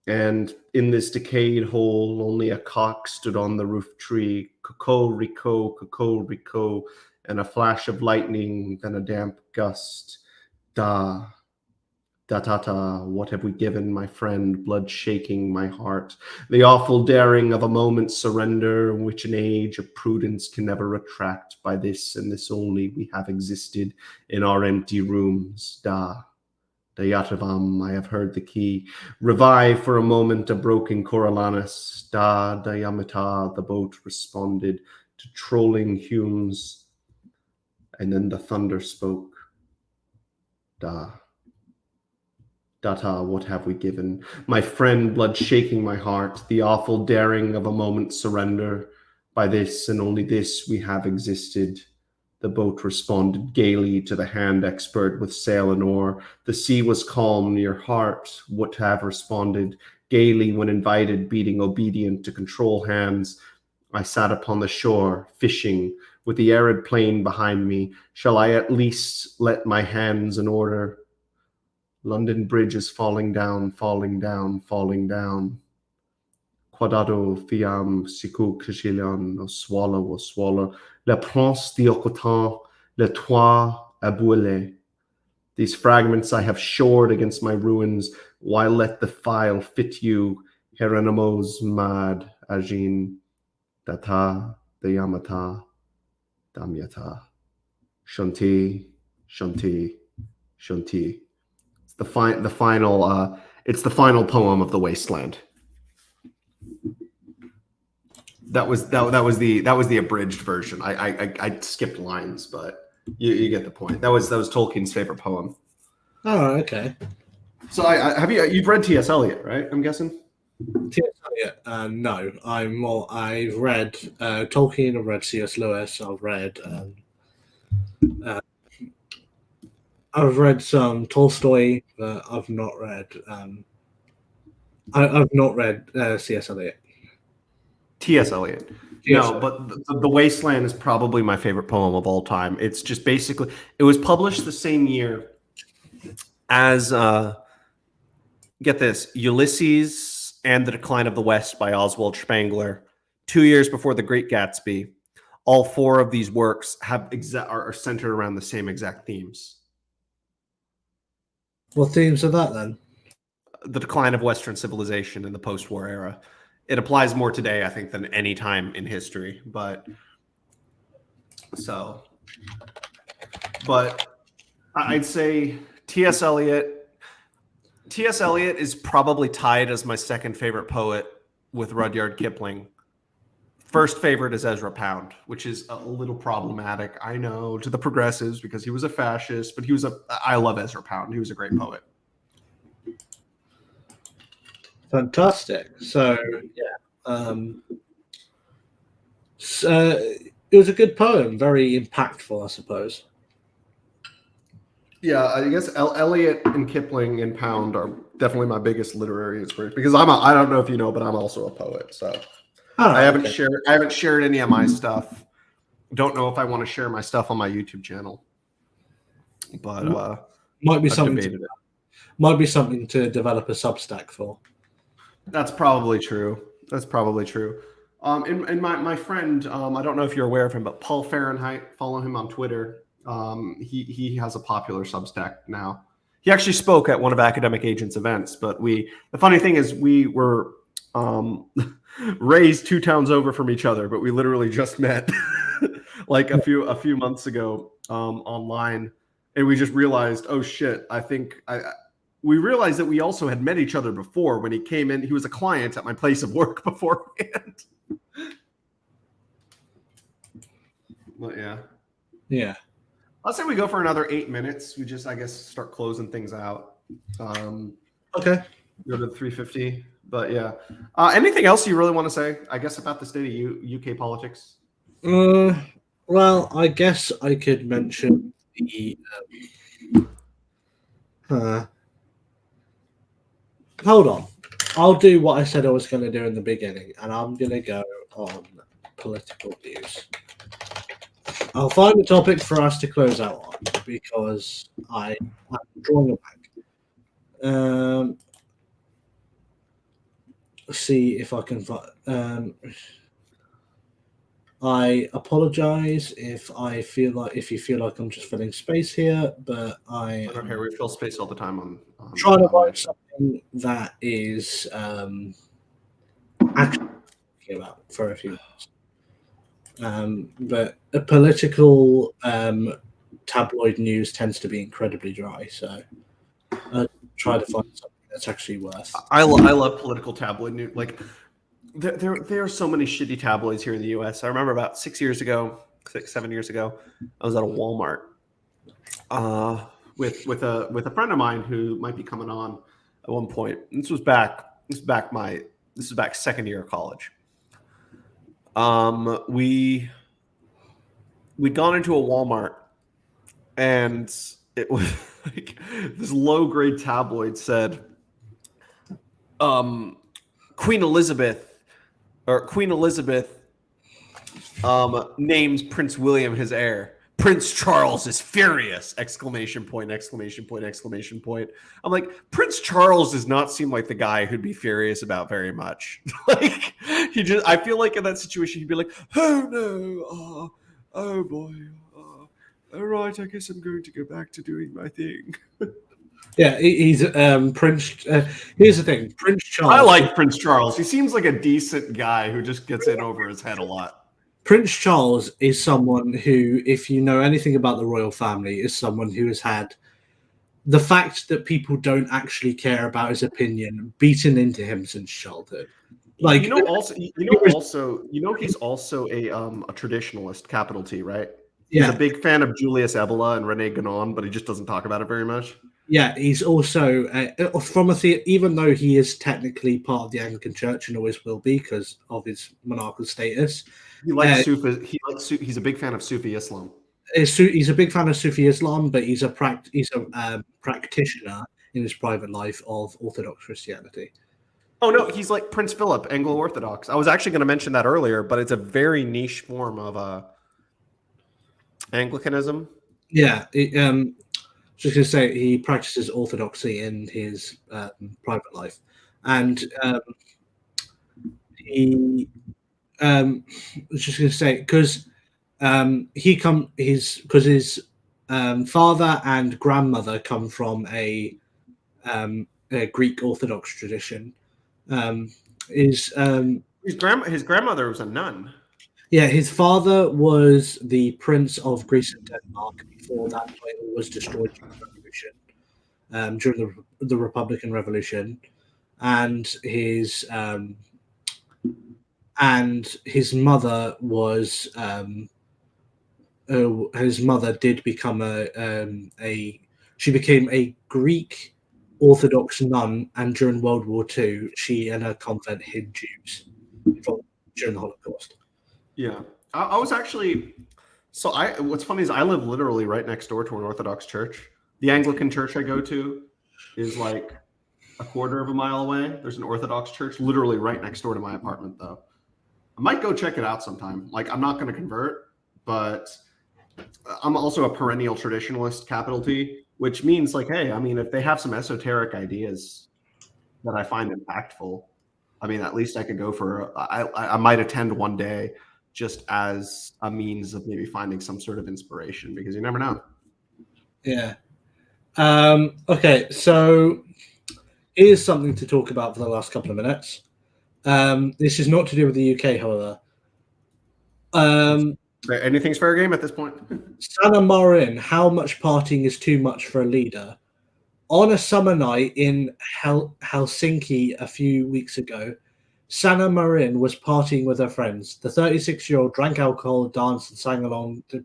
And in this decayed hole, only a cock stood on the roof tree, cuckoo-rico, and a flash of lightning, then a damp gust. Da-ta-ta, what have we given, my friend, blood shaking my heart? The awful daring of a moment's surrender, which an age of prudence can never retract. By this and this only we have existed in our empty rooms. Dayatavam, I have heard the key. Revive for a moment a broken Coriolanus. Dayamata, the boat responded to trolling Humes. And then the thunder spoke. Data, what have we given? My friend, blood shaking my heart, the awful daring of a moment's surrender. By this and only this we have existed. The boat responded gaily to the hand expert with sail and oar. The sea was calm, your heart would have responded gaily when invited, beating obedient to control hands. I sat upon the shore, fishing, with the arid plain behind me. Shall I at least let my hands in order? London Bridge is falling down, falling down, falling down. quadado fiam siku kishilian swallow le prince diocotan le toi abouele. These fragments I have shored against my ruins. Why let the file fit you? Hieronymos mad agin data dayamata damyata shanti shanti shanti. It's the final. It's the final poem of the Wasteland. That was the abridged version. I skipped lines, but you get the point. That was Tolkien's favorite poem. Oh, okay. So you've read T.S. Eliot, right? I'm guessing. T.S. Eliot, no. I've read Tolkien. I've read C.S. Lewis. I've read some Tolstoy, but I've not read. I've not read C.S. Eliot. T.S. Eliot. No, but the Wasteland is probably my favorite poem of all time. It's just basically, it was published the same year as, get this, Ulysses and The Decline of the West by Oswald Spengler, 2 years before The Great Gatsby. All four of these works are centered around the same exact themes. What themes are that then? The decline of Western civilization in the post-war era. It applies more today, I think, than any time in history. But I'd say T.S. Eliot. T.S. Eliot is probably tied as my second favorite poet with Rudyard Kipling. First favorite is Ezra Pound, which is a little problematic, I know, to the progressives because he was a fascist, but I love Ezra Pound. He was a great poet. Fantastic. So it was a good poem, very impactful, I suppose. Yeah, I guess Eliot and Kipling and Pound are definitely my biggest literary inspiration because I don't know if you know, but I'm also a poet. So I haven't shared any of my stuff. Don't know if I want to share my stuff on my YouTube channel, but might be I've something. debated it. Might be something to develop a Substack for. That's probably true. And my friend, I don't know if you're aware of him, but Paul Fahrenheit, follow him on Twitter. He has a popular Substack now. He actually spoke at one of Academic Agent's events, but the funny thing is we were raised 2 towns over from each other, but we literally just met like a few months ago online, and we just realized, oh shit, we realized that we also had met each other before when he came in. He was a client at my place of work beforehand. But yeah. I'll say we go for another 8 minutes. We just, I guess, start closing things out. Okay. Go to the 350. But yeah. Anything else you really want to say, I guess, about the state of UK politics? Well, I guess I could mention the... hold on. I'll do what I said I was going to do in the beginning, and I'm going to go on political news. I'll find a topic for us to close out on because I'm drawing a blank. See if I can find. I apologize if you feel like I'm just filling space here, but I don't care. We fill space all the time on trying to find something that is actually talking about for a few minutes. But a political tabloid news tends to be incredibly dry, so I try to find something that's actually worth. I love political tabloid news. Like there are so many shitty tabloids here in the U.S. I remember about 7 years ago, I was at a Walmart with a friend of mine who might be coming on at one point. This was back second year of college. We'd gone into a Walmart, and it was like this low-grade tabloid said, Queen Elizabeth names Prince William his heir. Prince Charles is furious! Exclamation point! Exclamation point! Exclamation point! I'm like, Prince Charles does not seem like the guy who'd be furious about very much. Like, I feel like in that situation he'd be like, oh no, oh boy, all right, I guess I'm going to go back to doing my thing. Yeah, he's Prince. Here's the thing, Prince Charles. I like Prince Charles. He seems like a decent guy who just gets in over his head a lot. Prince Charles is someone who, if you know anything about the royal family, is someone who has had the fact that people don't actually care about his opinion beaten into him since childhood. Like, he's also a traditionalist, capital T, right? He's yeah, a big fan of Julius Evola and Rene Guénon, but he just doesn't talk about it very much. yeah, he's also from even though he is technically part of the Anglican Church and always will be because of his monarchical status. He likes Sufi. He's a big fan of Sufi Islam. He's a big fan of Sufi Islam, but he's a practitioner in his private life of Orthodox Christianity. Oh no, he's like Prince Philip, Anglo-Orthodox. I was actually going to mention that earlier, but it's a very niche form of Anglicanism. Yeah, just going to say he practices orthodoxy in his private life, and he was just going to say because his father and grandmother come from a Greek Orthodox tradition. His grandmother was a nun. Yeah, his father was the Prince of Greece and Denmark before that title was destroyed during the Revolution, during the Republican Revolution, and his mother was his mother did become she became a Greek Orthodox nun, and during World War II, she and her convent hid Jews during the Holocaust. Yeah, I was actually. So what's funny is I live literally right next door to an Orthodox church. The Anglican church I go to is like a quarter of a mile away. There's an Orthodox church literally right next door to my apartment, though. I might go check it out sometime. Like, I'm not going to convert, but I'm also a perennial traditionalist, capital T, which means like, hey, I mean, if they have some esoteric ideas that I find impactful, I mean, at least I could go for. I might attend one day just as a means of maybe finding some sort of inspiration, because you never know. Yeah. Okay, so here's something to talk about for the last couple of minutes. This is not to do with the UK, however. Anything's fair game at this point. Sanna Marin, how much partying is too much for a leader? On a summer night in Helsinki a few weeks ago, Sanna Marin was partying with her friends. The 36-year-old drank alcohol, danced, and sang along to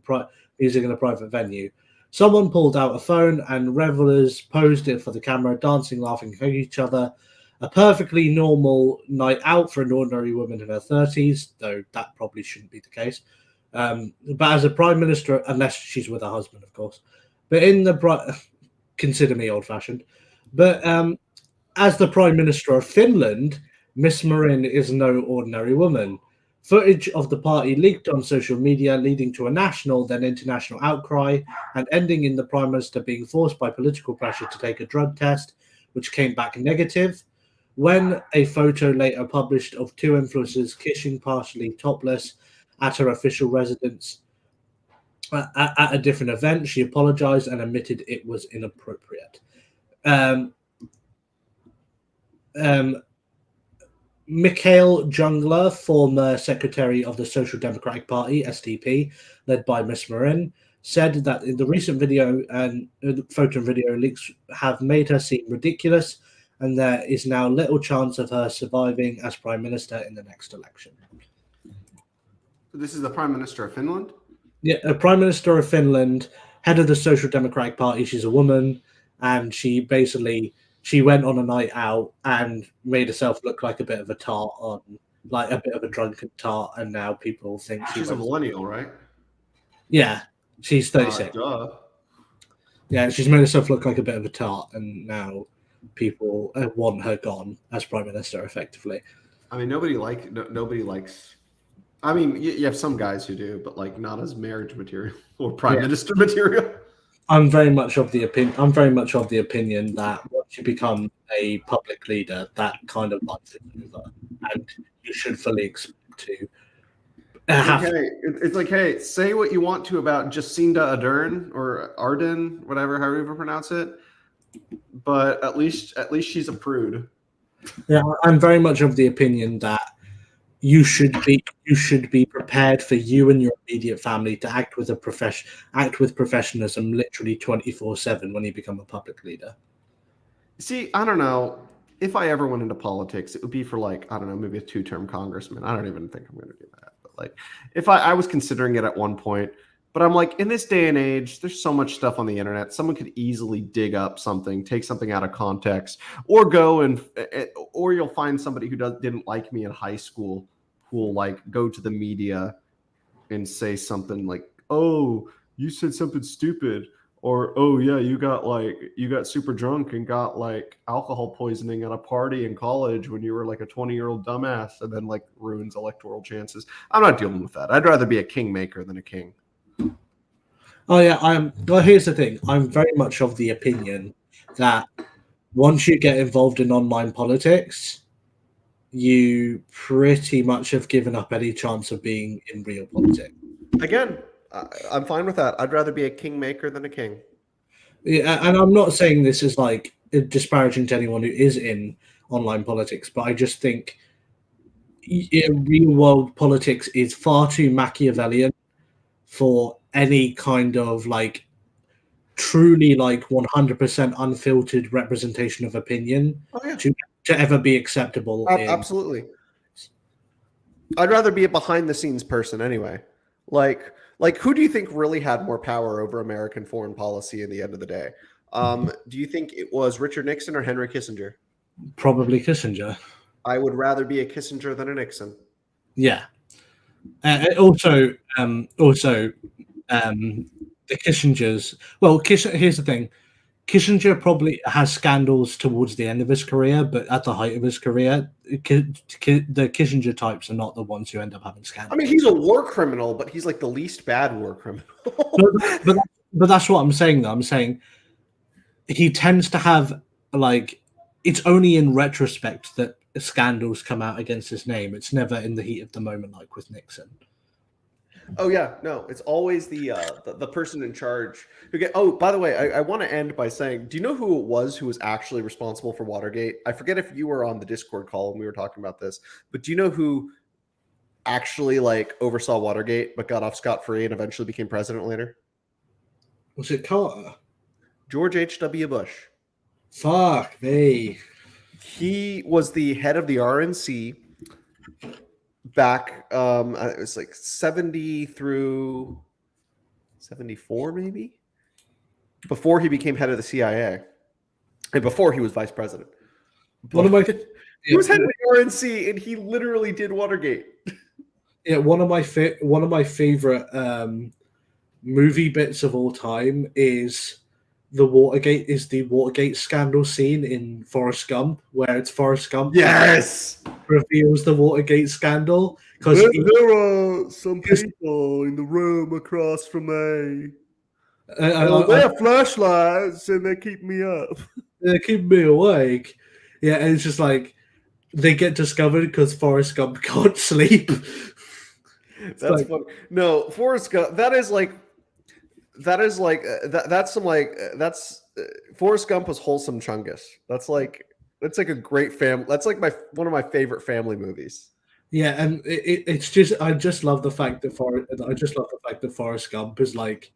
music in a private venue. Someone pulled out a phone and revelers posed it for the camera, dancing, laughing, hugging each other. A perfectly normal night out for an ordinary woman in her 30s, though that probably shouldn't be the case. But as a prime minister, unless she's with her husband, of course. But consider me old-fashioned. But as the prime minister of Finland, Miss Marin is no ordinary woman. Footage of the party leaked on social media, leading to a national, then international outcry, and ending in the prime minister being forced by political pressure to take a drug test, which came back negative. When a photo later published of two influencers kissing partially topless at her official residence at a different event, she apologized and admitted it was inappropriate. Mikhail Jungler, former secretary of the Social Democratic Party, SDP, led by Miss Marin, said that in the recent video and photo and video leaks have made her seem ridiculous, and there is now little chance of her surviving as prime minister in the next election. This is the prime minister of Finland? Yeah, a prime minister of Finland, head of the Social Democratic Party. She's a woman, and she went on a night out and made herself look like a bit of a tart, like a bit of a drunken tart, and now people think she's a millennial, right? Yeah, she's 36. Yeah, she's made herself look like a bit of a tart, and now people want her gone as prime minister, effectively. I mean, nobody likes I mean, you have some guys who do, but like not as marriage material or prime minister material. I'm very much of the opinion. I'm very much of the opinion that once you become a public leader, that kind of life is over, and you should fully expect to have. Okay, it's like, hey, say what you want to about Jacinda Ardern or Arden, whatever, however you pronounce it, but at least she's a prude. Yeah, I'm very much of the opinion that you should be prepared for you and your immediate family to act with professionalism, literally 24/7 when you become a public leader. See, I don't know. If I ever went into politics, it would be for like, I don't know, maybe a 2-term congressman. I don't even think I'm going to do that. But like, if I was considering it at one point, but I'm like, in this day and age, there's so much stuff on the internet. Someone could easily dig up something, take something out of context, or or you'll find somebody who didn't like me in high school who will like go to the media and say something like, "Oh, you said something stupid," or "Oh yeah, you got super drunk and got like alcohol poisoning at a party in college when you were like a 20-year-old dumbass," and then like ruins electoral chances. I'm not dealing with that. I'd rather be a kingmaker than a king. Oh yeah, well, here's the thing. I'm very much of the opinion that once you get involved in online politics, you pretty much have given up any chance of being in real politics. Again, I'm fine with that. I'd rather be a kingmaker than a king. Yeah, and I'm not saying this is like disparaging to anyone who is in online politics, but I just think real world politics is far too Machiavellian for any kind of like truly like 100% unfiltered representation of opinion to ever be acceptable. Absolutely. I'd rather be a behind the scenes person anyway. Like who do you think really had more power over American foreign policy in the end of the day? Do you think it was Richard Nixon or Henry Kissinger? Probably Kissinger. I would rather be a Kissinger than a Nixon. Yeah. Also, the Kissingers. Well, here's the thing. Kissinger probably has scandals towards the end of his career, but at the height of his career, the Kissinger types are not the ones who end up having scandals. I mean, he's a war criminal, but he's like the least bad war criminal. but that's what I'm saying, though. I'm saying he tends to have, like, it's only in retrospect that scandals come out against his name. It's never in the heat of the moment, like with Nixon. Oh yeah, no, it's always the person in charge who get. Oh, by the way, I want to end by saying, do you know who it was who was actually responsible for Watergate? I forget if you were on the Discord call and we were talking about this, but do you know who actually like oversaw Watergate but got off scot-free and eventually became president later? Was it Carter? George H.W. Bush. Fuck me. He was the head of the RNC back it was like 70 through 74 maybe, before he became head of the CIA and before he was vice president. One of my he was head of the RNC and he literally did Watergate. Yeah, one of my favorite movie bits of all time is the Watergate scandal scene in Forrest Gump, where it's Forrest Gump. Yes, reveals the Watergate scandal because there are some people in the room across from me. They have flashlights and they keep me up. They keep me awake. Yeah, and it's just like they get discovered because Forrest Gump can't sleep. That's funny. No, Forrest Gump. That's Forrest Gump was wholesome Chungus. That's like a great family. That's like one of my favorite family movies. Yeah, and it's just I just love the fact that Forrest Gump is like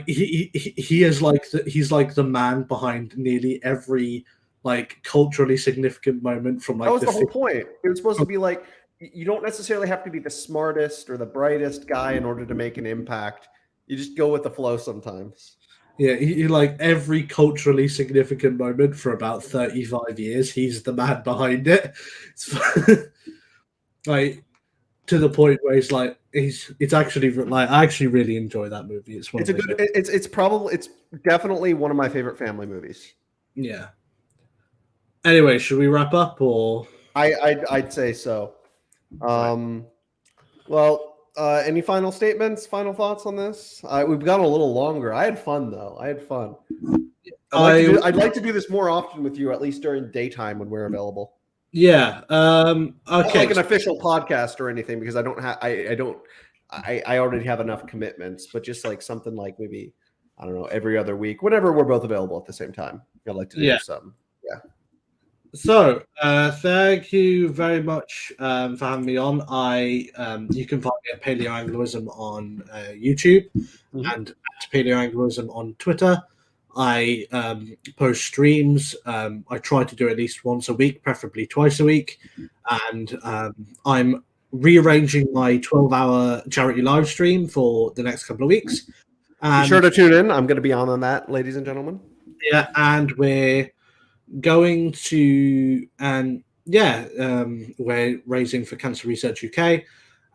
he is like he's like the man behind nearly every like culturally significant moment from like that was the whole point. It was supposed to be like you don't necessarily have to be the smartest or the brightest guy in order to make an impact. You just go with the flow sometimes. Yeah, he like every culturally significant moment for about 35 years, he's the man behind it. It's like to the point where it's actually like I actually really enjoy that movie. It's definitely one of my favorite family movies. Yeah. Anyway, should we wrap up or I'd say so. Well, any final statements, final thoughts on this? We've gone a little longer. I had fun though. I had fun. I'd like to do this more often with you, at least during daytime when we're available. Yeah. Not Okay. like an official podcast or anything, because I don't have. I already have enough commitments, but just like something like maybe, I don't know, every other week, whenever we're both available at the same time. I'd like to do some. So, thank you very much for having me on. You can find me at Paleo-Angloism on YouTube and at Paleo-Angloism on Twitter. I post streams. I try to do at least once a week, preferably twice a week. And I'm rearranging my 12-hour charity live stream for the next couple of weeks. Be sure to tune in. I'm going to be on that, ladies and gentlemen. Yeah, and we're going to we're raising for Cancer Research UK,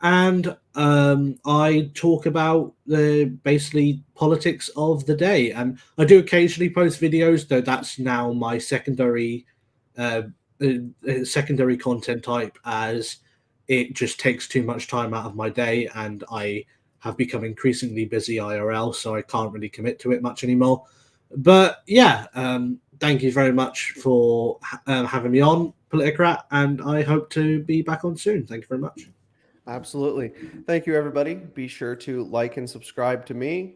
and I talk about the basically politics of the day, and I do occasionally post videos, though that's now my secondary content type, as it just takes too much time out of my day, and I have become increasingly busy IRL, so I can't really commit to it much anymore. But yeah, thank you very much for having me on, Politicrat, and I hope to be back on soon. Thank you very much. Absolutely. Thank you, everybody. Be sure to like and subscribe to me.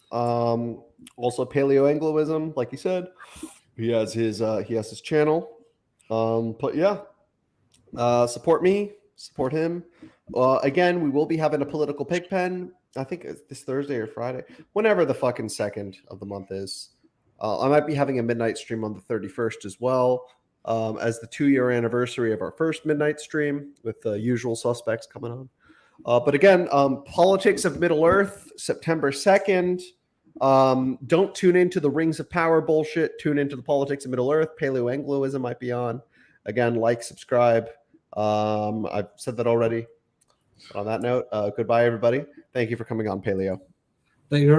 Also, Paleo-Angloism, like he said, he has his channel. But yeah, support me, support him. Again, we will be having a political pig pen. I think it's this Thursday or Friday, whenever the fucking 2nd of the month is. I might be having a midnight stream on the 31st as well, as the 2-year anniversary of our first midnight stream with the usual suspects coming on. But again, Politics of Middle Earth, September 2nd. Don't tune into the Rings of Power bullshit. Tune into the Politics of Middle Earth. Paleo-Angloism might be on. Again, like, subscribe. I've said that already. On that note, goodbye, everybody. Thank you for coming on, Paleo. Thank you very much.